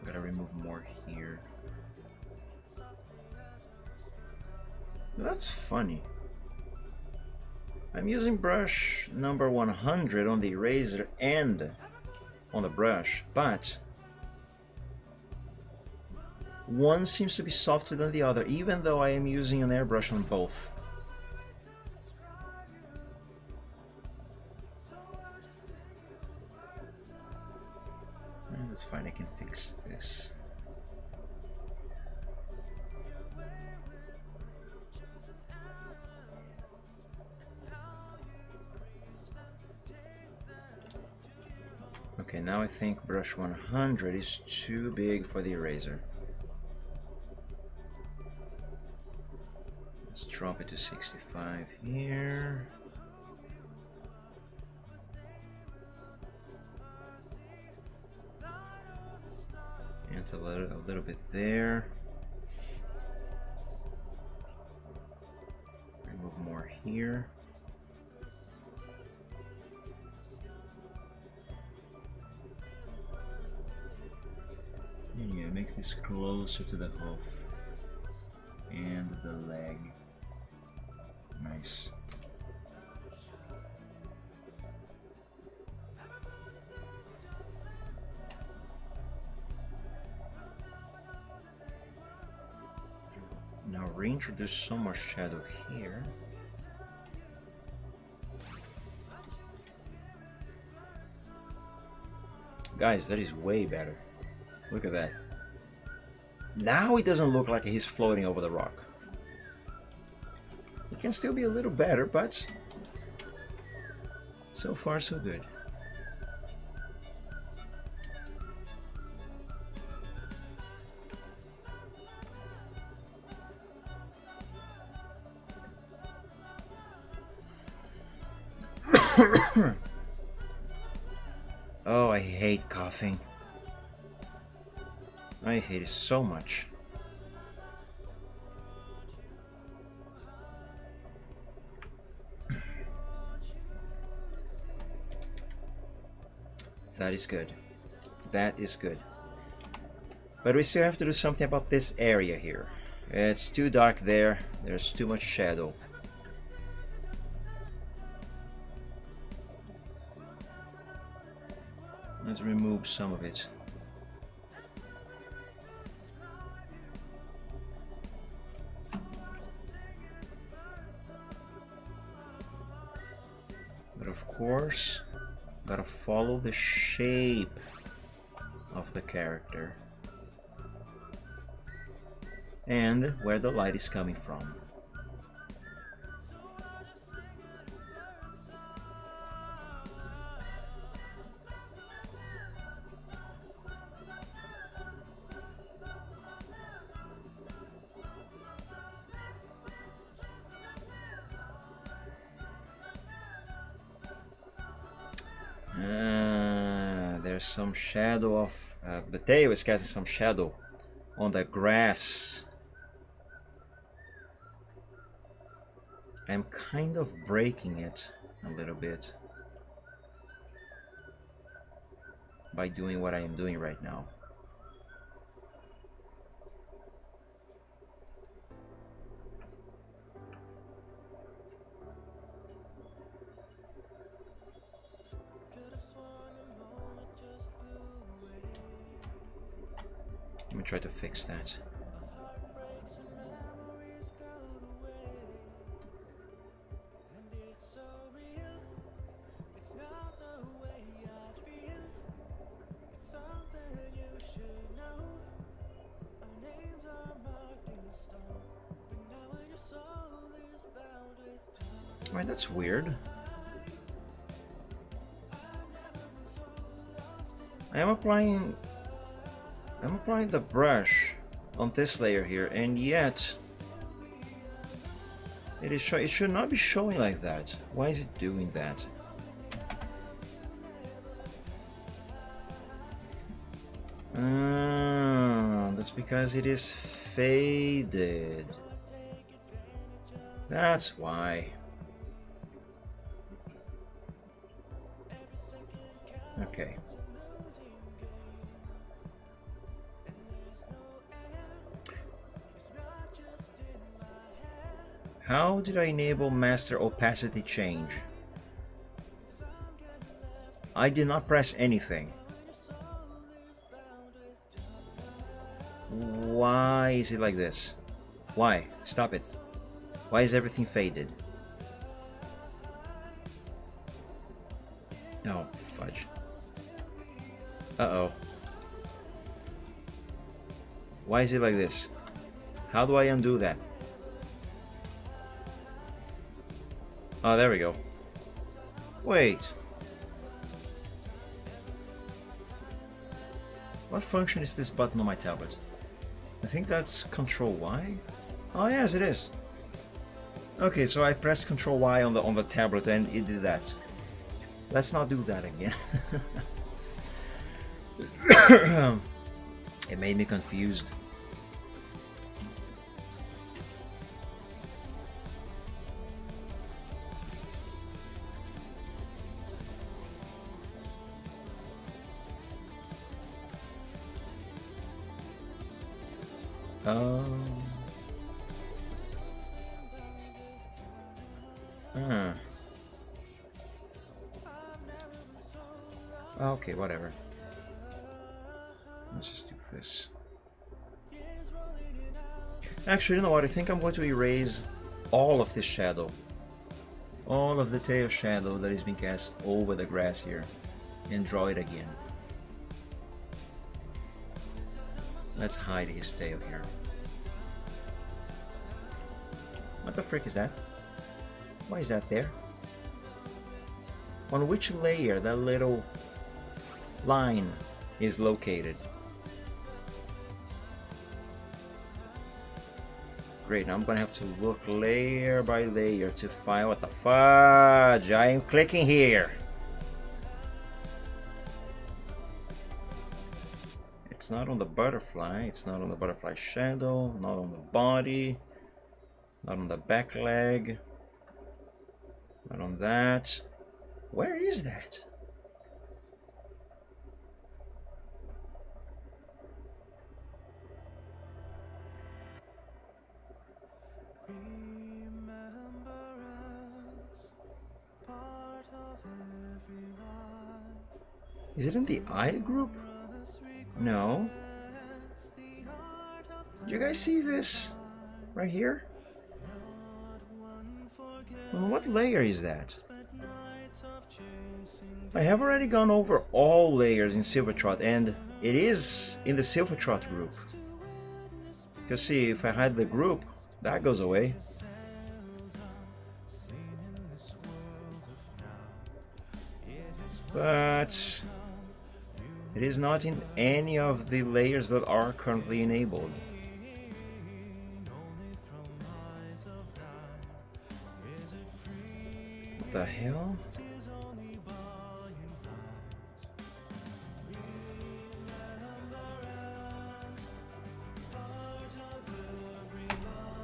Speaker 3: Gotta remove more here. That's funny. I'm using brush number 100 on the eraser and on the brush, but one seems to be softer than the other, even though I am using an airbrush on both. That's fine, I can fix this. Okay, now I think brush 100 is too big for the eraser. Let's drop it to 65 here. And a little bit there. Remove more here. And yeah, make this closer to the hoof and the leg. Nice. Now reintroduce some more shadow here. Guys, that is way better. Look at that. Now it doesn't look like he's floating over the rock. It can still be a little better, but so far so good. Oh, I hate coughing. I hate it so much. That is good. That is good. But we still have to do something about this area here. It's too dark there. There's too much shadow. Let's remove some of it. But of course, gotta follow the shape of the character and where the light is coming from. There's some shadow of the tail is casting some shadow on the grass. I'm kind of breaking it a little bit by doing what I am doing right now. Let me try to fix that. Why, that's weird. I'm applying the brush on this layer here, and yet it should not be showing like that. Why is it doing that? That's because it is faded. That's why. Okay. How did I enable master opacity change? I did not press anything. Why is it like this? Why? Stop it. Why is everything faded? Oh, fudge. Uh-oh. Why is it like this? How do I undo that? Oh, there we go. Wait. What function is this button on my tablet? I think that's Control Y. Oh yes, it is. Okay, so I pressed Control Y on the tablet and it did that. Let's not do that again. It made me confused. Okay, whatever. Let's just do this. Actually, you know what? I think I'm going to erase all of this shadow. All of the tail shadow that is being cast over the grass here. And draw it again. Let's hide his tail here. What the frick is that? Why is that there? On which layer that little line is located? Great, now I'm gonna have to look layer by layer to find what the fudge I am clicking here. It's not on the butterfly, it's not on the butterfly shadow, not on the body, not on the back leg, not on that. Where is that? Is it in the eye group? No. Do you guys see this? Right here? On what layer is that? I have already gone over all layers in Silvertrot, and it is in the Silvertrot group. Because see, if I hide the group, that goes away. But it is not in any of the layers that are currently enabled. What the hell?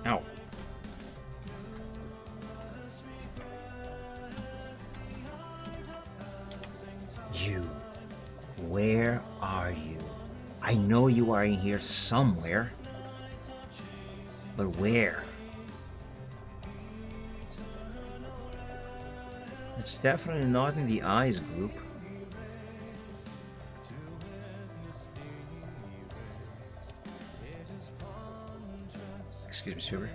Speaker 3: Ow. You. Where are you? I know you are in here somewhere. But where? It's definitely not in the eyes group. Excuse me, Super.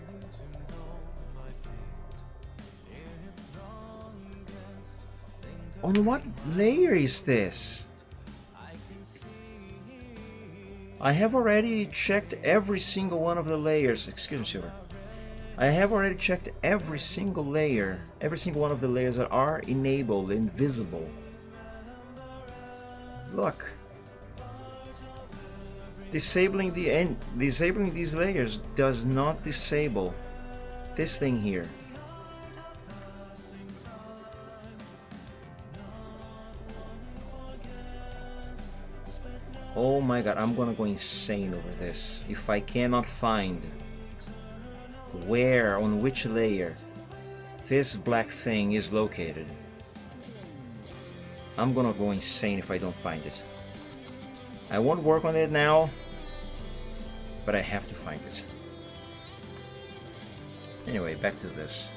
Speaker 3: On what layer is this? I have already checked every single one of the layers. Excuse me, Super. I have already checked every single layer, every single one of the layers that are enabled and visible. Look. Disabling these layers does not disable this thing here. Oh my god, I'm gonna go insane over this if I cannot find where, on which layer this black thing is located. I'm gonna go insane if I don't find it. I won't work on it now, but I have to find it. Anyway, back to this.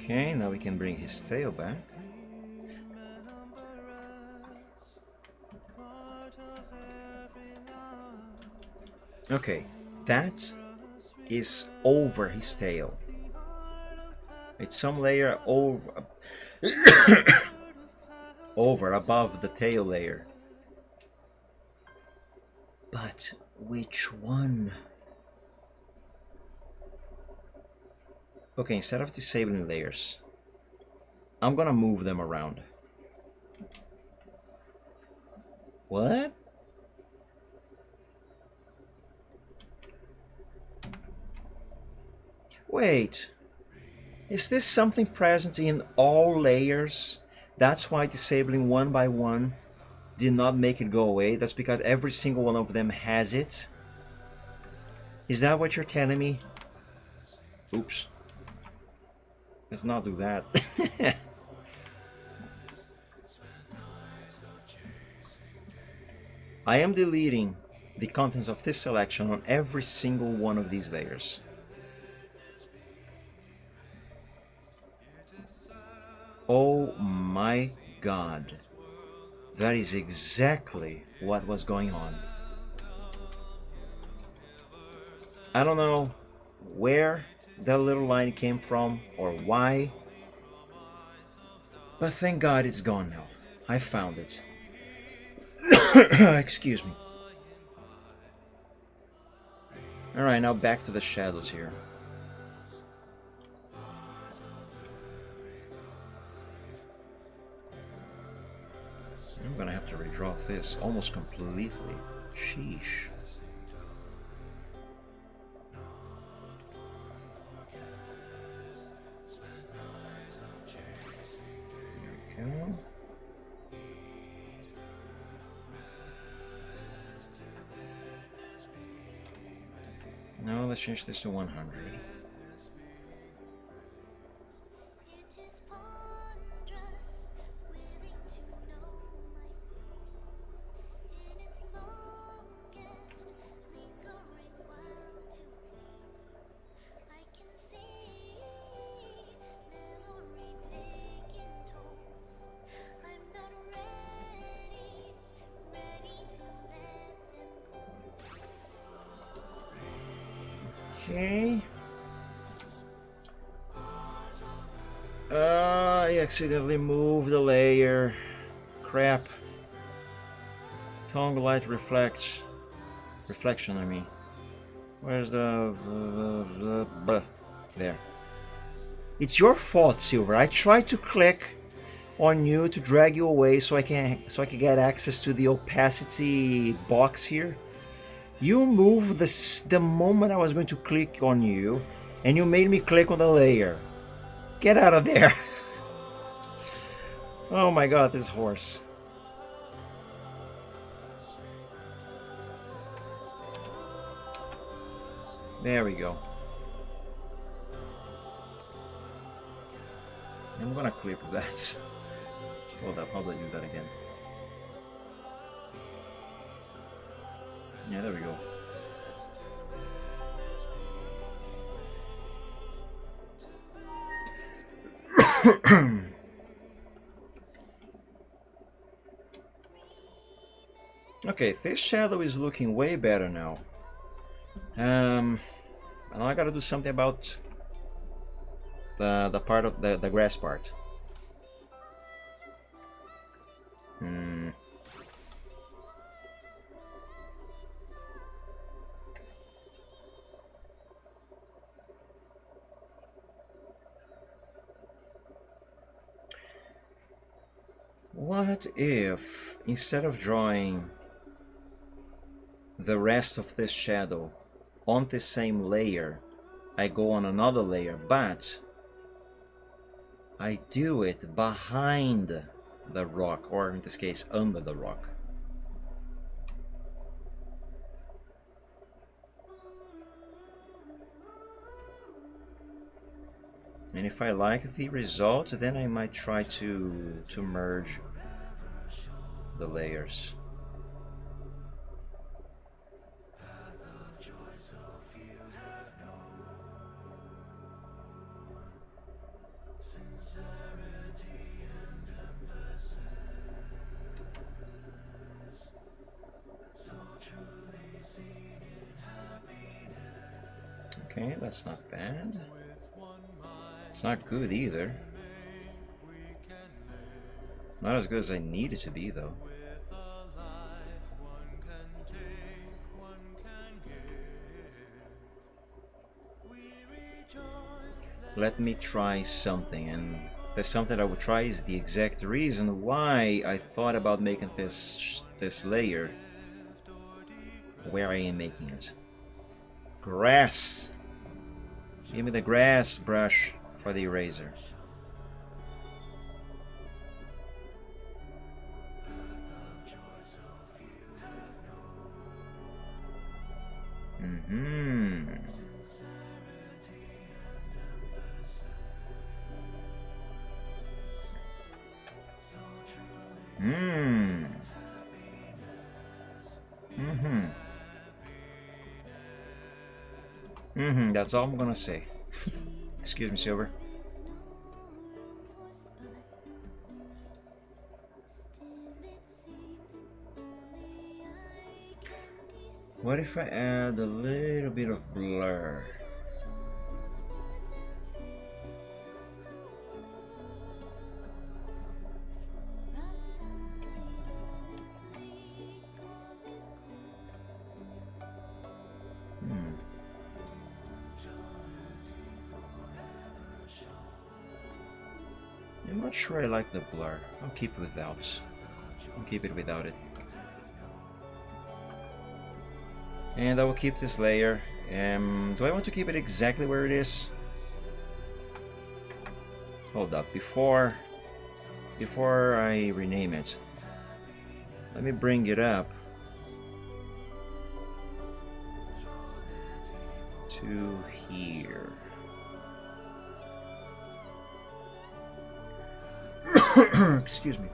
Speaker 3: Okay, now we can bring his tail back. Okay, that is over his tail. It's some layer over above the tail layer. But which one? Okay, instead of disabling layers, I'm gonna move them around. What? Wait, is this something present in all layers? That's why disabling one by one did not make it go away? That's because every single one of them has it? Is that what you're telling me? Oops. Let's not do that. I am deleting the contents of this selection on every single one of these layers. Oh my god. That is exactly what was going on. I don't know where that little line came from or why, but thank God it's gone now. I found it. Excuse me. Alright, now back to the shadows here. I'm gonna have to redraw this almost completely. Sheesh. There we go. Now let's change this to 100.
Speaker 1: It is wondrous, willing to know my fate in its longest, lingering while to me. I can see memory taking tolls. I'm not ready, ready to let them go.
Speaker 3: Okay. I accidentally moved the layer. Crap. Tongue light reflection, I mean. Where's the there? It's your fault, Silver. I tried to click on you to drag you away so I can get access to the opacity box here. You moved the moment I was going to click on you, and you made me click on the layer. Get out of there. Oh my god, this horse. There we go. I'm gonna clip that. Hold up, how do I do that again? Yeah, there we go. Okay, this shadow is looking way better now. And I gotta do something about the part of the grass part. What if, instead of drawing the rest of this shadow on the same layer, I go on another layer, but I do it behind the rock, or in this case, under the rock. And if I like the result, then I might try to merge the layers. Okay, that's not bad. It's not good either. Not as good as I need it to be, though. Let me try something, and the something I would try is the exact reason why I thought about making this layer where I am making it. Grass! Give me the grass brush for the eraser. That's all I'm gonna say. Excuse me, Silver. What if I add a little bit of blur? I'm not sure I like the blur. I'll keep it without. I'll keep it without it. And I will keep this layer. Do I want to keep it exactly where it is? Hold up, before I rename it, let me bring it up to here. Excuse me.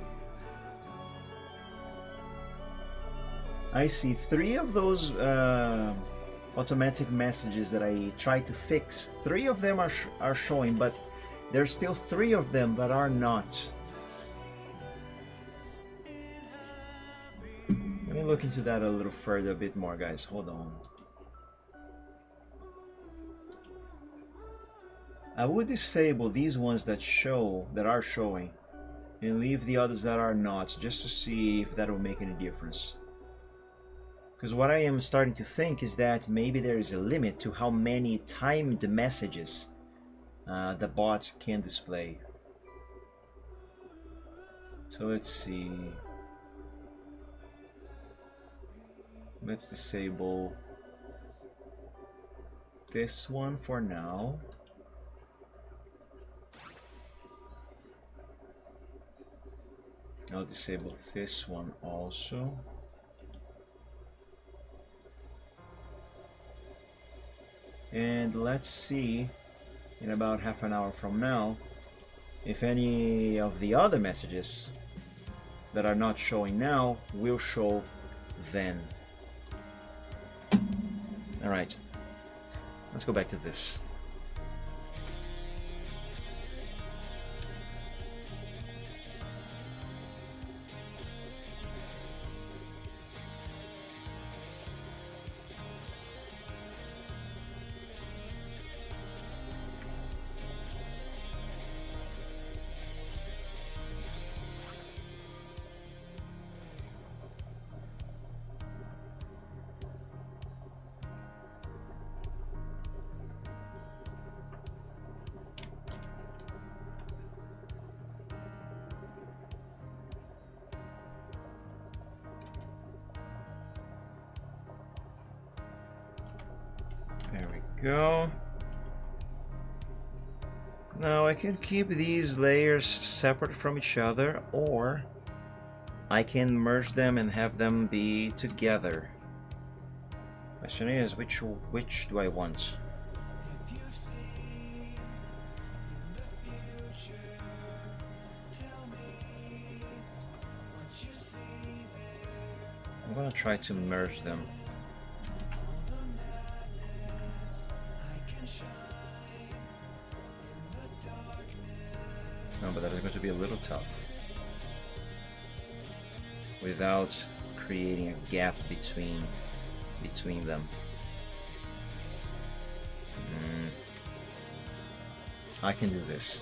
Speaker 3: I see 3 of those automatic messages that I tried to fix. 3 of them are showing, but there's still 3 of them that are not. Let me look into that a little further, a bit more, guys. Hold on. I would disable these ones that are showing, and leave the others that are not, just to see if that will make any difference. Because what I am starting to think is that maybe there is a limit to how many timed messages the bot can display. So let's see. Let's disable this one for now. I'll disable this one also. And let's see in about half an hour from now if any of the other messages that are not showing now will show then. Alright, let's go back to this. There we go. Now I can keep these layers separate from each other, or I can merge them and have them be together. Question is, which do I want? I'm gonna try to merge them. No, but that is going to be a little tough without creating a gap between them. I can do this.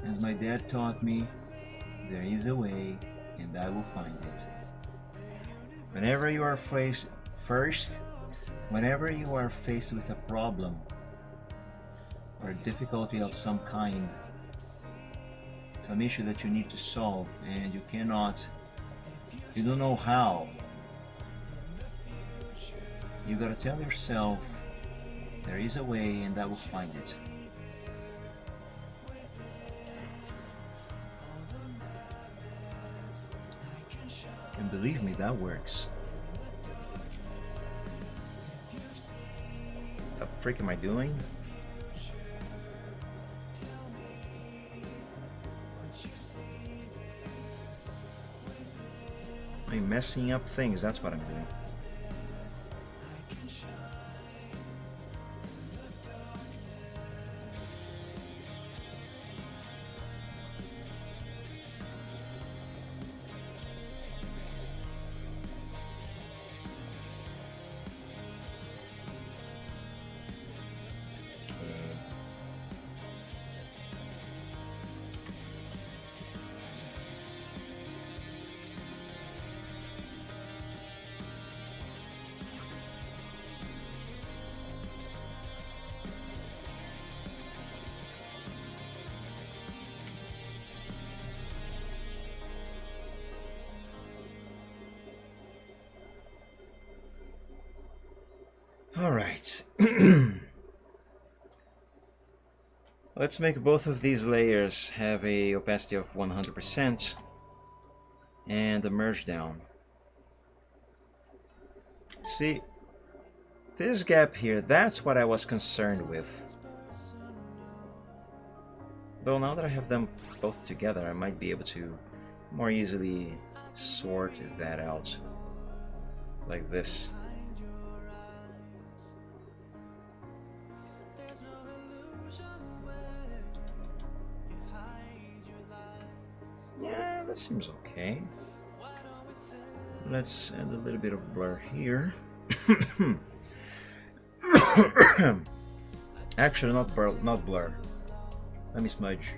Speaker 3: As my dad taught me, there is a way, and I will find it. Whenever you are faced with a problem or difficulty of some kind, some issue that you need to solve, and you don't know how, you gotta tell yourself, there is a way, and I will find it. And believe me, that works. What the frick am I doing? messing up things, that's what I'm doing. All right. Let's make both of these layers have a opacity of 100% and a merge down. See, this gap here, that's what I was concerned with. Though now that I have them both together, I might be able to more easily sort that out. Like this. Yeah, that seems okay. Let's add a little bit of blur here. Actually, not blur. Let me smudge.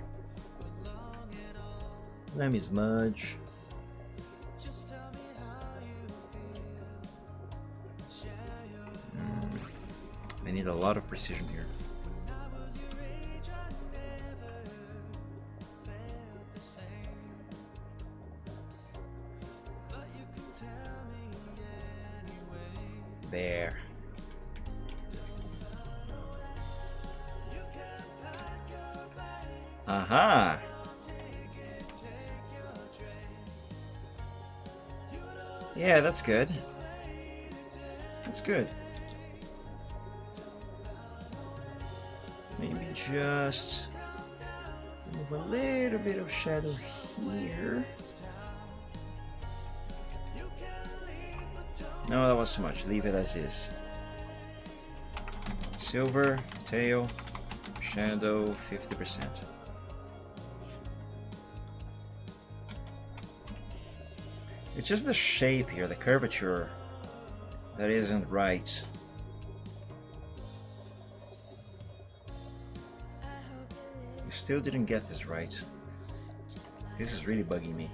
Speaker 3: I need a lot of precision here. There. Aha! Yeah, that's good. That's good. Maybe just move a little bit of shadow here. No, that was too much. Leave it as is. Silver, tail, shadow, 50%. It's just the shape here, the curvature, that isn't right. I still didn't get this right. This is really bugging me.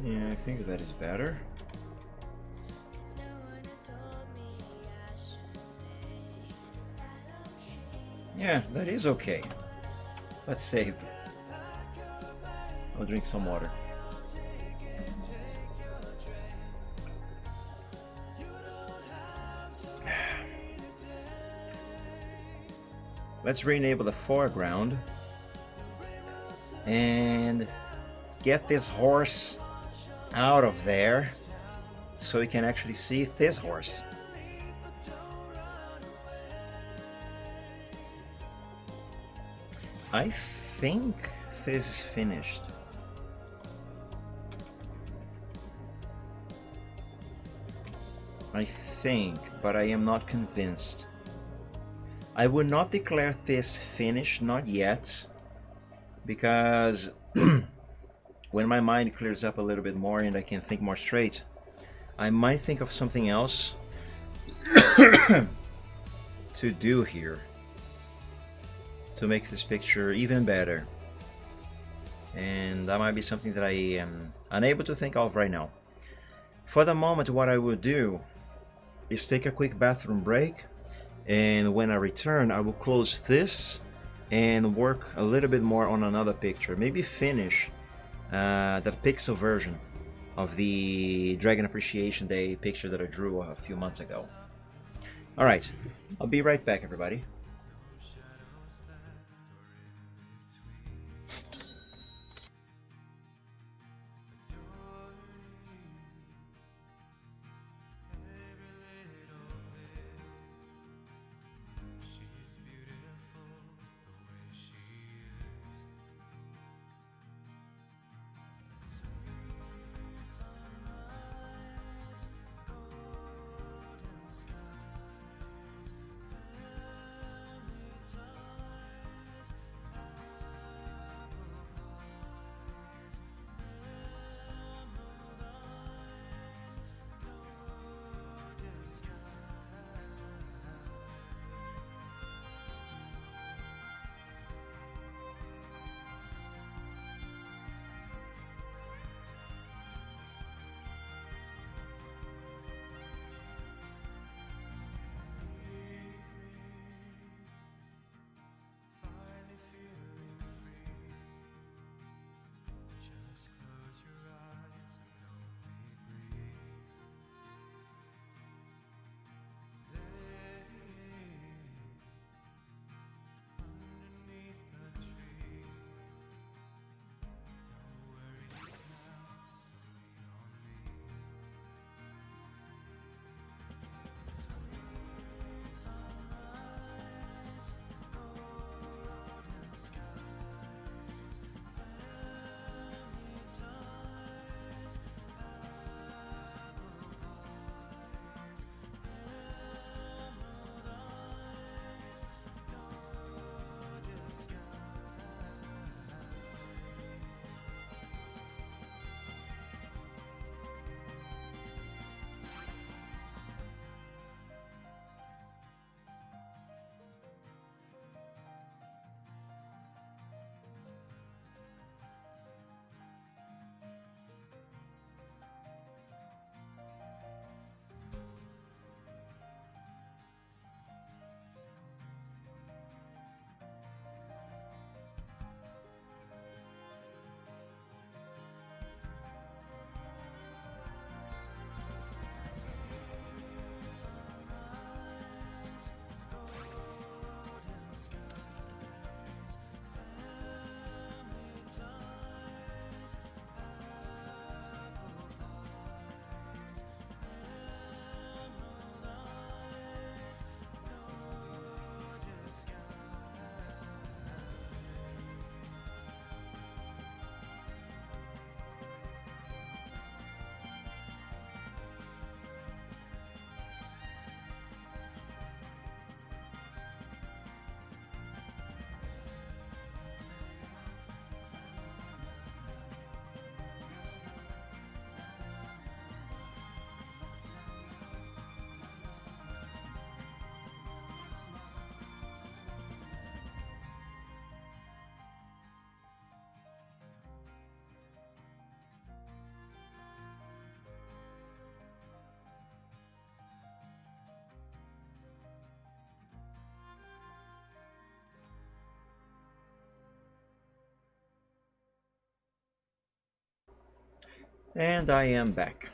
Speaker 3: Yeah, I think that is better. Yeah, that is okay. Let's save. I'll drink some water. Let's re-enable the foreground and get this horse out of there so we can actually see this horse. I think this is finished. I think, but I am not convinced. I would not declare this finished, not yet, because when my mind clears up a little bit more and I can think more straight, I might think of something else to do here to make this picture even better. And that might be something that I am unable to think of right now. For the moment, what I will do is take a quick bathroom break, and when I return I will close this and work a little bit more on another picture. Maybe finish the pixel version of the Dragon Appreciation Day picture that I drew a few months ago. Alright, I'll be right back, everybody. And I am back.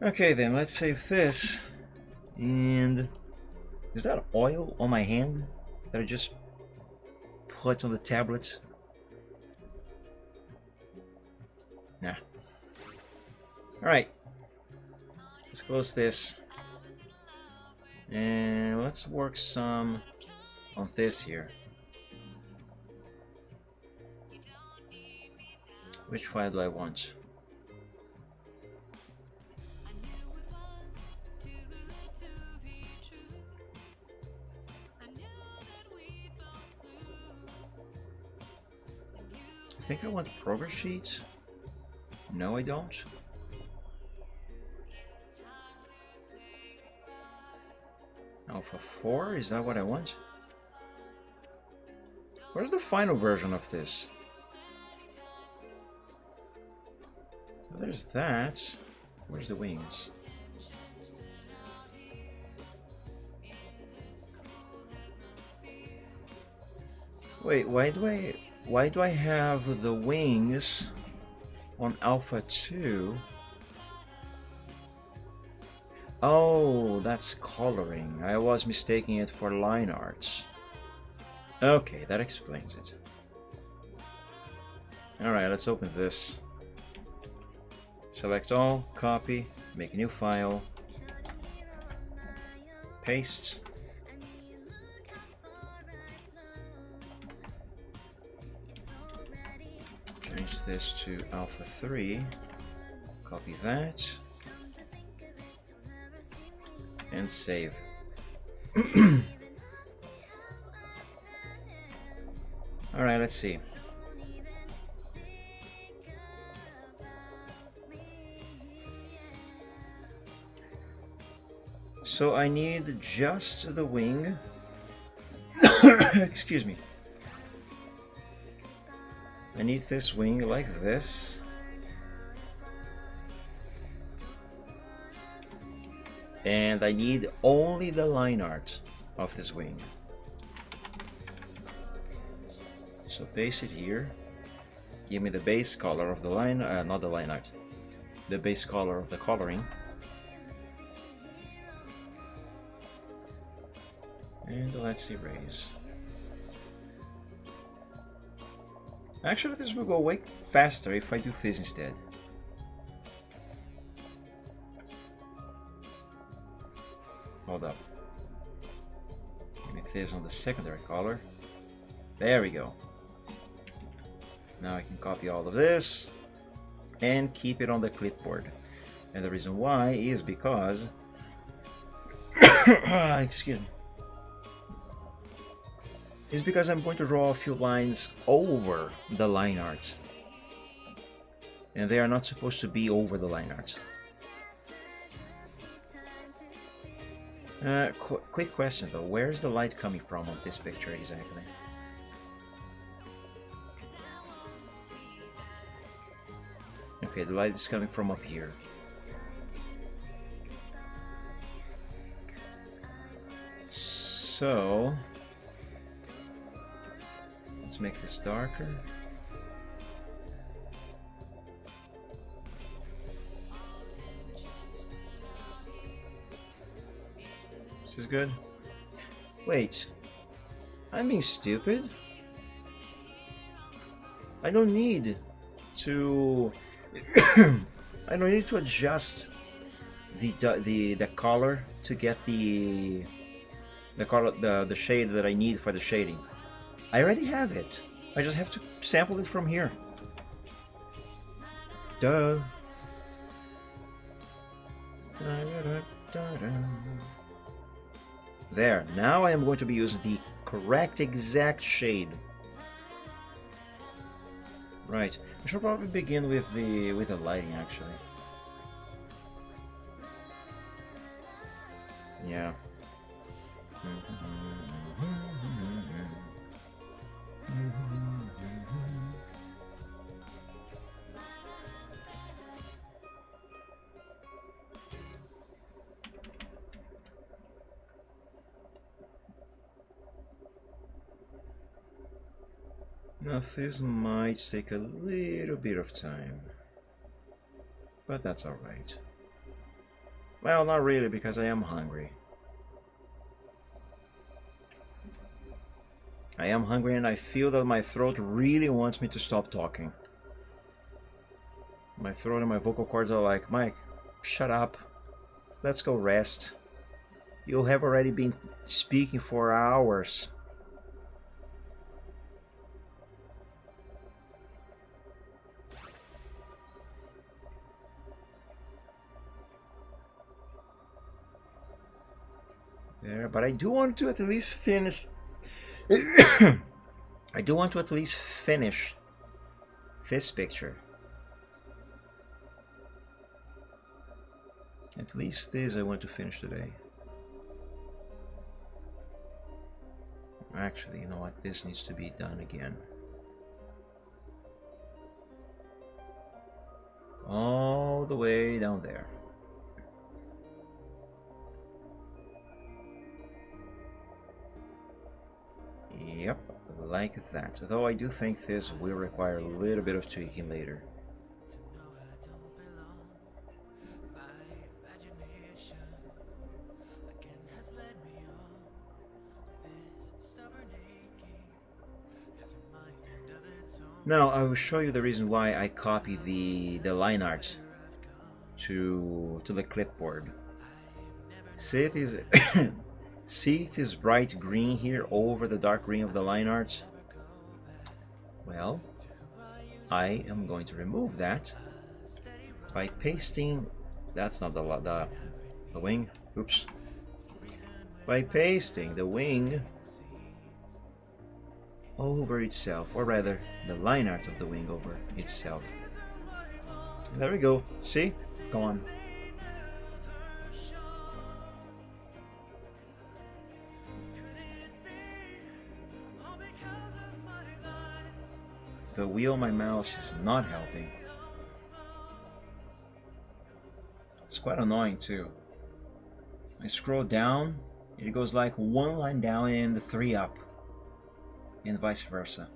Speaker 3: Okay then, let's save this. And is that oil on my hand that I just put on the tablet? Nah. Alright. Let's close this. And let's work some on this here. Which file do I want? I think I want progress sheet. No, I don't. Alpha 4, is that what I want? Where's the final version of this? So there's that. Where's the wings? Wait, why do I have the wings on Alpha 2? Oh, that's coloring. I was mistaking it for line arts. Okay, that explains it. Alright, let's open this. Select all, copy, make a new file, paste. Change this to Alpha 3, copy that, and save. Alright, let's see. So I need just the wing. Excuse me. I need this wing like this. And I need only the line art of this wing. So paste it here. Give me the base color of the line, not the line art. The base color of the coloring. And let's erase. Actually, this will go way faster if I do this instead. Hold up. Give me this on the secondary color. There we go. Now I can copy all of this and keep it on the clipboard. And the reason why is because excuse me. Is because I'm going to draw a few lines over the line art. And they are not supposed to be over the line art. Quick question though, where is the light coming from on this picture exactly? Okay, the light is coming from up here. So let's make this darker. This is good. Wait, I'm being stupid. I don't need to I don't need to adjust the color to get the color, the shade that I need for the shading. I already have it. I just have to sample it from here. Duh. There. Now I am going to be using the correct exact shade. Right. I should probably begin with the lighting actually. Yeah. Now this might take a little bit of time. but that's alright. Well, not really, because I am hungry. I am hungry and I feel that my throat really wants me to stop talking. My throat and my vocal cords are like, Mike, shut up. Let's go rest. You have already been speaking for hours. There, but I do want to at least finish. I do want to at least finish this picture. At least this I want to finish today. Actually, you know what? This needs to be done again. All the way down there. Yep, like that. Though I do think this will require a little bit of tweaking later. Now I will show you the reason why I copied the line art to the clipboard. See this see this bright green here over the dark green of the line art? Well, I am going to remove that by pasting. That's not the wing. Oops. By pasting the wing over itself, or rather the line art of the wing over itself. There we go. See? Go on. The wheel on my mouse is not helping. It's quite annoying too. I scroll down, it goes like one line down and 3 up, and vice versa.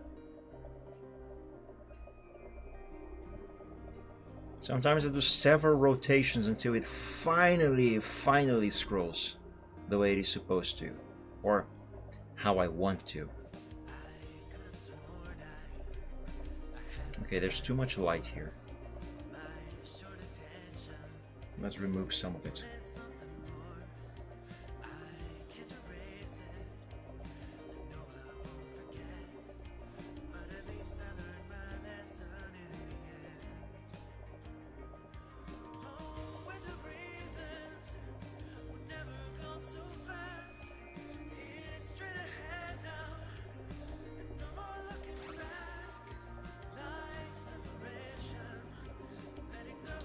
Speaker 3: Sometimes I do several rotations until it finally scrolls the way it is supposed to, or how I want to. Okay, there's too much light here. Let's remove some of it.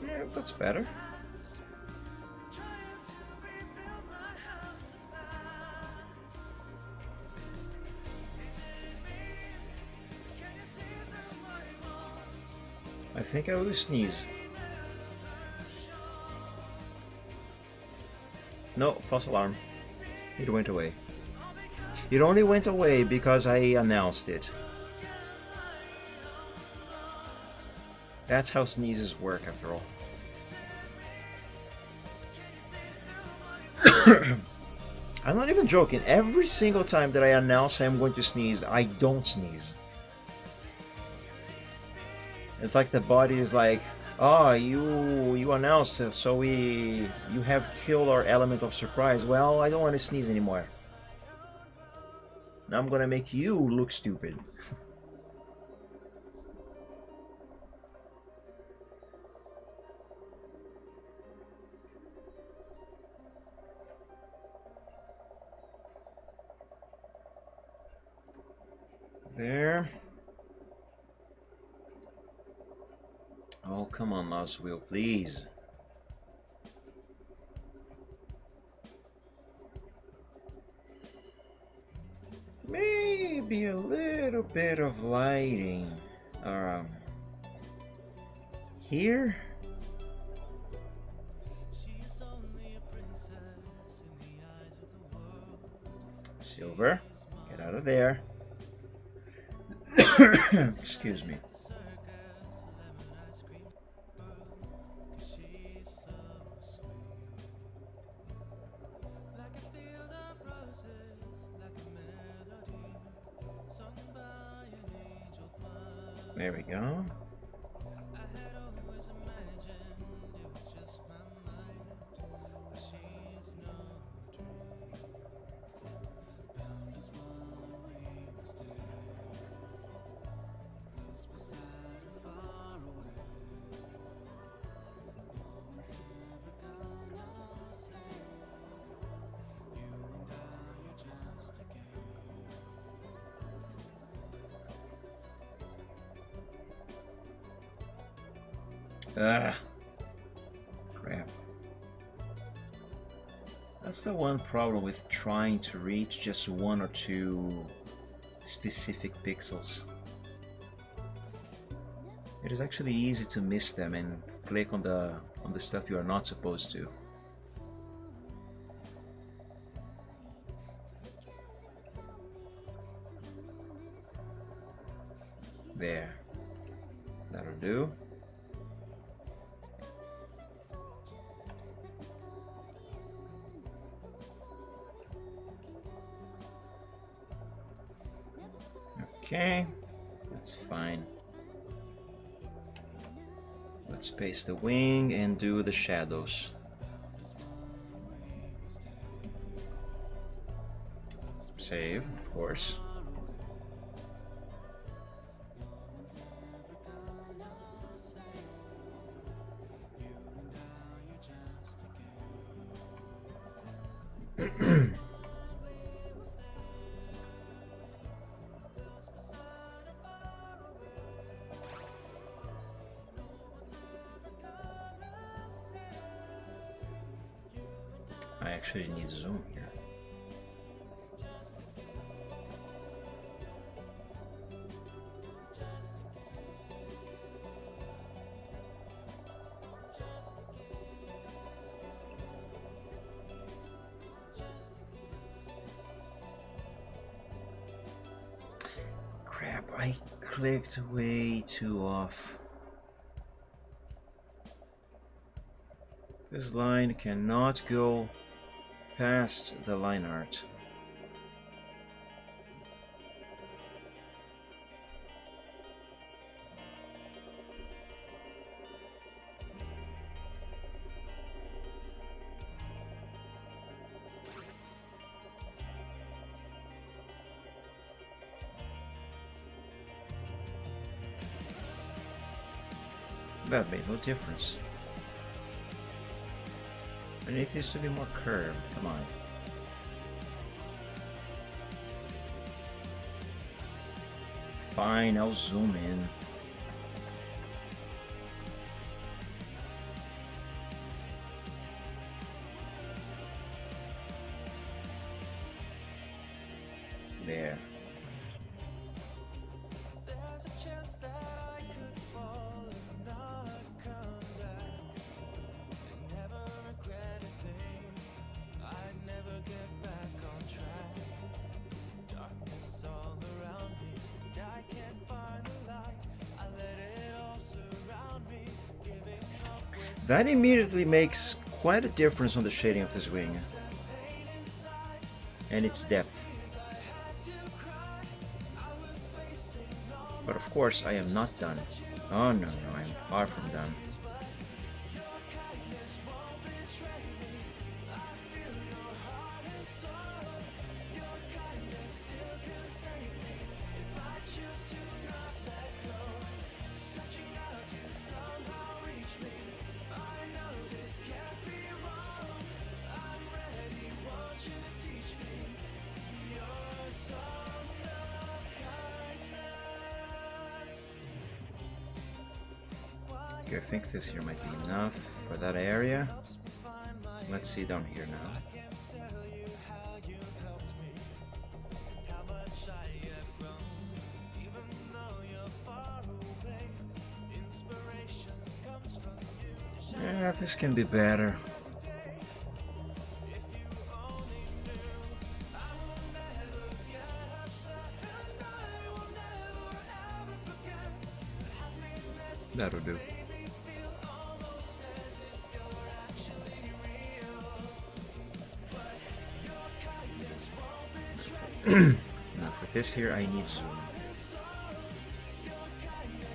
Speaker 3: Yeah, that's better. I think I will sneeze. No, false alarm. It went away. It only went away because I announced it. That's how sneezes work, after all. I'm not even joking. Every single time that I announce I'm going to sneeze, I don't sneeze. It's like the body is like, oh, you announced it, so you have killed our element of surprise. Well, I don't want to sneeze anymore. Now I'm gonna make you look stupid. There. Oh, come on, mouse wheel, please. Maybe a little bit of lighting. Here. Silver, get out of there. Excuse me. There we go. Ah, crap. That's the one problem with trying to reach just one or two specific pixels. It is actually easy to miss them and click on the stuff you are not supposed to. There. That'll do. Okay, that's fine. Let's paste the wing and do the shadows. Save, of course. I actually need zoom here. Crap, I clicked way too off. This line cannot go past the line art. That made no difference. And it needs to be more curved, come on. Fine, I'll zoom in. There.
Speaker 2: There's a chance that I could fall and not come back and never regret a thing. I'd never get back on track. Darkness all around me, and I can't find the light. I let it all surround me, giving up with
Speaker 3: That immediately makes quite a difference on the shading of this wing
Speaker 2: pain inside.
Speaker 3: and its depth.
Speaker 2: I had to cry. I was facing all
Speaker 3: But of course, I am not done. Oh no, no, I'm far from done.
Speaker 2: your kindness won't betray me. I feel your heart and soul. Your kindness still can save me. If I choose to not let go, stretching out, you somehow reach me. I know this can't be wrong. I'm ready, won't you teach me your song of kindness?
Speaker 3: Okay, I think this here might be enough for that area. Let's see down here now.
Speaker 2: Can't tell you how you've helped me, how much I have grown. Even though you're far away, inspiration comes from you to shine.
Speaker 3: Yeah, this can be better.
Speaker 2: If you only knew, I will never get upset, and I will never ever forget that happiness
Speaker 3: That'll do.
Speaker 2: made me feel almost as if you're actually real. But your kindness won't betray me.
Speaker 3: Now for this here, I need zoom.
Speaker 2: Your kindness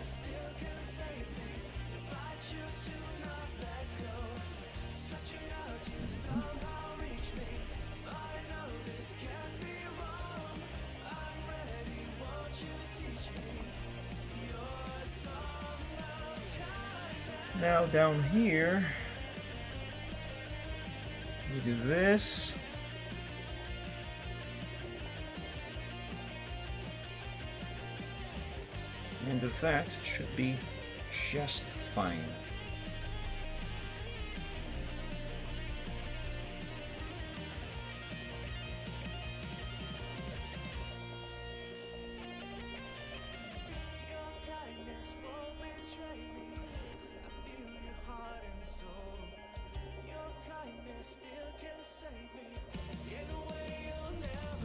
Speaker 3: Now down here, we do this. And that should be just fine.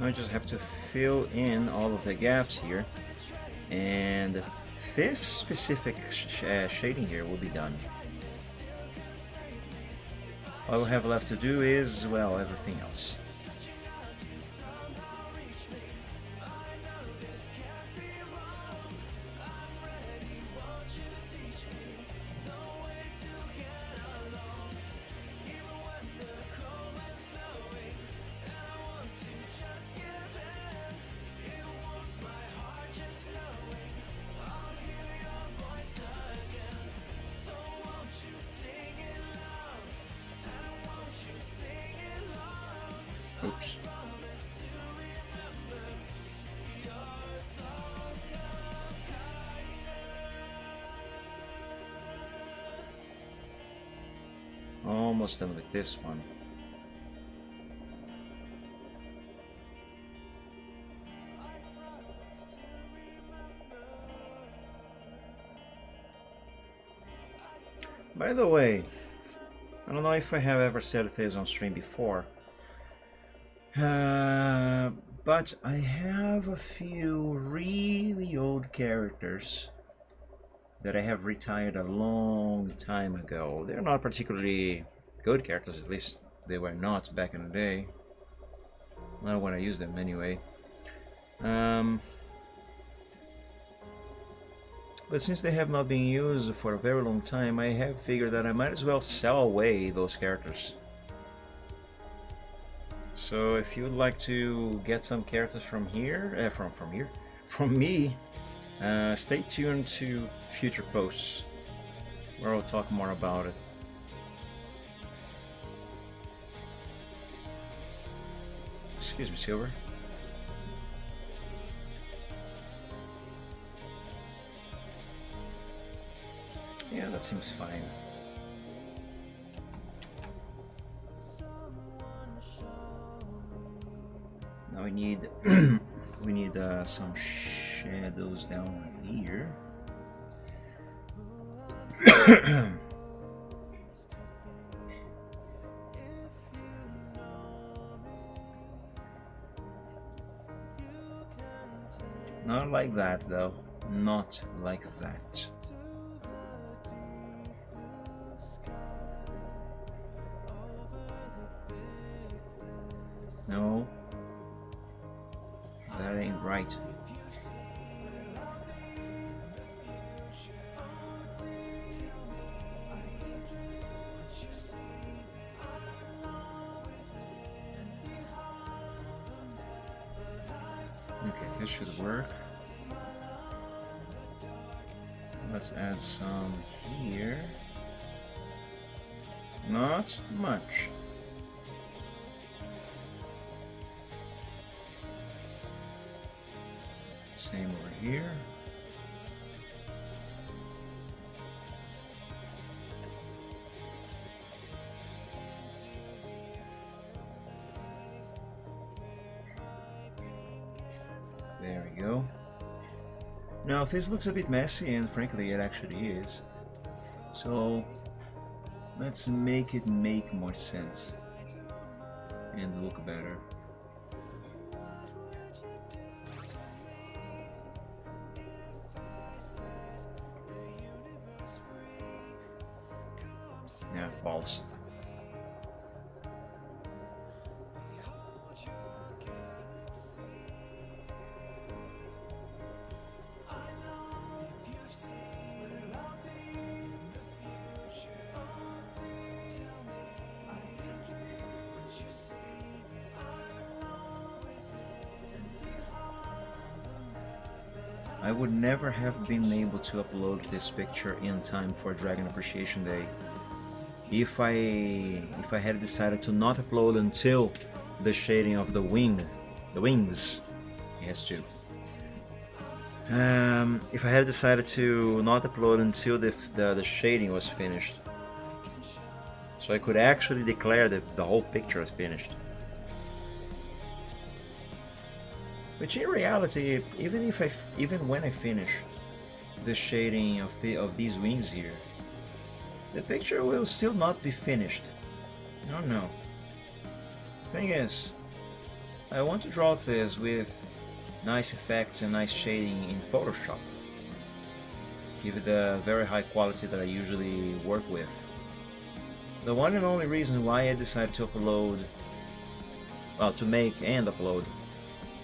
Speaker 3: I just have to fill in all of the gaps here, and this specific shading here will be done. All I have left to do is, well, everything else. Oops. Almost done with this one. By the way, I don't know if I have ever said this on stream before, but I have a few really old characters that I have retired a long time ago. They're not particularly good characters, at least they were not back in the day. Not when I used them anyway. But since they have not been used for a very long time, I have figured that I might as well sell away those characters. So if you would like to get some characters from here, from me, stay tuned to future posts where I'll talk more about it. Excuse me, Silver. Yeah, that seems fine. Now we need we need some shadows down here. Not like that though. Not like that. No. That ain't right. Okay, this should work. Let's add some here. Not much. Same over here. There we go. Now this looks a bit messy, and frankly it actually is. So let's make it make more sense and look better. Yeah, balls. I would never have been able to upload this picture in time for Dragon Appreciation Day if I had decided to not upload until the shading of the wings. Yes, too. If I had decided to not upload until the shading was finished, so I could actually declare that the whole picture is finished. Which in reality, even when I finish the shading of these wings here, the picture will still not be finished. I don't know. Thing is, I want to draw this with nice effects and nice shading in Photoshop. Give it the very high quality that I usually work with. The one and only reason why I decided to upload, well, to make and upload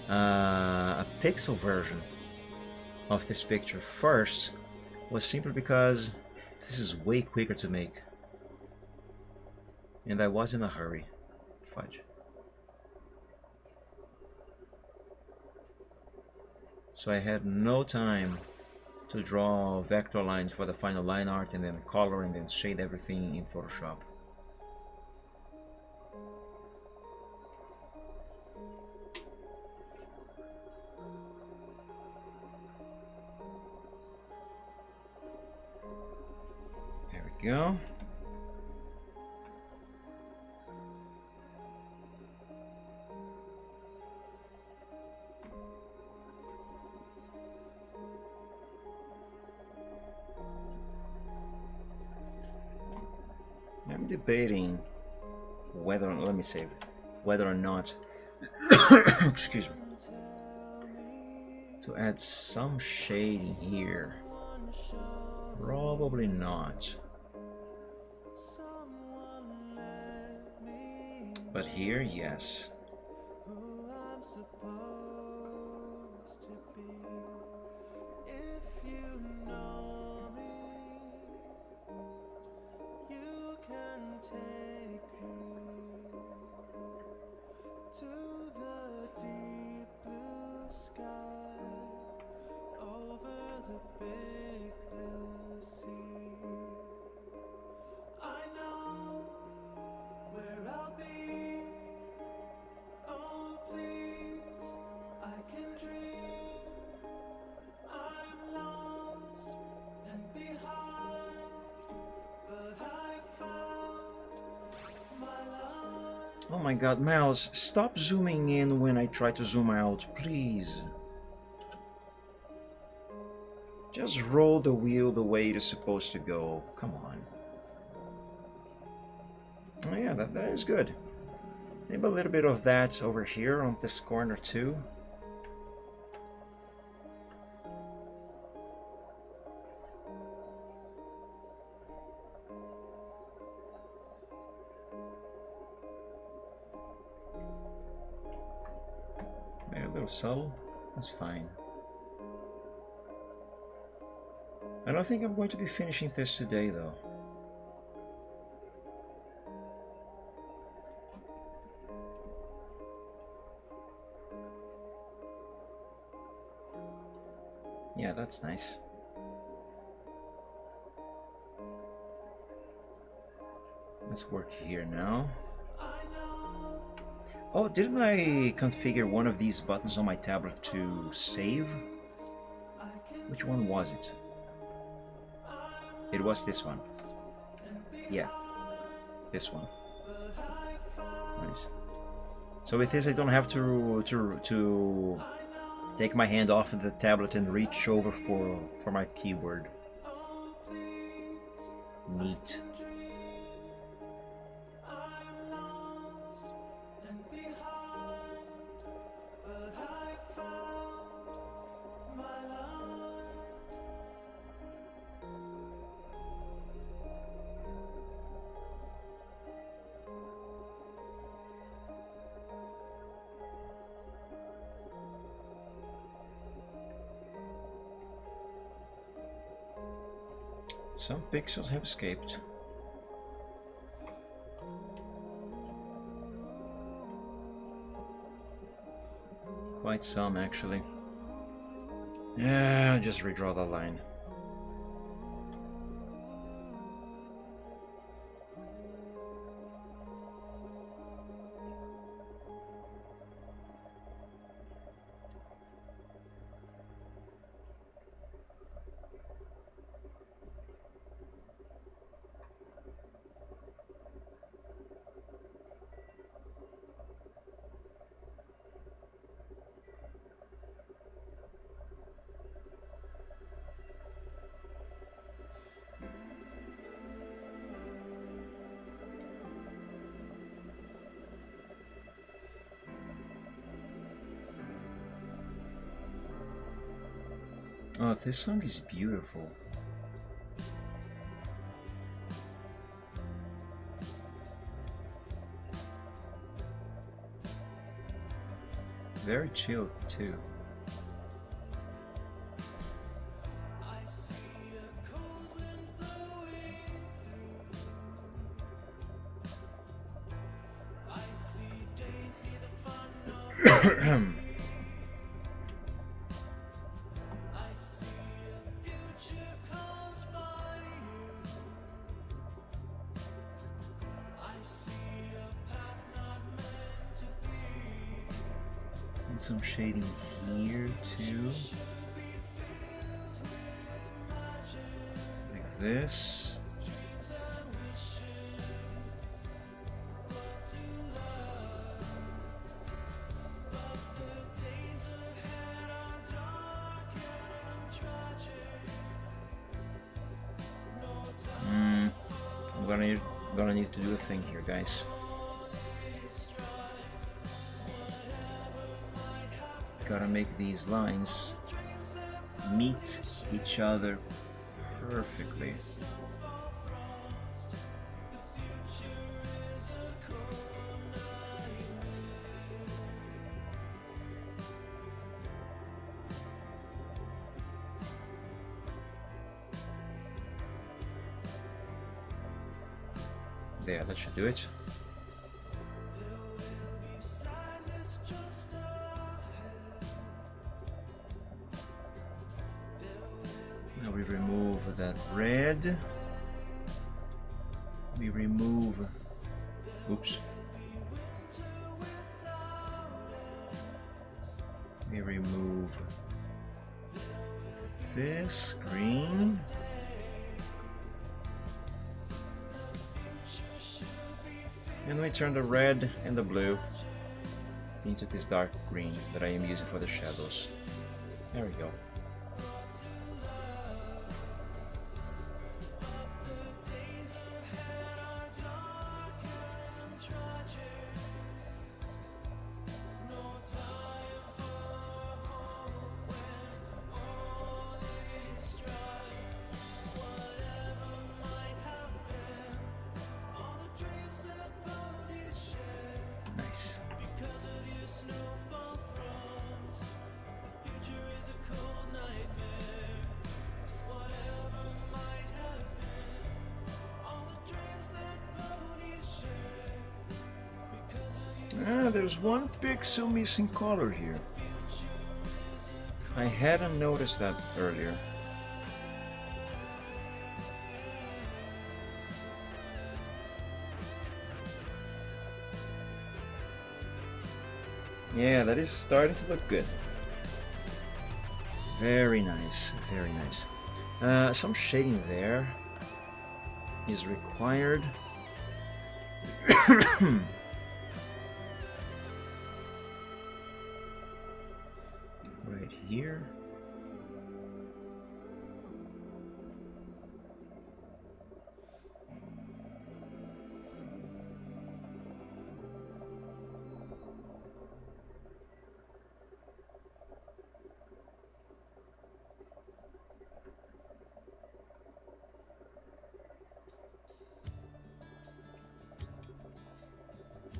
Speaker 3: a pixel version of this picture first was simply because this is way quicker to make, and I was in a hurry. Fudge. So I had no time to draw vector lines for the final line art and then color and then shade everything in Photoshop. There we go. I'm debating whether, let me say, whether or not, excuse me, to add some shading here. Probably not. But here, yes. Oh my god, mouse, stop zooming in when I try to zoom out, please. Just roll the wheel the way it is supposed to go. Come on. Oh yeah, that is good. Maybe a little bit of that over here on this corner too. Maybe a little subtle. That's fine. I don't think I'm going to be finishing this today though. Yeah, that's nice. Let's work here now. Oh, didn't I configure one of these buttons on my tablet to save? Which one was it? It was this one. Yeah, this one. Nice. So with this, I don't have to take my hand off of the tablet and reach over for my keyboard. Neat. Some pixels have escaped. Quite some, actually. Yeah, just redraw the line. Oh, this song is beautiful. Very chill too. And some shading here too. Like this. I'm gonna need to do a thing here, guys. Gotta make these lines meet each other perfectly. There, that should do it. Now we remove that red. We remove, oops. We remove this green. And we turn the red and the blue into this dark green that I am using for the shadows. There we go. Nice. There's one pixel missing color here. I hadn't noticed that earlier. Yeah, that is starting to look good. Very nice, very nice. Some shading there is required. Right here.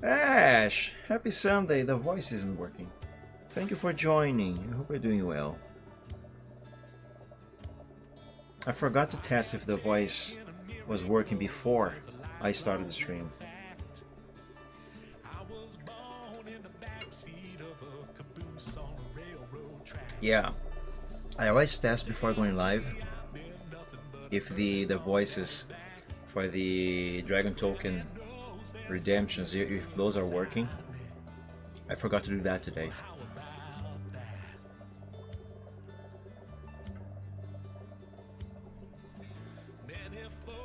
Speaker 3: Ash, happy Sunday. The voice isn't working. Thank you for joining. I hope you're doing well. I forgot to test if the voice was working before I started the stream. Yeah. I always test before going live if the voices for the Dragon Token redemptions, if those are working. I forgot to do that today.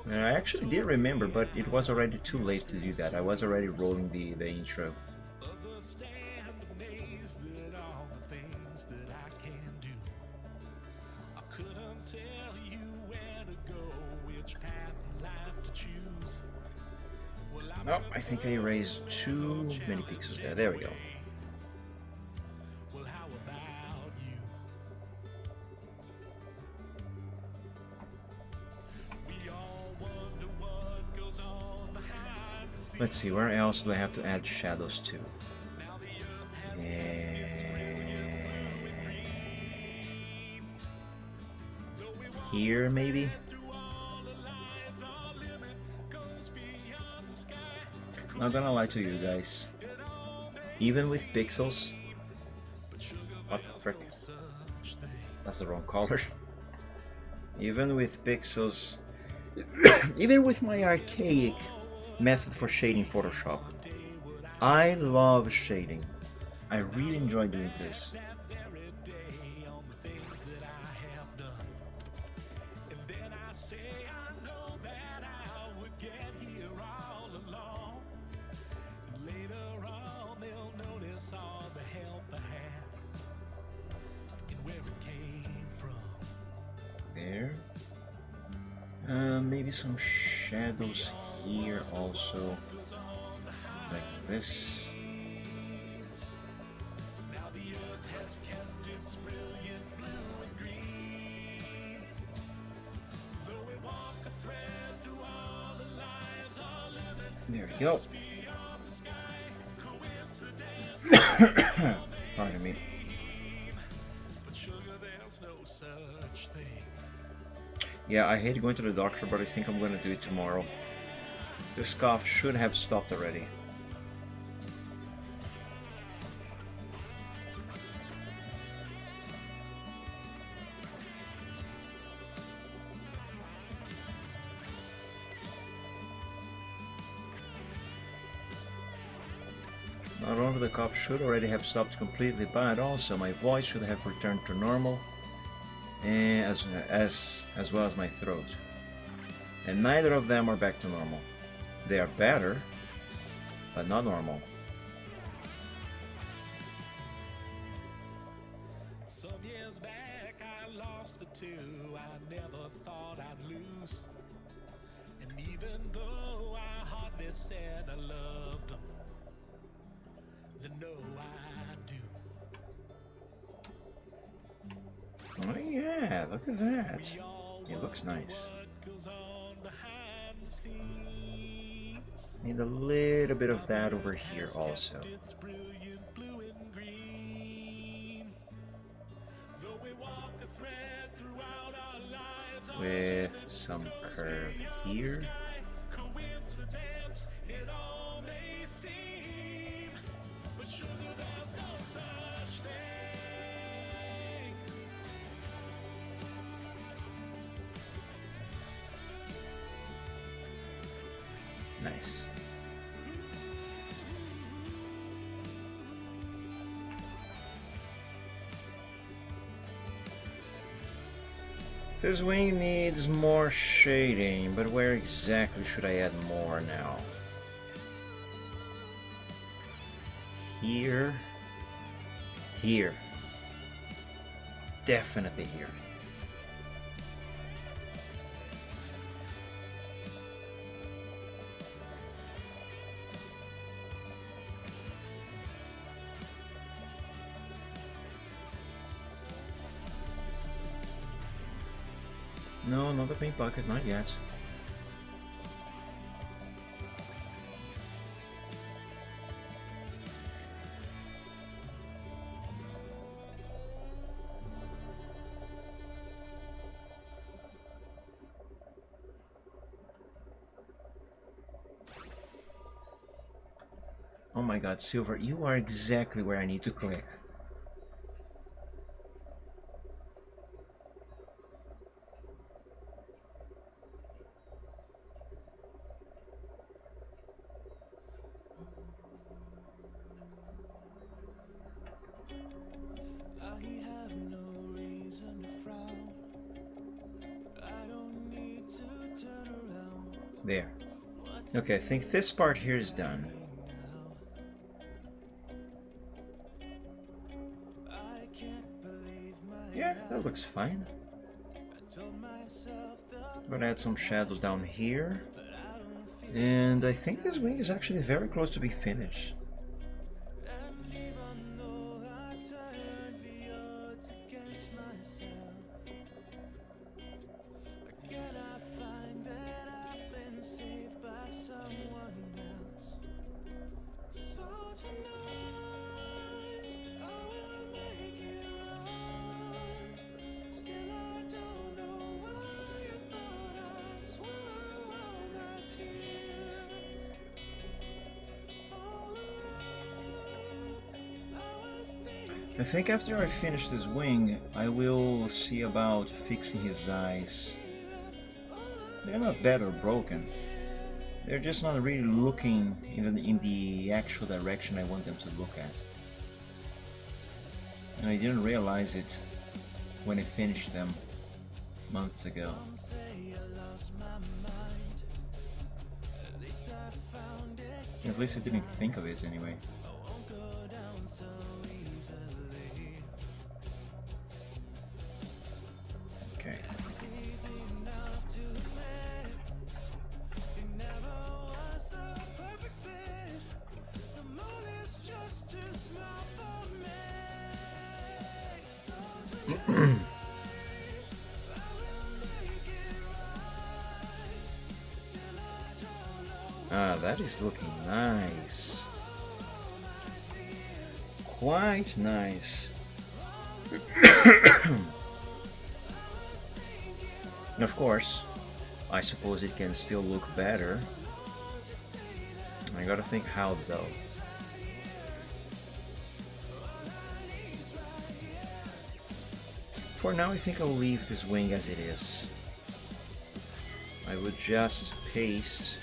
Speaker 3: I actually did remember, but it was already too late to do that. I was already rolling the intro. Oh, I think I erased too many pixels there. There we go. Let's see, where else do I have to add shadows to? Here, maybe? Not gonna lie to you guys. Even with pixels... What the frick? That's the wrong color. Even with pixels... even with my archaic method for shading Photoshop, I love shading. I really enjoy doing this. There. Maybe some shadows here also, like this. There we go. Pardon me. Yeah, I hate going to the doctor, but I think I'm gonna do it tomorrow. This cough should have stopped already. Not only the cough should already have stopped completely, but also my voice should have returned to normal, and as well as my throat. And neither of them are back to normal. They are better, but not normal.
Speaker 4: Some years back I lost the two I never thought I'd lose. And even though I hardly said I loved them, they know I do.
Speaker 3: Oh yeah, look at that. It looks nice. Need a little bit of that over here also. With some curve here. Nice. This wing needs more shading, but where exactly should I add more now? Here. Here. Definitely here. No, not the paint bucket, not yet. Oh my god, Silver, you are exactly where I need to click. There. Okay, I think this part here is done. Yeah, that looks fine. I'm gonna add some shadows down here. And I think this wing is actually very close to being finished. I think after I finish this wing, I will see about fixing his eyes. They're not bad or broken. They're just not really looking in the actual direction I want them to look at. And I didn't realize it when I finished them months ago. At least I didn't think of it anyway. Okay. Ah, that is looking nice. Quite nice. Of course, I suppose it can still look better. I gotta think how though. For now, I think I'll leave this wing as it is. I would just paste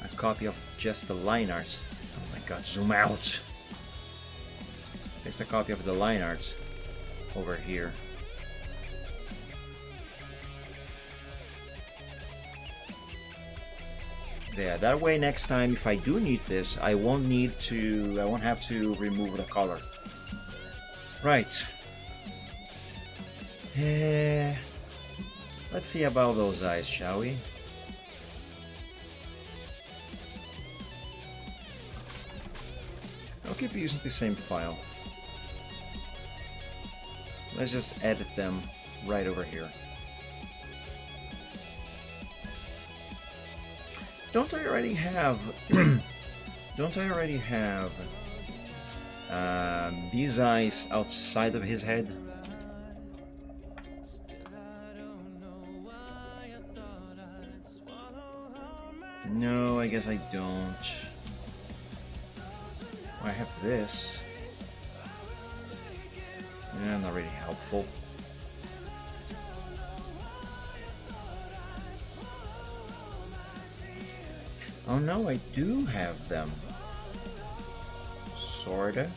Speaker 3: a copy of just the line art. Oh my god, zoom out! Paste a copy of the line art over here. There, that way next time if I do need this, I won't have to remove the color. Right. Let's see about those eyes, shall we? I'll keep using the same file. Let's just edit them right over here. Don't I already have these eyes outside of his head? No, I guess I don't. I have this. Yeah, not really helpful. Oh no, I do have them. Sorta.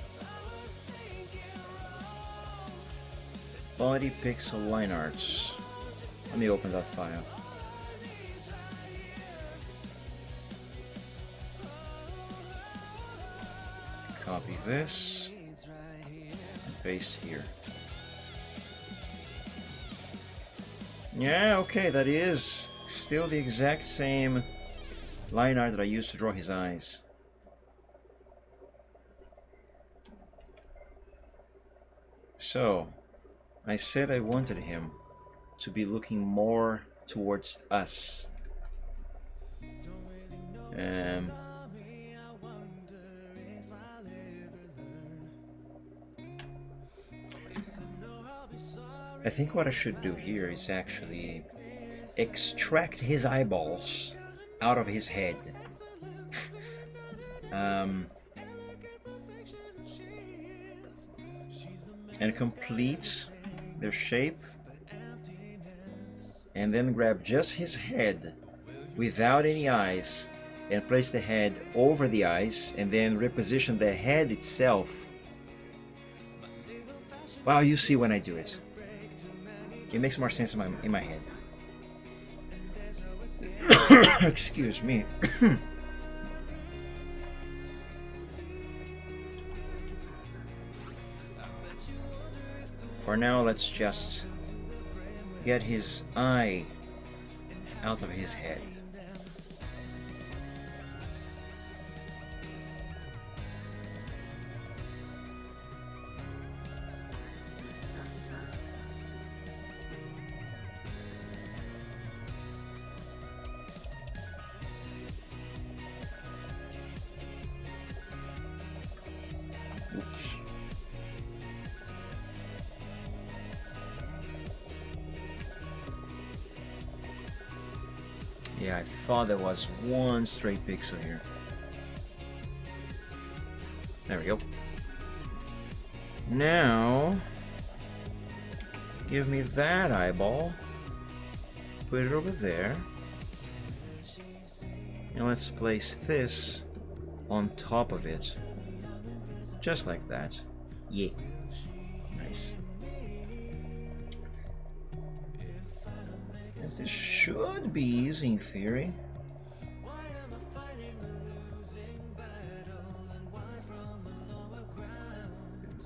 Speaker 3: Body pixel line arts. Let me open that file. Copy this and paste here. Yeah, okay, that is still the exact same line art that I used to draw his eyes. So, I said I wanted him to be looking more towards us. I think what I should do here is actually extract his eyeballs out of his head. And complete their shape, and then grab just his head without any eyes and place the head over the eyes and then reposition the head itself. Well, you see when I do it. It makes more sense in my head. Excuse me. For now, let's just get his eye out of his head. Oops. Yeah, I thought there was one straight pixel here. There we go. Now, give me that eyeball. Put it over there. And let's place this on top of it. Just like that. Yeah. Nice. And this should be easy in theory.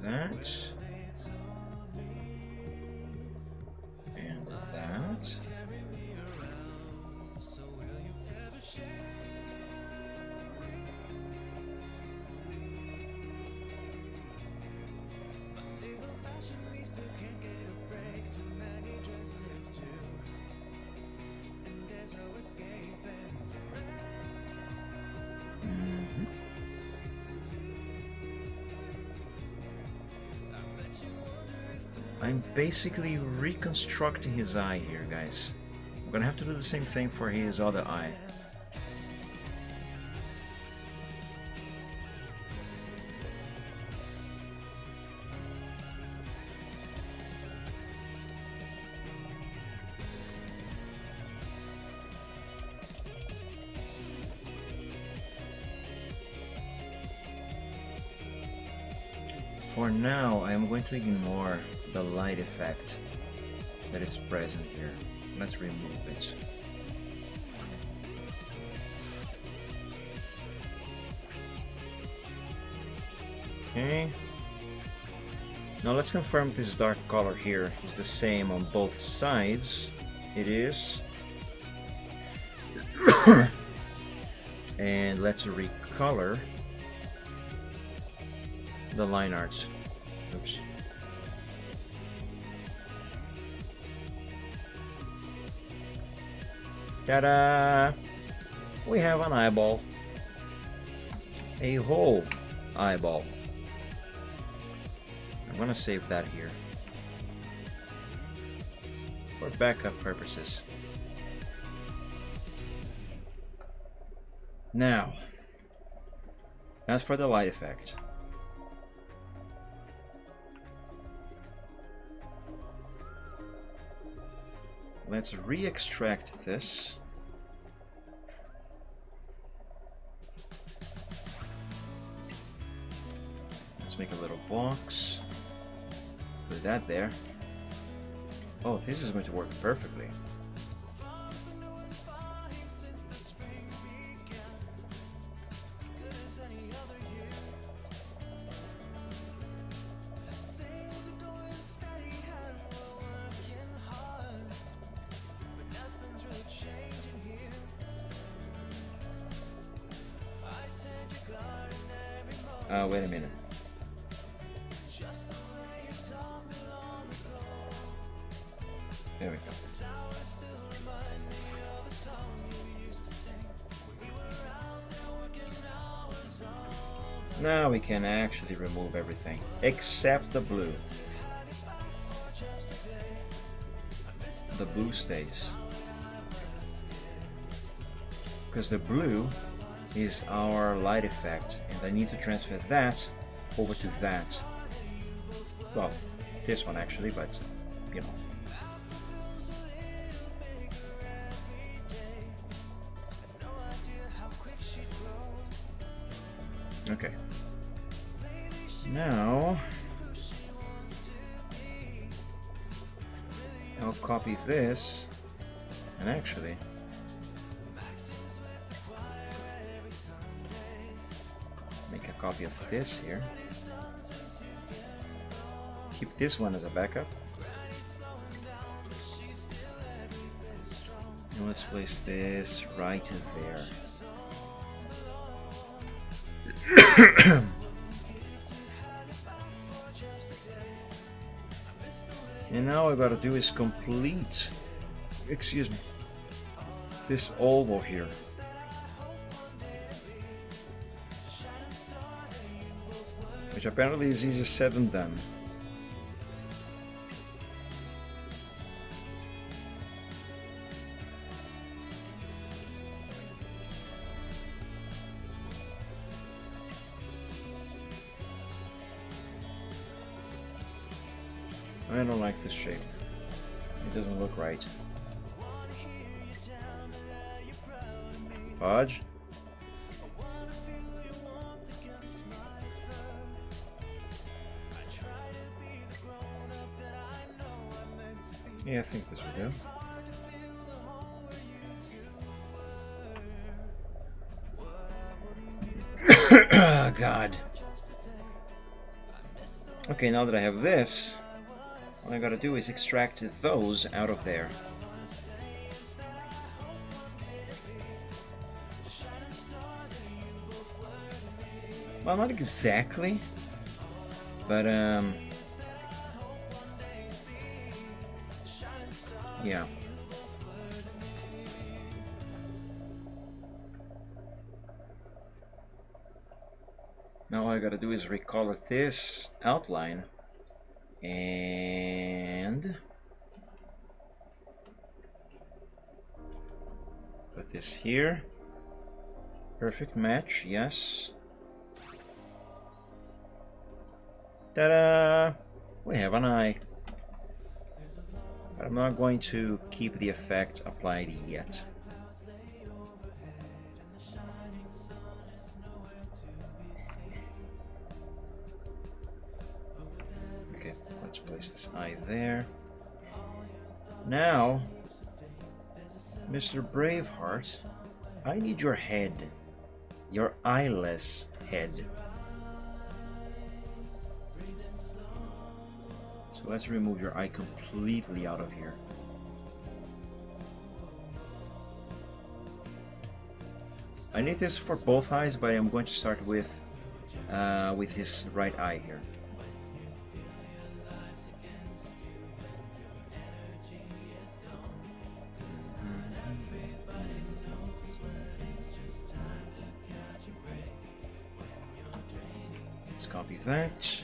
Speaker 3: That. And that. I'm basically reconstructing his eye here, guys. I'm gonna have to do the same thing for his other eye. For now, I am going to ignore the light effect that is present here. Let's remove it. Okay. Now let's confirm this dark color here is the same on both sides. It is. And let's recolor the line art. Oops. Ta-da! We have an eyeball. A whole eyeball. I'm gonna save that here for backup purposes. Now, as for the light effect. Let's re-extract this. Let's make a little box. Put that there. Oh, this is going to work perfectly. Wait a minute. There we go. Now we can actually remove everything except the blue. The blue stays. Because the blue is our light effect, and I need to transfer that over to that. Well, this one actually, but you know. Okay. Now I'll copy this, and actually copy of this here. Keep this one as a backup. And let's place this right there. And now all I gotta do is complete, excuse me, this oval here. Which apparently is easier said than done. I don't like this shape. It doesn't look right. Fudge. Yeah, I think this will do. Oh, God. Okay, now that I have this, all I gotta do is extract those out of there. Well, not exactly, but yeah. Now all I gotta do is recolor this outline and put this here. Perfect match, yes. Ta-da! We have an eye. But I'm not going to keep the effect applied yet. Okay, let's place this eye there. Now, Mr. Braveheart, I need your head. Your eyeless head. So let's remove your eye completely out of here. I need this for both eyes, but I'm going to start with his right eye here. Let's copy that.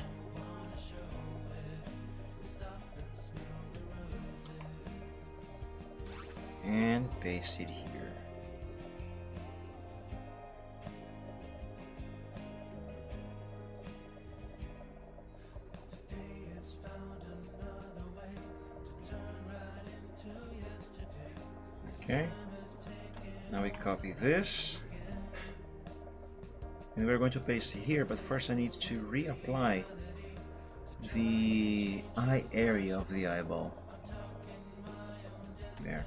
Speaker 3: And paste it here. Okay. Now we copy this. And we're going to paste it here, but first I need to reapply the eye area of the eyeball. There.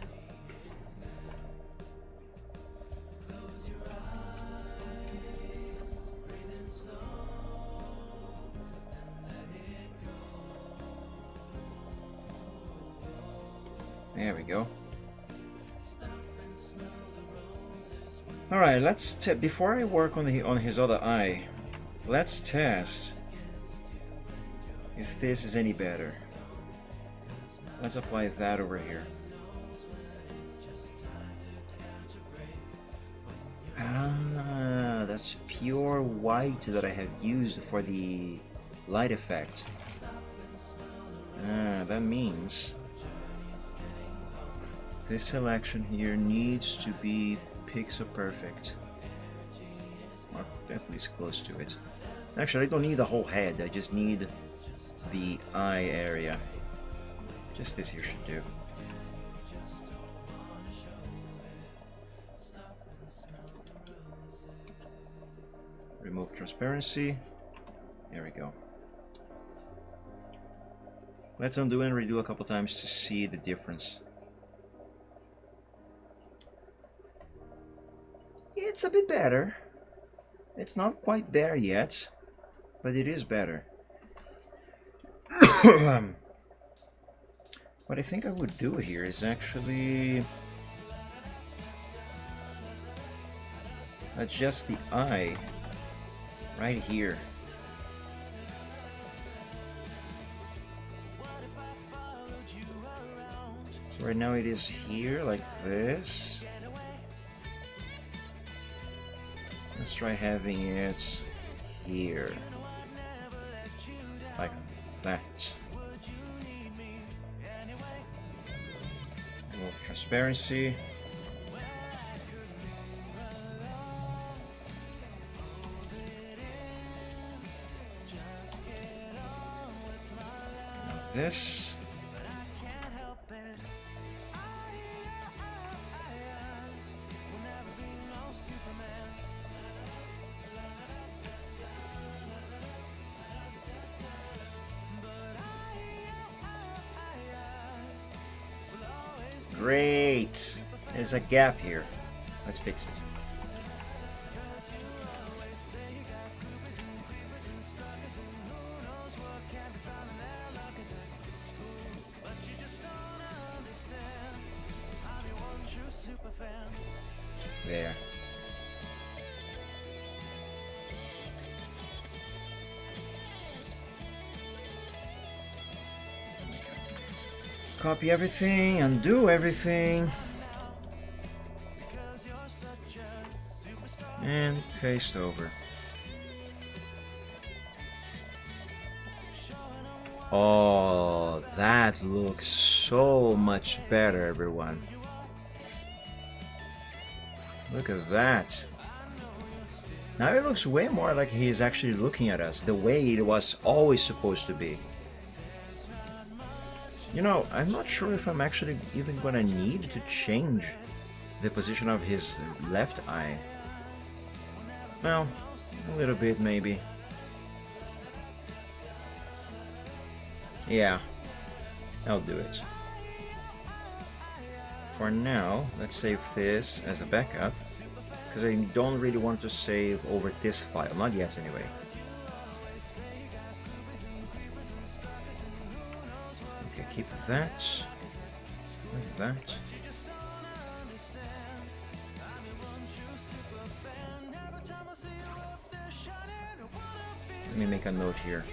Speaker 3: There we go. All right, let's before I work on his other eye, let's test if this is any better. Let's apply that over here. Ah, that's pure white that I have used for the light effect. Ah, that means this selection here needs to be pixel perfect, or at least close to it. Actually, I don't need the whole head, I just need the eye area. Just this here should do. Remove transparency. There we go. Let's undo and redo a couple times to see the difference. It's a bit better. It's not quite there yet, but it is better. What I think I would do here is actually adjust the eye right here. So right now it is here like this. Let's try having it here like that. More transparency. Now this. Great! There's a gap here. Let's fix it. There. Copy everything, undo everything, and paste over. Oh, that looks so much better, everyone. Look at that. Now it looks way more like he is actually looking at us, the way it was always supposed to be. You know, I'm not sure if I'm actually even gonna need to change the position of his left eye. Well, a little bit maybe. Yeah, I'll do it. For now, let's save this as a backup, because I don't really want to save over this file, not yet anyway. Okay, keep that, like that. Let me make a note here.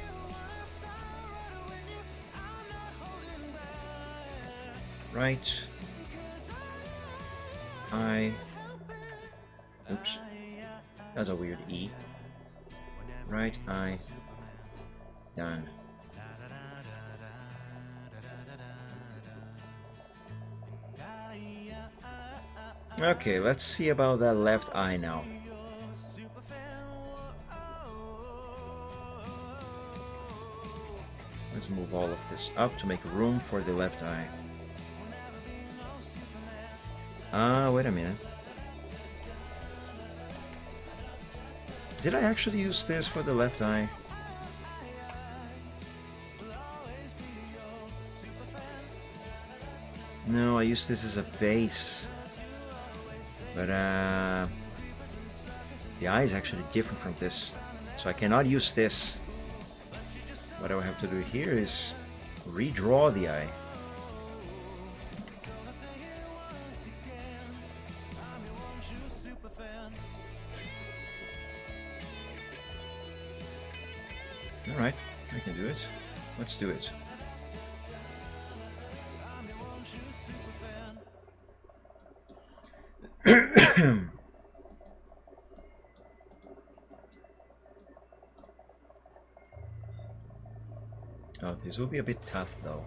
Speaker 3: Right eye. Oops. That's a weird E. Right eye. Done. Okay, let's see about that left eye now. Let's move all of this up to make room for the left eye. Wait a minute. Did I actually use this for the left eye? No, I used this as a base. But the eye is actually different from this. So I cannot use this. What I will have to do here is redraw the eye. Alright, I can do it. Let's do it. Oh, this will be a bit tough though.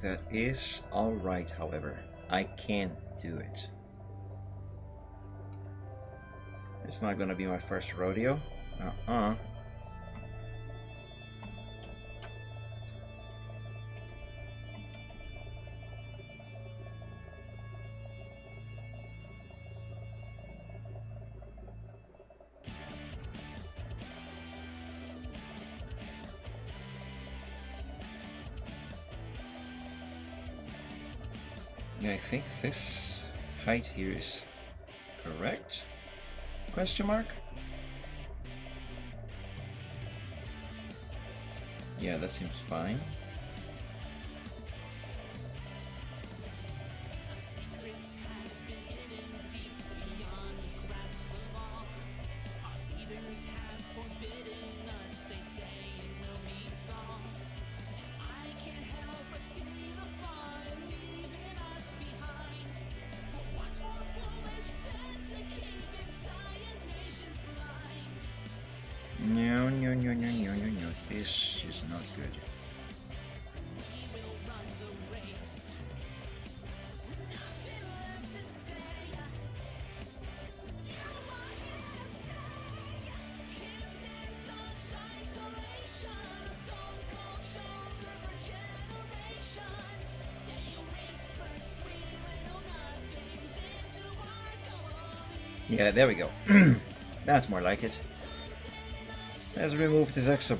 Speaker 3: That is alright, however. I can do it. It's not gonna be my first rodeo. Yeah, I think this height here is correct? Question mark? Yeah, that seems fine. No, no, no, no, no, no, no. This is not good. Yeah, there we go. That's more like it. Let's remove this extra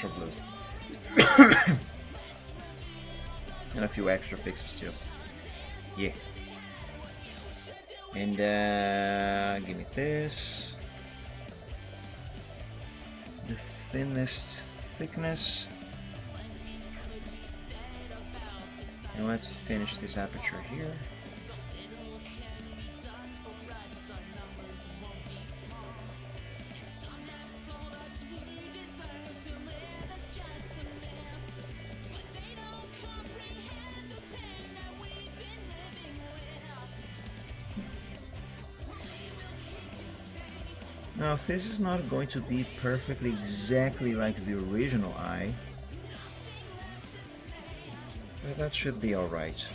Speaker 3: blue. And a few extra pixels too. Yeah. And give me this. The thinnest thickness. And let's finish this aperture here. Now this is not going to be perfectly exactly like the original eye, but that should be alright.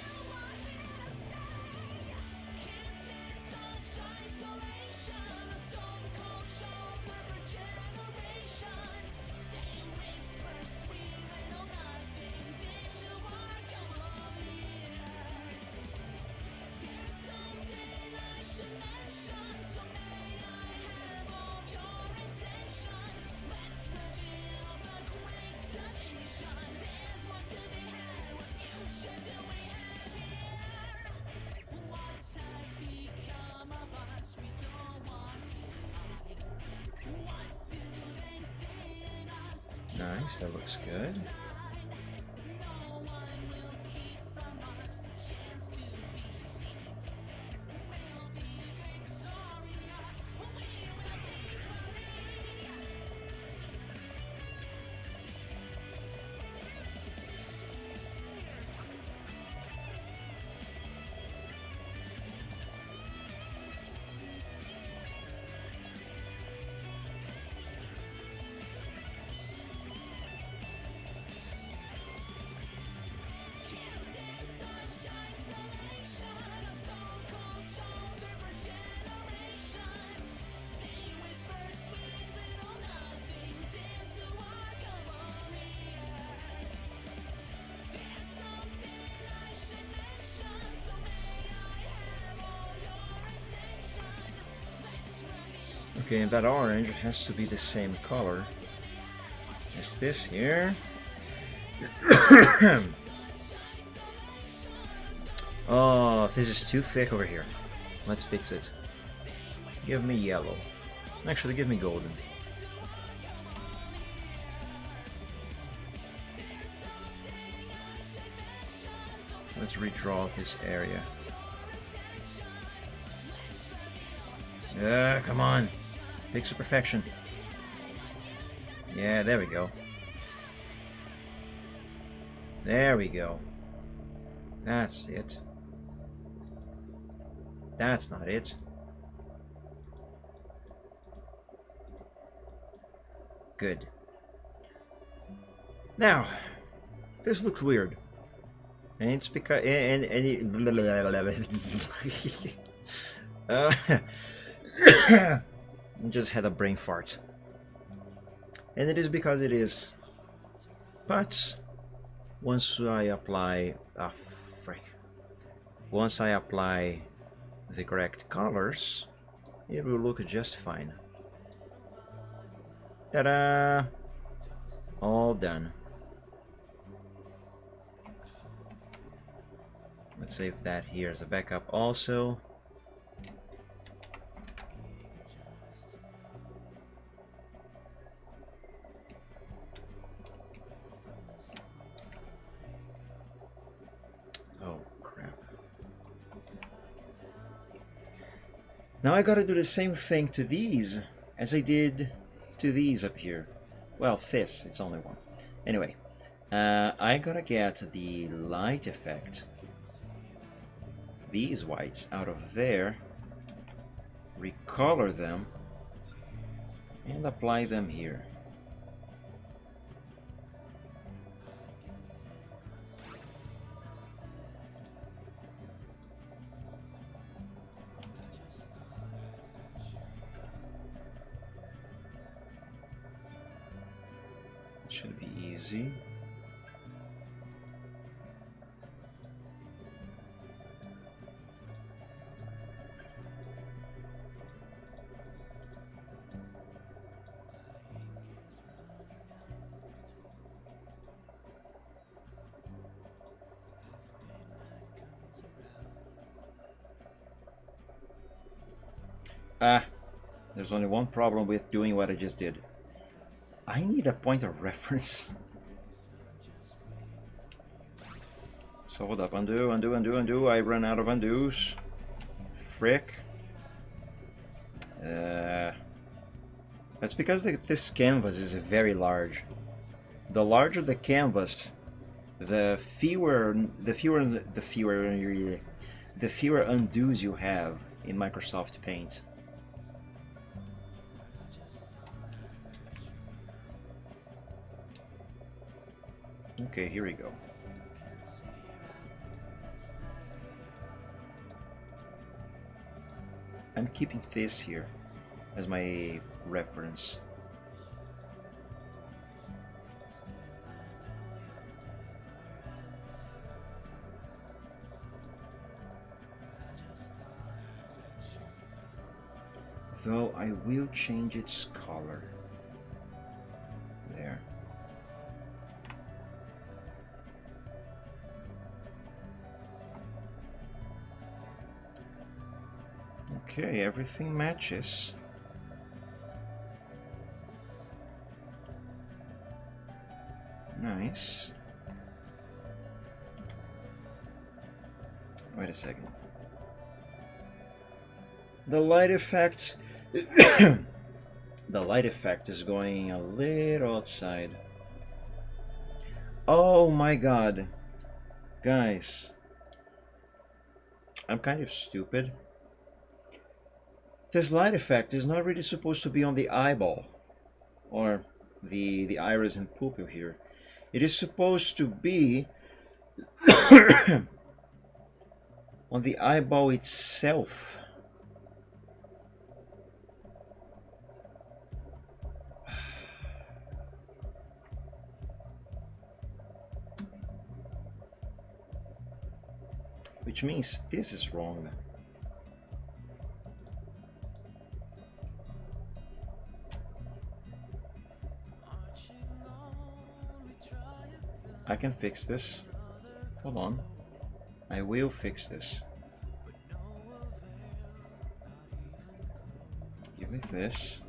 Speaker 3: Nice, that looks good. Okay, and that orange has to be the same color as this here. Oh, this is too thick over here. Let's fix it. Give me yellow. Actually, give me golden. Let's redraw this area. Come on. Pixel perfection. Yeah, there we go. There we go. That's it. That's not it. Good. Now, this looks weird. And it's because I just had a brain fart. And it is because it is. But once I apply once I apply the correct colors, it will look just fine. Ta-da! All done. Let's save that here as a backup also. Oh crap. Now I gotta do the same thing to these as I did to these up here. Well, this, it's only one. Anyway, I gotta get the light effect, these whites out of there, recolor them, and apply them here. Should be easy. There's only one problem with doing what I just did. I need a point of reference. So hold up, undo, undo, undo, undo. I run out of undos. Frick. That's because this canvas is very large. The larger the canvas, the fewer undos you have in Microsoft Paint. Okay, here we go. I'm keeping this here as my reference. Though I will change its color. There. Okay, everything matches. Nice. Wait a second. The light effect the light effect is going a little outside. Oh my god. Guys, I'm kind of stupid. This light effect is not really supposed to be on the eyeball or the iris and pupil here. It is supposed to be on the eyeball itself. Which means this is wrong. I can fix this. Hold on. I will fix this. Give me this.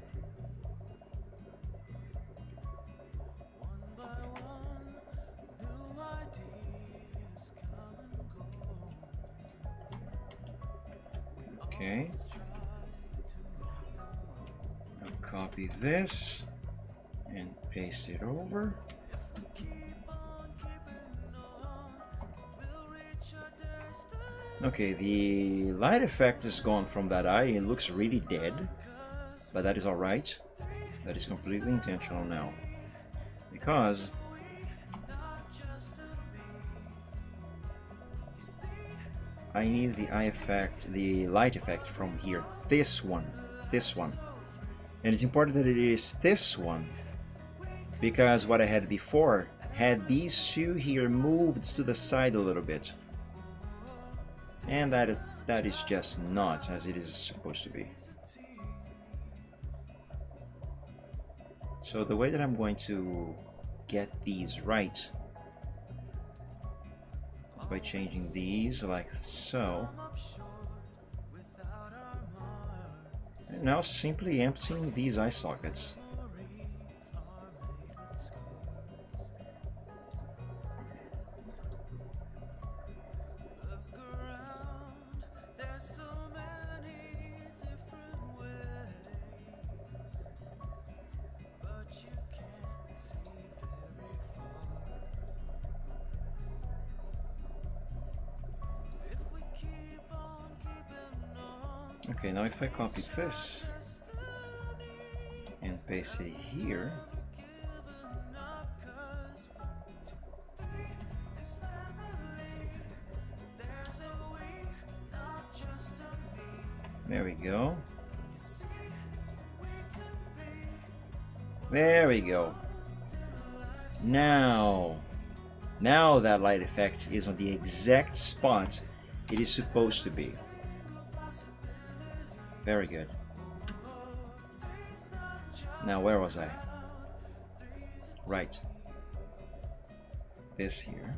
Speaker 3: Okay. I'll copy this and paste it over. Okay, the light effect is gone from that eye. It looks really dead, but that is alright. That is completely intentional now. Because I need the eye effect, the light effect from here. This one. And it's important that it is this one, because what I had before had these two here moved to the side a little bit. And that is just not as it is supposed to be. So the way that I'm going to get these right by changing these like so. And now simply emptying these eye sockets. Okay, now if I copy this and paste it here, there we go. There we go. Now that light effect is on the exact spot it is supposed to be. Very good. Now where was I? Right. This here.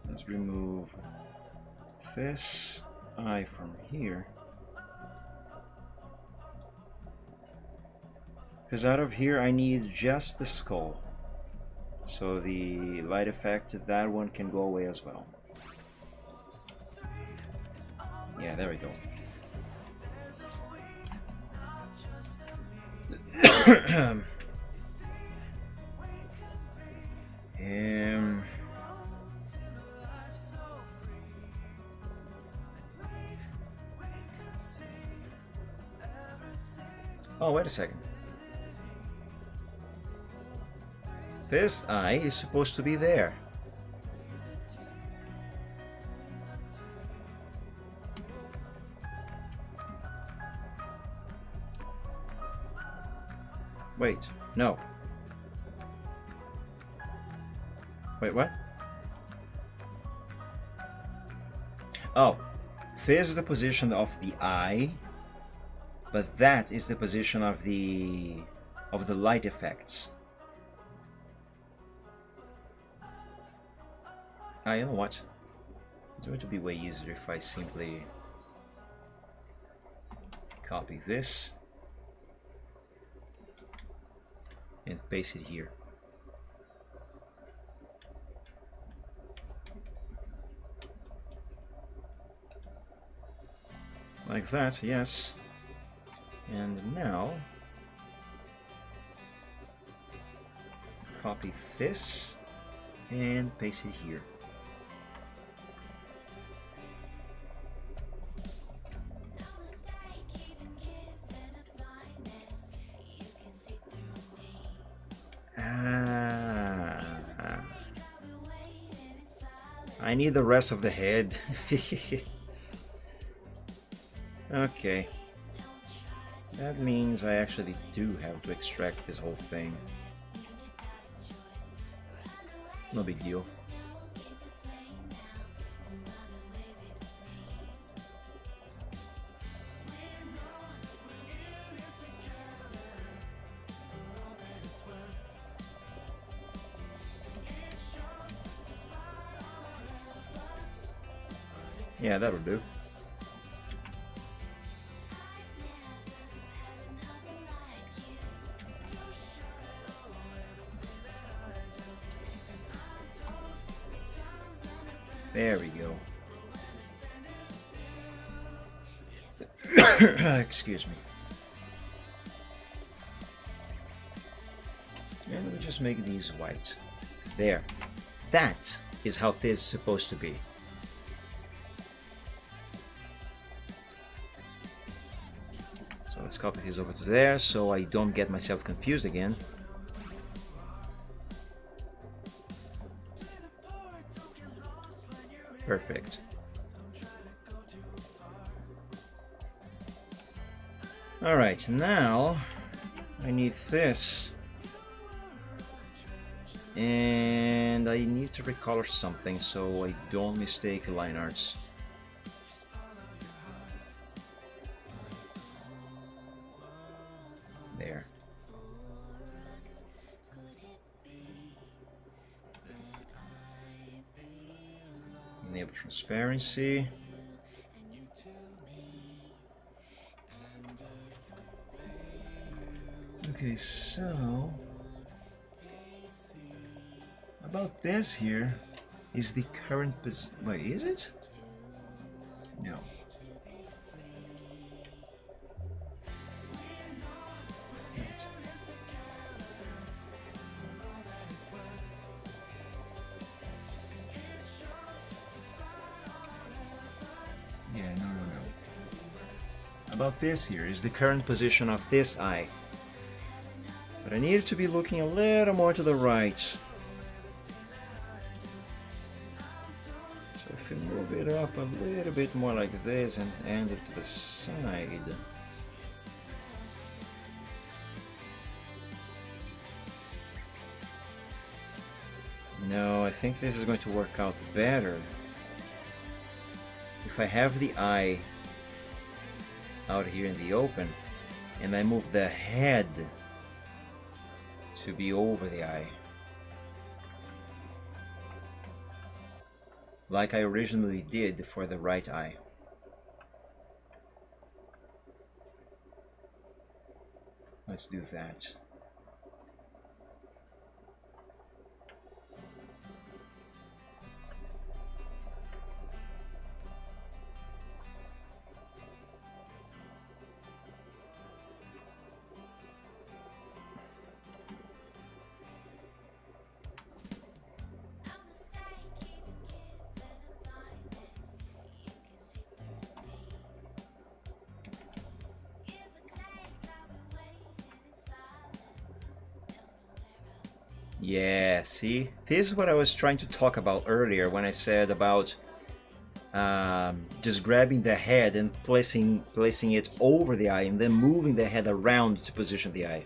Speaker 3: Let's remove this eye from here. Because out of here I need just the skull. So the light effect, that one can go away as well. Yeah, there we go. Oh, wait a second. This eye is supposed to be there. Wait, no. Wait, what? Oh, this is the position of the eye, but that is the position of the light effects. You know what? It's going to be way easier if I simply copy this and paste it here. Like that, yes. And now copy this and paste it here. I need the rest of the head. Okay. That means I actually do have to extract this whole thing. No big deal. Yeah, that'll do. There we go. Excuse me. And we just make these white. There. That is how this is supposed to be. So let's copy this over to there so I don't get myself confused again. Perfect. Alright, now I need this. And I need to recolor something so I don't mistake line arts. Enable transparency. Okay, so about this here is the current position. Wait, is it? No. Wait. Yeah, no. About this here is the current position of this eye. But I need to be looking a little more to the right. So if you move it up a little bit more like this and end it to the side. No, I think this is going to work out better. If I have the eye out here in the open and I move the head to be over the eye, like I originally did for the right eye. Let's do that. Yeah, see? This is what I was trying to talk about earlier when I said about just grabbing the head and placing it over the eye and then moving the head around to position the eye.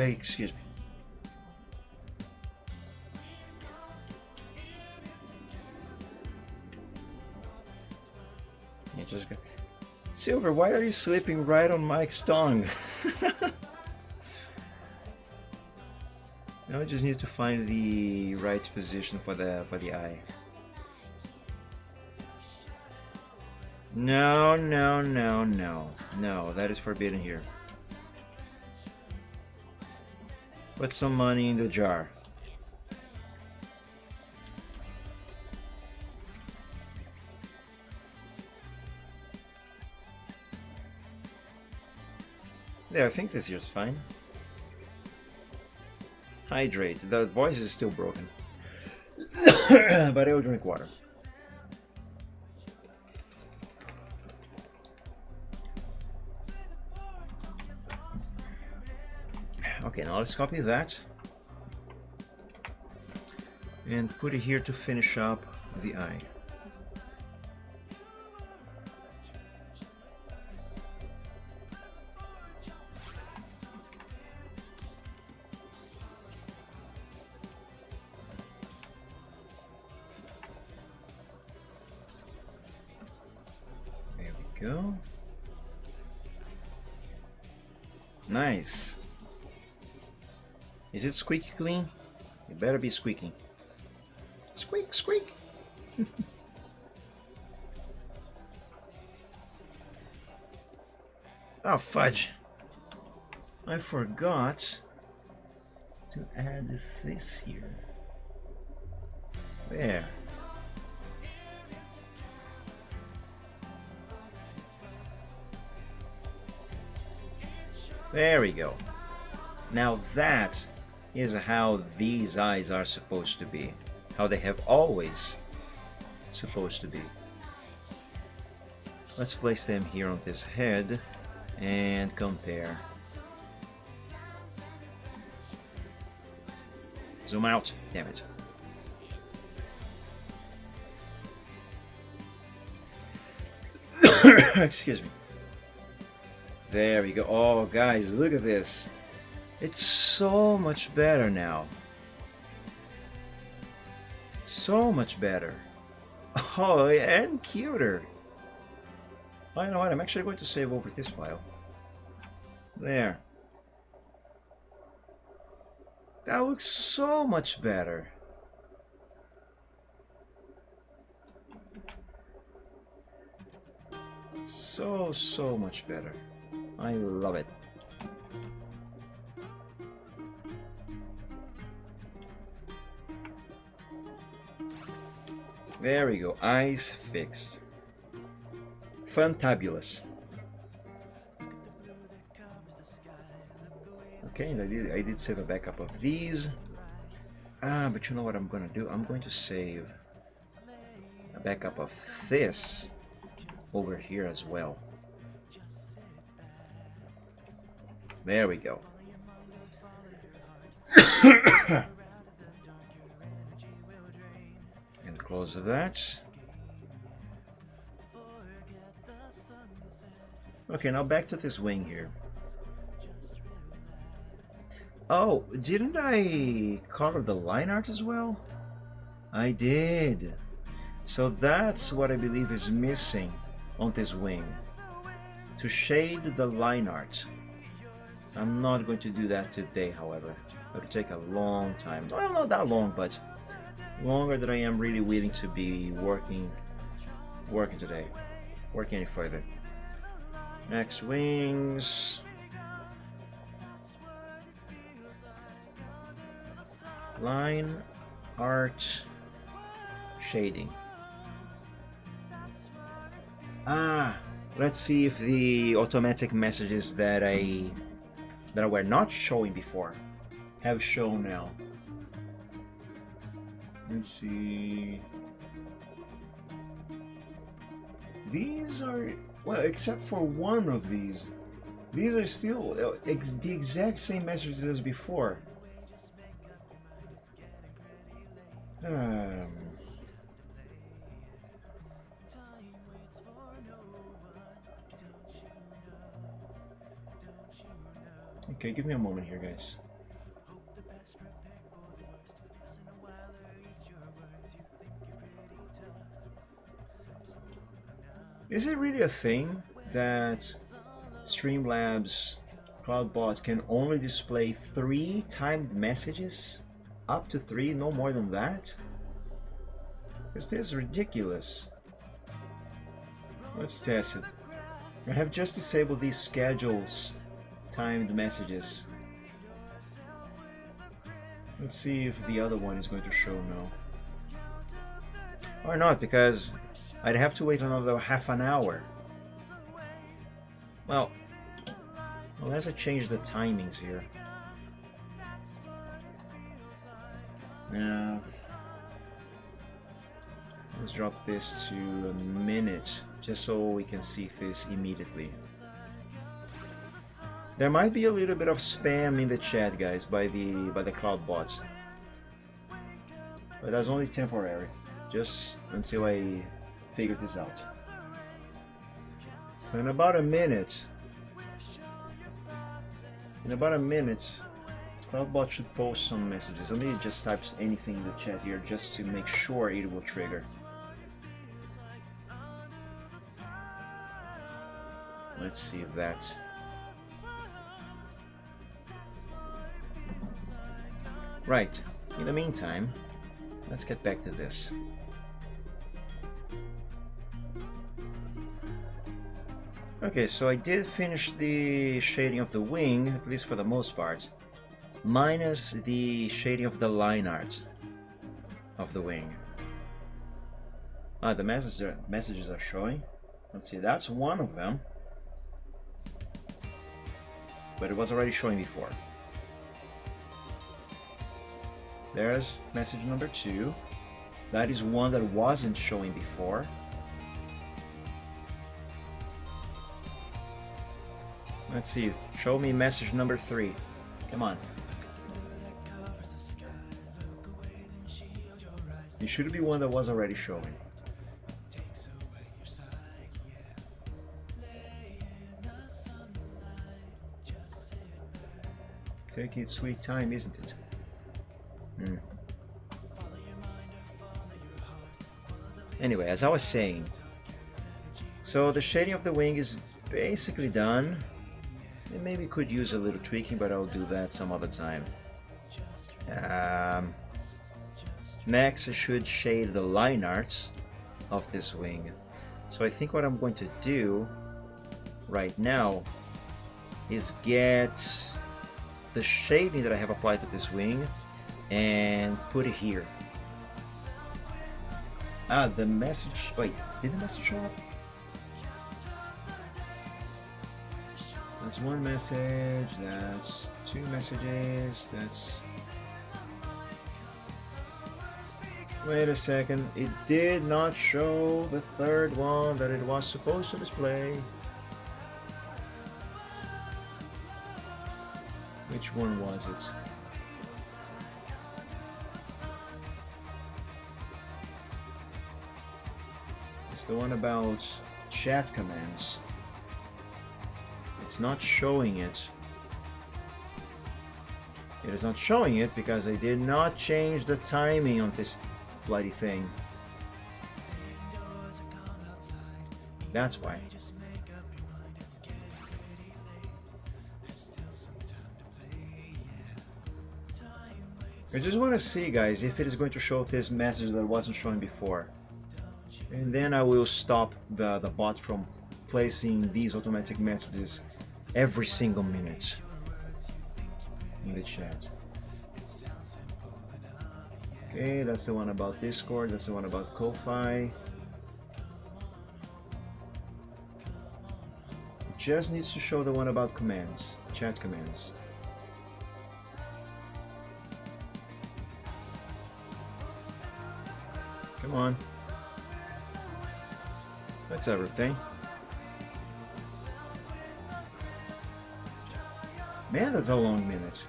Speaker 3: Excuse me. You just go. Silver, why are you sleeping right on Mike's tongue? Now I just need to find the right position for the eye. No, that is forbidden here. Put some money in the jar. There, I think this here's fine. Hydrate. The voice is still broken. But I will drink water. Okay, now let's copy that. And put it here to finish up the eye. Go. Nice. Is it squeaky clean? It better be squeaking. Squeak, squeak. Oh, fudge. I forgot to add this here. There. There we go. Now that is how these eyes are supposed to be. How they have always supposed to be. Let's place them here on this head and compare. Zoom out. Damn it. Excuse me. There we go. Oh, guys, look at this. It's so much better now. So much better. Oh, and cuter. Oh, you know what? I'm actually going to save over this file. There. That looks so much better. so much better. I love it. There we go, eyes fixed. Fantabulous. Okay, and I did save a backup of these. But you know what I'm gonna do? I'm going to save a backup of this over here as well. There we go. And close that. Okay, now back to this wing here. Oh, didn't I color the line art as well? I did. So that's what I believe is missing on this wing. To shade the line art. I'm not going to do that today, however. It'll take a long time. Well, not that long, but longer than I am really willing to be working today. Working any further. Next wings. Line art shading. Let's see if the automatic messages that were not showing before have shown now. Let's see. These are, well, except for one of these are still the exact same messages as before. Okay, give me a moment here, guys. Is it really a thing that Streamlabs CloudBot can only display 3 timed messages? Up to 3, no more than that? Because this is ridiculous. Let's test it. I have just disabled these schedules timed messages. Let's see if the other one is going to show now. Or not, because I'd have to wait another half an hour. Well, unless I change the timings here. Now, let's drop this to a minute, just so we can see this immediately. There might be a little bit of spam in the chat, guys, by the CloudBots, but that's only temporary, just until I figure this out. So in about a minute, CloudBot should post some messages. Let me just type anything in the chat here just to make sure it will trigger. Let's see if that's... Right, in the meantime, let's get back to this. Okay, so I did finish the shading of the wing, at least for the most part, minus the shading of the line art of the wing. The messages are showing. Let's see, that's one of them, but it was already showing before. There's message number 2. That is one that wasn't showing before. Let's see, show me message number 3. Come on. It should be one that was already showing. Take its sweet time, isn't it? Anyway, as I was saying, so the shading of the wing is basically done. It maybe could use a little tweaking, but I'll do that some other time. Next, I should shade the line arts of this wing. So I think what I'm going to do right now is get the shading that I have applied to this wing and put it here. Ah, the message. Wait, did the message show up? That's one message, that's two messages, that's... Wait a second, it did not show the third one that it was supposed to display. Which one was it? It's the one about chat commands. It's not showing it. It is not showing it because I did not change the timing on this bloody thing. That's why. I just want to see, guys, if it is going to show this message that wasn't showing before. And then I will stop the bot from placing these automatic messages every single minute in the chat. Okay, that's the one about Discord, that's the one about Ko-Fi. Just needs to show the one about commands, chat commands. Come on. That's everything. Man, that's a long minute.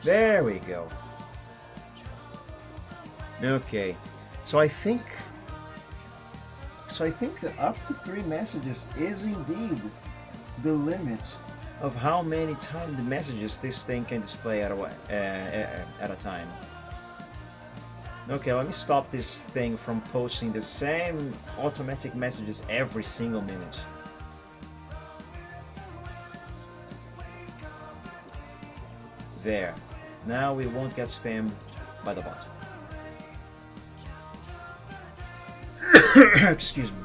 Speaker 3: There we go. Okay, so I think that up to 3 messages is indeed the limit of how many timed messages this thing can display at a time. Okay, let me stop this thing from posting the same automatic messages every single minute. There. Now we won't get spammed by the bot. Excuse me.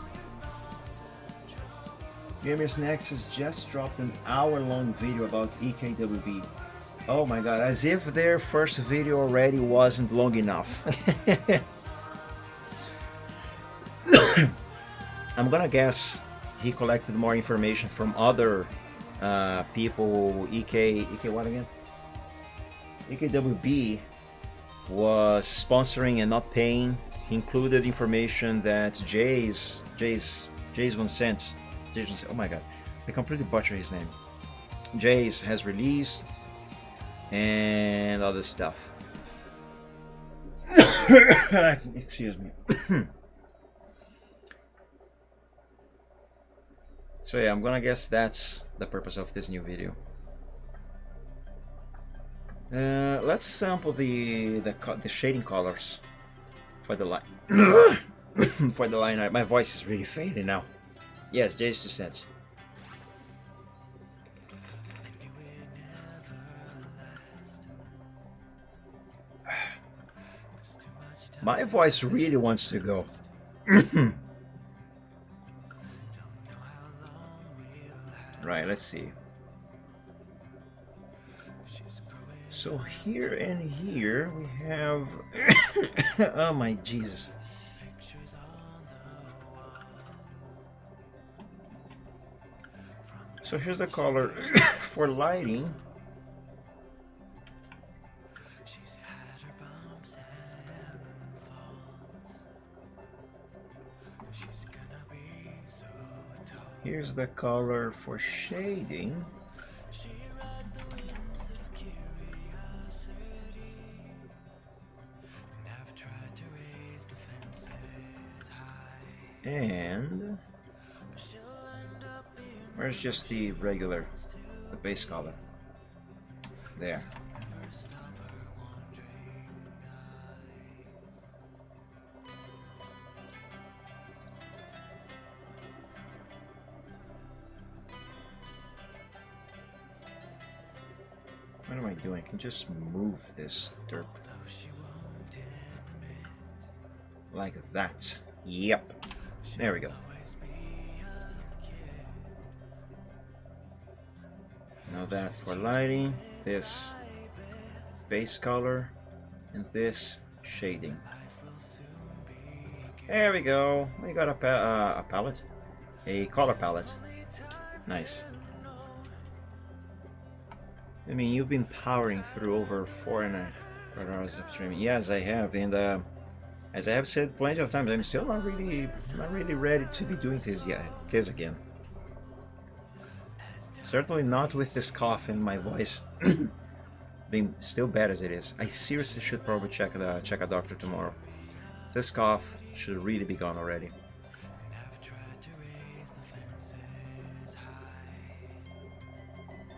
Speaker 3: Gamers Nexus just dropped an hour-long video about EKWB. Oh my god, as if their first video already wasn't long enough. I'm gonna guess he collected more information from other people. EK what again? EKWB was sponsoring and not paying. He included information that Jays 1 cent. Oh my god, I completely butchered his name. Jays has released and other stuff. Excuse me. So yeah, I'm gonna guess that's the purpose of this new video. Let's sample the shading colors for the line. For the line art. My voice is really fading now. Yes, Jays 2 cents. My voice really wants to go. Right, let's see. So here and here we have... oh my Jesus. So here's the color for lighting. Here's the color for shading. And where's just the regular, the base color? There. What am I doing? I can just move this derp. Like that. Yep. There we go. that for lighting, this base color, and this shading. There we go. We got a palette, a color palette. Nice. I mean, you've been powering through over 4.5 hours of streaming. Yes, I have, and as I have said plenty of times, I'm still not really ready to be doing this yet. This again. Certainly not with this cough in my voice being still bad as it is. I seriously should probably check a doctor tomorrow. This cough should really be gone already.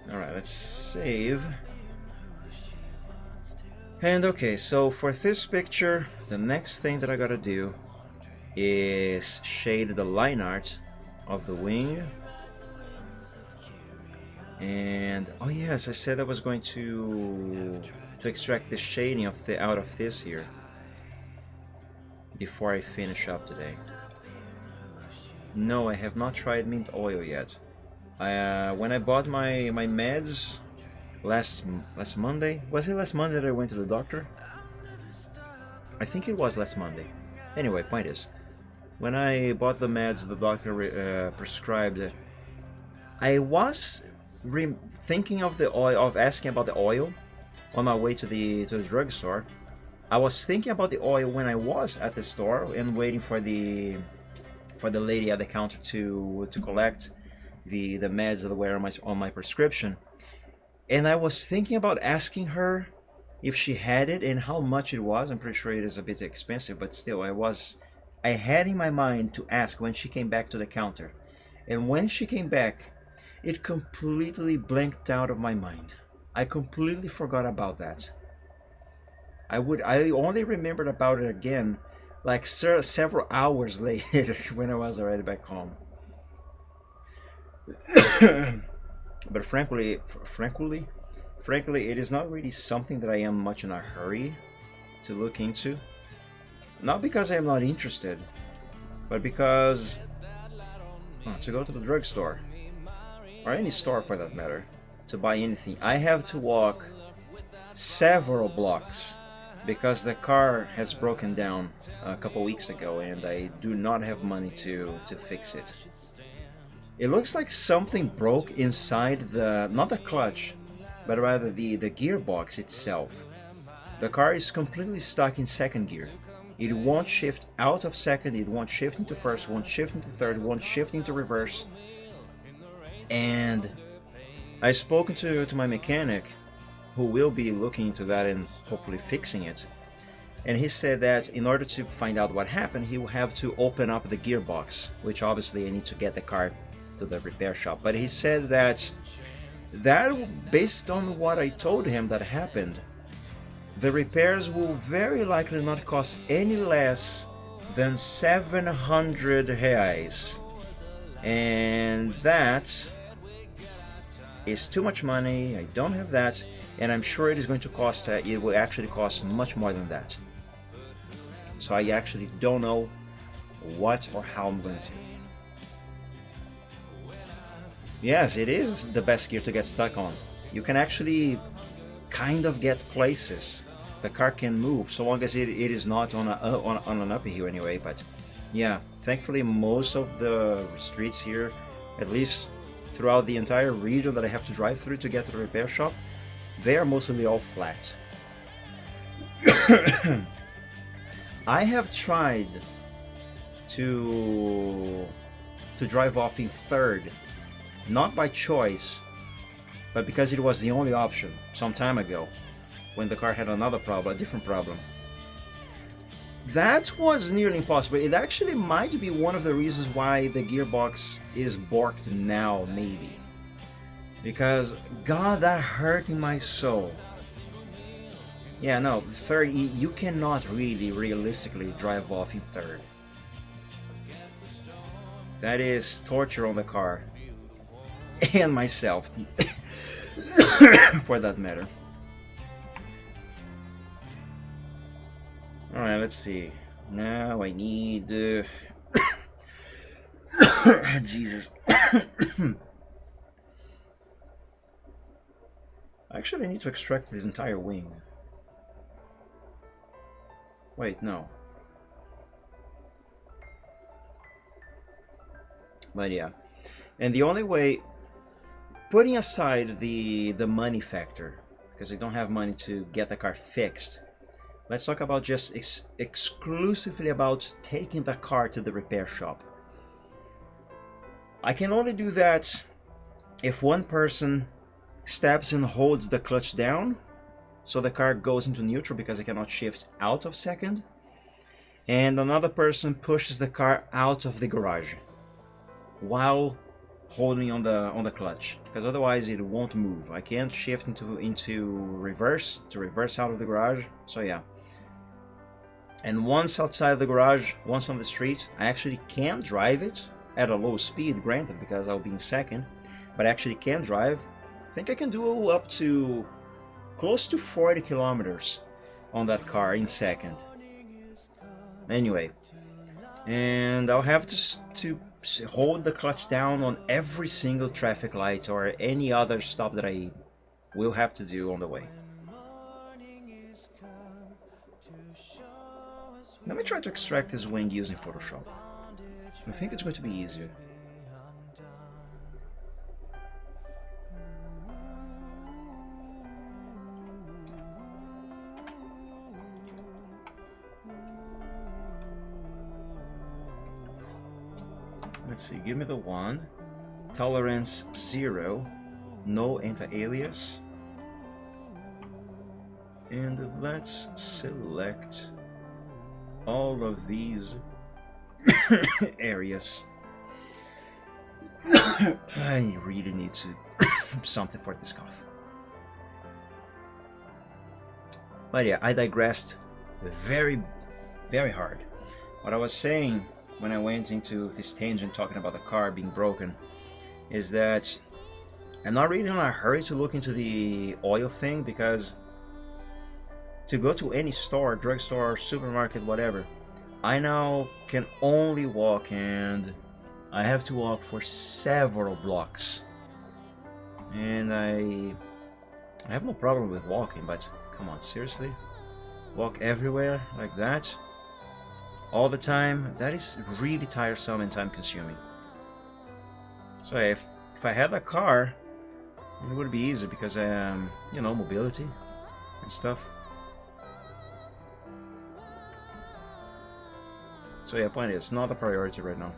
Speaker 3: Alright, let's save. And okay, so for this picture, the next thing that I gotta do is shade the line art of the wing. And oh yes, I said I was going to extract the shading of out of this here before I finish up today. No, I have not tried mint oil yet. When I bought my meds last Monday, was it last Monday that I went to the doctor? I think it was last Monday. Anyway, point is, when I bought the meds the doctor prescribed, I was thinking of the oil, of asking about the oil on my way to the drugstore. I was thinking about the oil when I was at the store and waiting for the lady at the counter to collect the meds that were on my prescription. And I was thinking about asking her if she had it and how much it was. I'm pretty sure it is a bit expensive, but still, I had in my mind to ask when she came back to the counter. And when she came back, it completely blanked out of my mind. I completely forgot about that. I only remembered about it again like several hours later when I was already back home. But frankly, it is not really something that I am much in a hurry to look into. Not because I am not interested, but because to go to the drugstore, or any store for that matter, to buy anything, I have to walk several blocks because the car has broken down a couple weeks ago and I do not have money to fix it. It looks like something broke inside not the clutch, but rather the gearbox itself. The car is completely stuck in second gear. It won't shift out of second, it won't shift into first, won't shift into third, won't shift into reverse. And I've spoken to my mechanic, who will be looking into that and hopefully fixing it. And he said that in order to find out what happened, he will have to open up the gearbox, which obviously I need to get the car to the repair shop. But he said that based on what I told him that happened, the repairs will very likely not cost any less than 700 reais. And that is too much money. I don't have that, and I'm sure it is going to cost, it will actually cost much more than that. So I actually don't know what or how I'm going to. Yes, it is the best gear to get stuck on. You can actually kind of get places. The car can move, so long as it is not on an uphill anyway, but yeah, thankfully most of the streets here, at least throughout the entire region that I have to drive through to get to the repair shop, they are mostly all flat. I have tried to drive off in third, not by choice, but because it was the only option some time ago, when the car had another problem, a different problem. That was nearly impossible. It actually might be one of the reasons why the gearbox is borked now, maybe. Because, God, that hurt in my soul. Yeah, no, third, you cannot really realistically drive off in third. That is torture on the car. And myself. For that matter. Alright, let's see. Now I need... Jesus. Actually, I need to extract this entire wing. Wait, no. But yeah. And the only way, putting aside the money factor, because I don't have money to get the car fixed, let's talk about just exclusively about taking the car to the repair shop. I can only do that if one person steps and holds the clutch down, so the car goes into neutral because I cannot shift out of second, and another person pushes the car out of the garage while holding on the clutch, because otherwise it won't move. I can't shift into reverse to reverse out of the garage. So yeah. And once outside the garage, once on the street, I actually can drive it at a low speed, granted, because I'll be in second, but I actually can drive. I think I can do up to close to 40 kilometers on that car in second. Anyway, and I'll have to hold the clutch down on every single traffic light or any other stop that I will have to do on the way. Let me try to extract this wing using Photoshop. I think it's going to be easier. Let's see, give me the one. Tolerance 0. No anti-alias. And let's select all of these areas. I really need to something for this cough. But yeah, I digressed very, very hard. What I was saying when I went into this tangent talking about the car being broken is that I'm not really in a hurry to look into the oil thing, because to go to any store, drugstore, supermarket, whatever, I now can only walk, and I have to walk for several blocks. And I have no problem with walking, but come on, seriously? Walk everywhere like that? All the time? That is really tiresome and time consuming. So if I had a car, it would be easy, because you know, mobility and stuff. So yeah, point is, it's not a priority right now.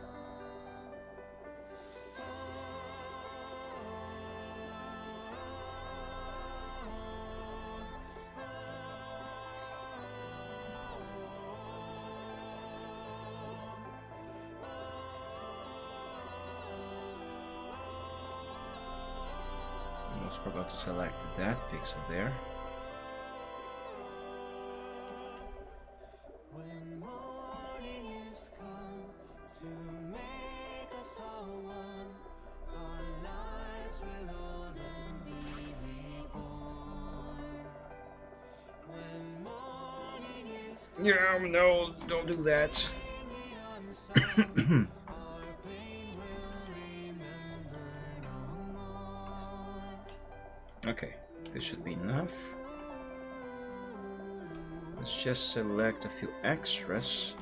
Speaker 3: Almost forgot to select that pixel there.
Speaker 2: When morning is come to make us all one, our lives will all then be reborn. When morning is
Speaker 3: Yeah, no, don't do that. Okay, this should be enough. Let's just select a few extras,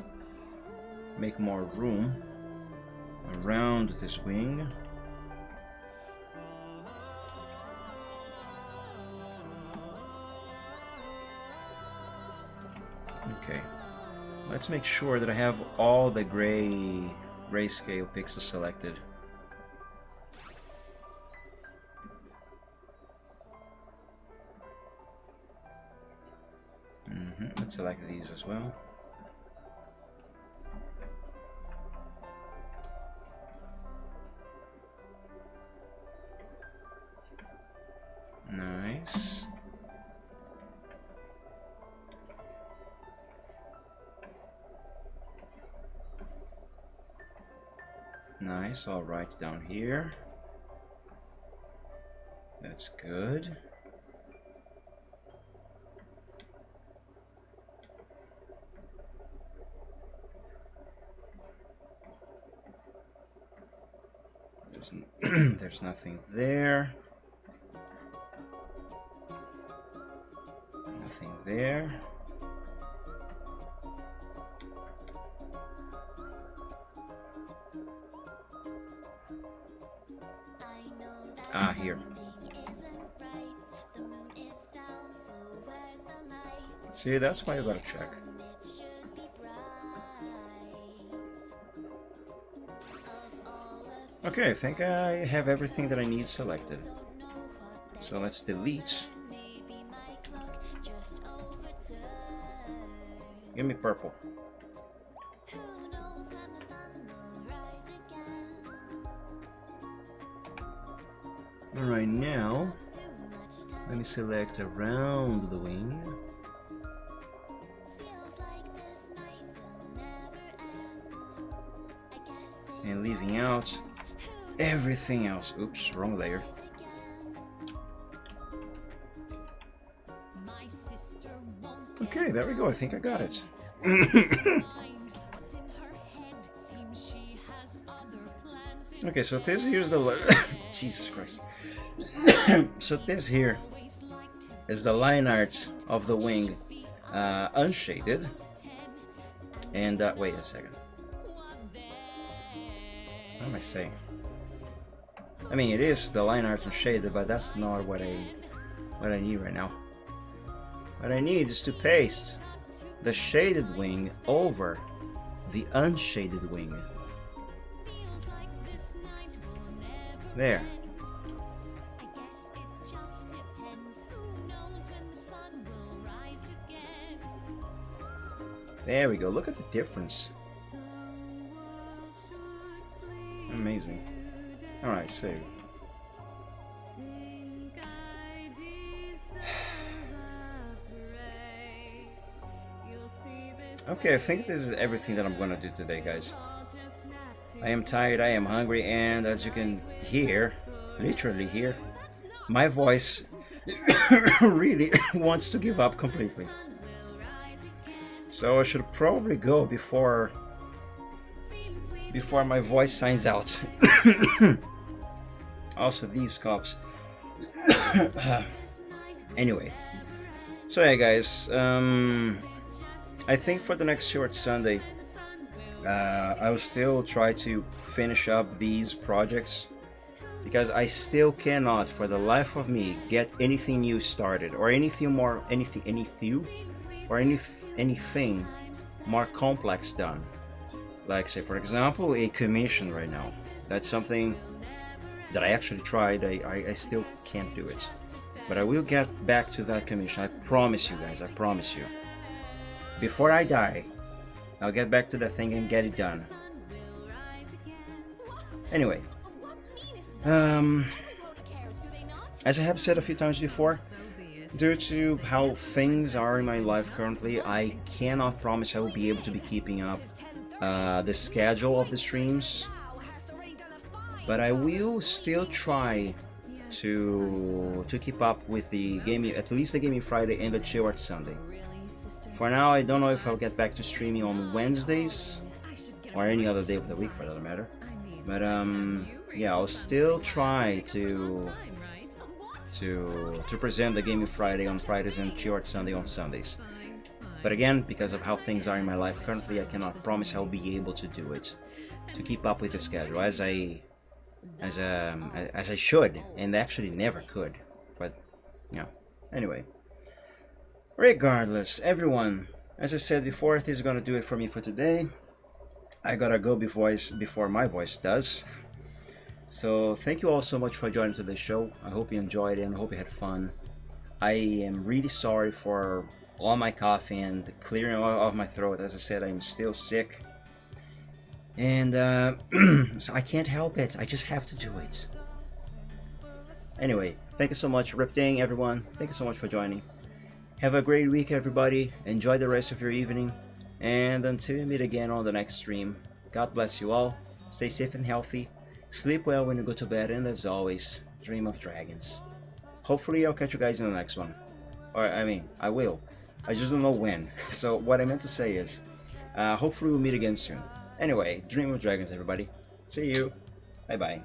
Speaker 3: make more room around this wing. Okay, let's make sure that I have all the grayscale pixels selected. Let's select these as well. Nice. Nice, all right, down here. That's good. There's nothing there. everything there. Ah, here. See, that's why you gotta check. Okay, I think I have everything that I need selected. So let's delete. Give me purple. Alright, now let me select around the wing. And leaving out everything else. Oops, wrong layer. Okay, there we go. I think I got it. Okay, so this here's the Jesus Christ. So this here is the line art of the wing, unshaded. And wait a second. What am I saying? I mean, it is the line art unshaded, but that's not what I need right now. What I need is to paste the shaded wing over the unshaded wing. There. There we go. Look at the difference. Amazing. Alright, save. Okay, I think this is everything that I'm gonna do today, guys. I am tired, I am hungry, and as you can hear, literally hear, my voice really wants to give up completely. So I should probably go before my voice signs out. Also these cops. Anyway, so yeah, guys, I think for the next short Sunday, I will still try to finish up these projects, because I still cannot, for the life of me, get anything new started, or anything more complex done. Like, say for example, a commission right now. That's something that I actually tried. I still can't do it, but I will get back to that commission. I promise you guys. I promise you. Before I die, I'll get back to that thing and get it done. Anyway, as I have said a few times before, due to how things are in my life currently, I cannot promise I will be able to be keeping up the schedule of the streams, but I will still try to keep up with the gaming, at least the Gaming Friday and the Chill Art Sunday. For now, I don't know if I'll get back to streaming on Wednesdays or any other day of the week for that matter. But yeah, I'll still try to present the Gaming Friday on Fridays and Chill Art Sunday on Sundays. But again, because of how things are in my life currently, I cannot promise I'll be able to do it, to keep up with the schedule as I should, and actually never could. But yeah, anyway. Regardless, everyone, as I said before, this is gonna do it for me for today. I gotta go before my voice does. So thank you all so much for joining today's show. I hope you enjoyed it and I hope you had fun. I am really sorry for all my coughing and the clearing of my throat. As I said, I'm still sick. And so I can't help it. I just have to do it. Anyway, thank you so much, Riptang, everyone. Thank you so much for joining. Have a great week, everybody. Enjoy the rest of your evening. And until we meet again on the next stream, God bless you all. Stay safe and healthy. Sleep well when you go to bed. And as always, dream of dragons. Hopefully, I'll catch you guys in the next one. Or, I mean, I will. I just don't know when. So, what I meant to say is, hopefully we'll meet again soon. Anyway, dream of dragons, everybody. See you. Bye-bye.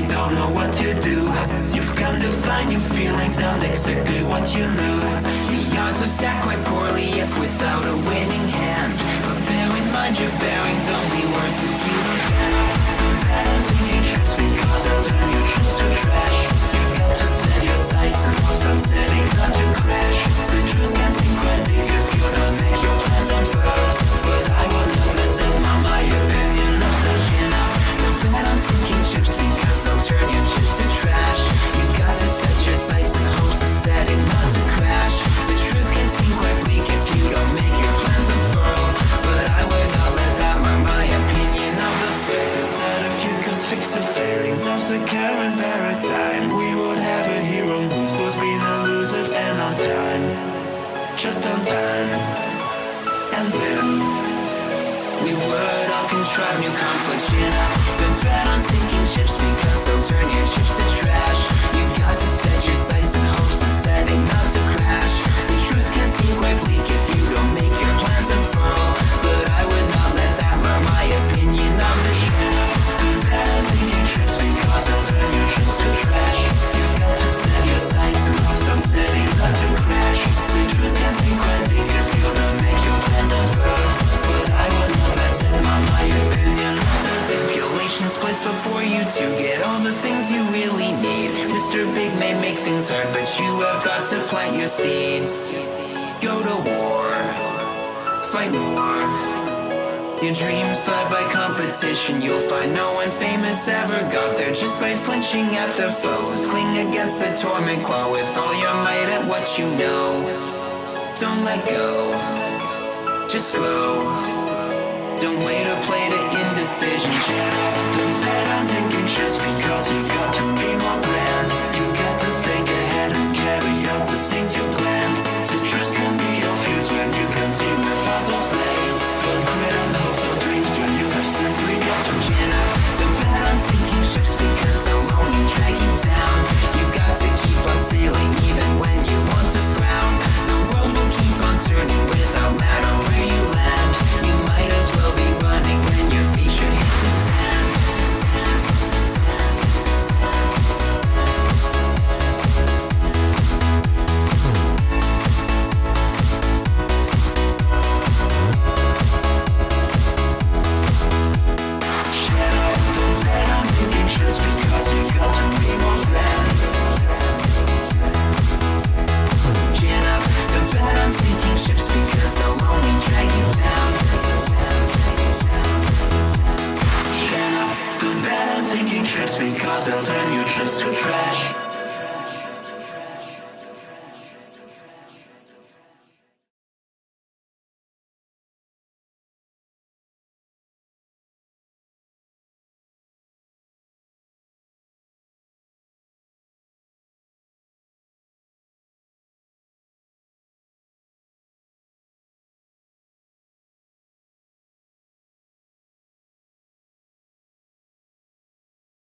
Speaker 2: we don't know what to do. You've come to find your feelings out exactly what you knew. The odds are stacked quite poorly if without a winning hand. But bear in mind your bearing's only worse if you can. Bad taking trips because I'll turn your trips to trash. You've got to set your sights and hopes on setting not to crash. The truth can seem quite big if you don't make your plans unfurl. But I would not let that on my opinion of such enough. Don't bet on sinking ships because they'll turn your chips to trash. You've got to set your sights and hopes on setting not to crash. The truth can seem quite bleak if you don't make your plans unfurl. But I would not let that mark my opinion of the fact that if you could fix the failings of the current paradigm, we would have a hero who's supposed to be elusive and on time. Just on time. And then we would all contrive new conflicts, you know. So bet on sinking ships because they'll turn your chips to trash. You've got to set your sights and hopes on setting not to crash. The truth can seem quite bleak if you don't make your plans unfurl. But I would not let that mark my opinion of the show. Bet on sinking ships because they'll turn your chips to trash. You've got to set your sights and hopes on setting not to crash. The truth can seem quite bleak if you don't make your plans unfurl. But I would not let that mark my opinion. Stipulations placed before you to get all the things you really need. Mr. Big may make things hard, but you have got to plant your seeds. Go to war, fight more. Your dreams thrive by competition. You'll find no one famous ever got there just by flinching at their foes. Cling against the torment claw with all your might at what you know. Don't let go, just glow. Don't wait or play to indecision. Don't bet on taking trips because you've got to be more grand. You got to think ahead and carry out the things you've planned. The truth can be obvious when you can see where puzzles lay. Don't quit on hopes or dreams when you have simply got to chin up. Don't bet on sinking ships because they'll only drag you down. You've got to keep on sailing even when you want to frown. The world will keep on turning without matter where you land. You might as well be running when your feet should hit the sand. Don't bet on thinking just because you got to be more grand. Chin up, don't bet on sinking ships because they'll only drag you down. Chin up, don't bet on sinking ships because they'll turn your trips to trash.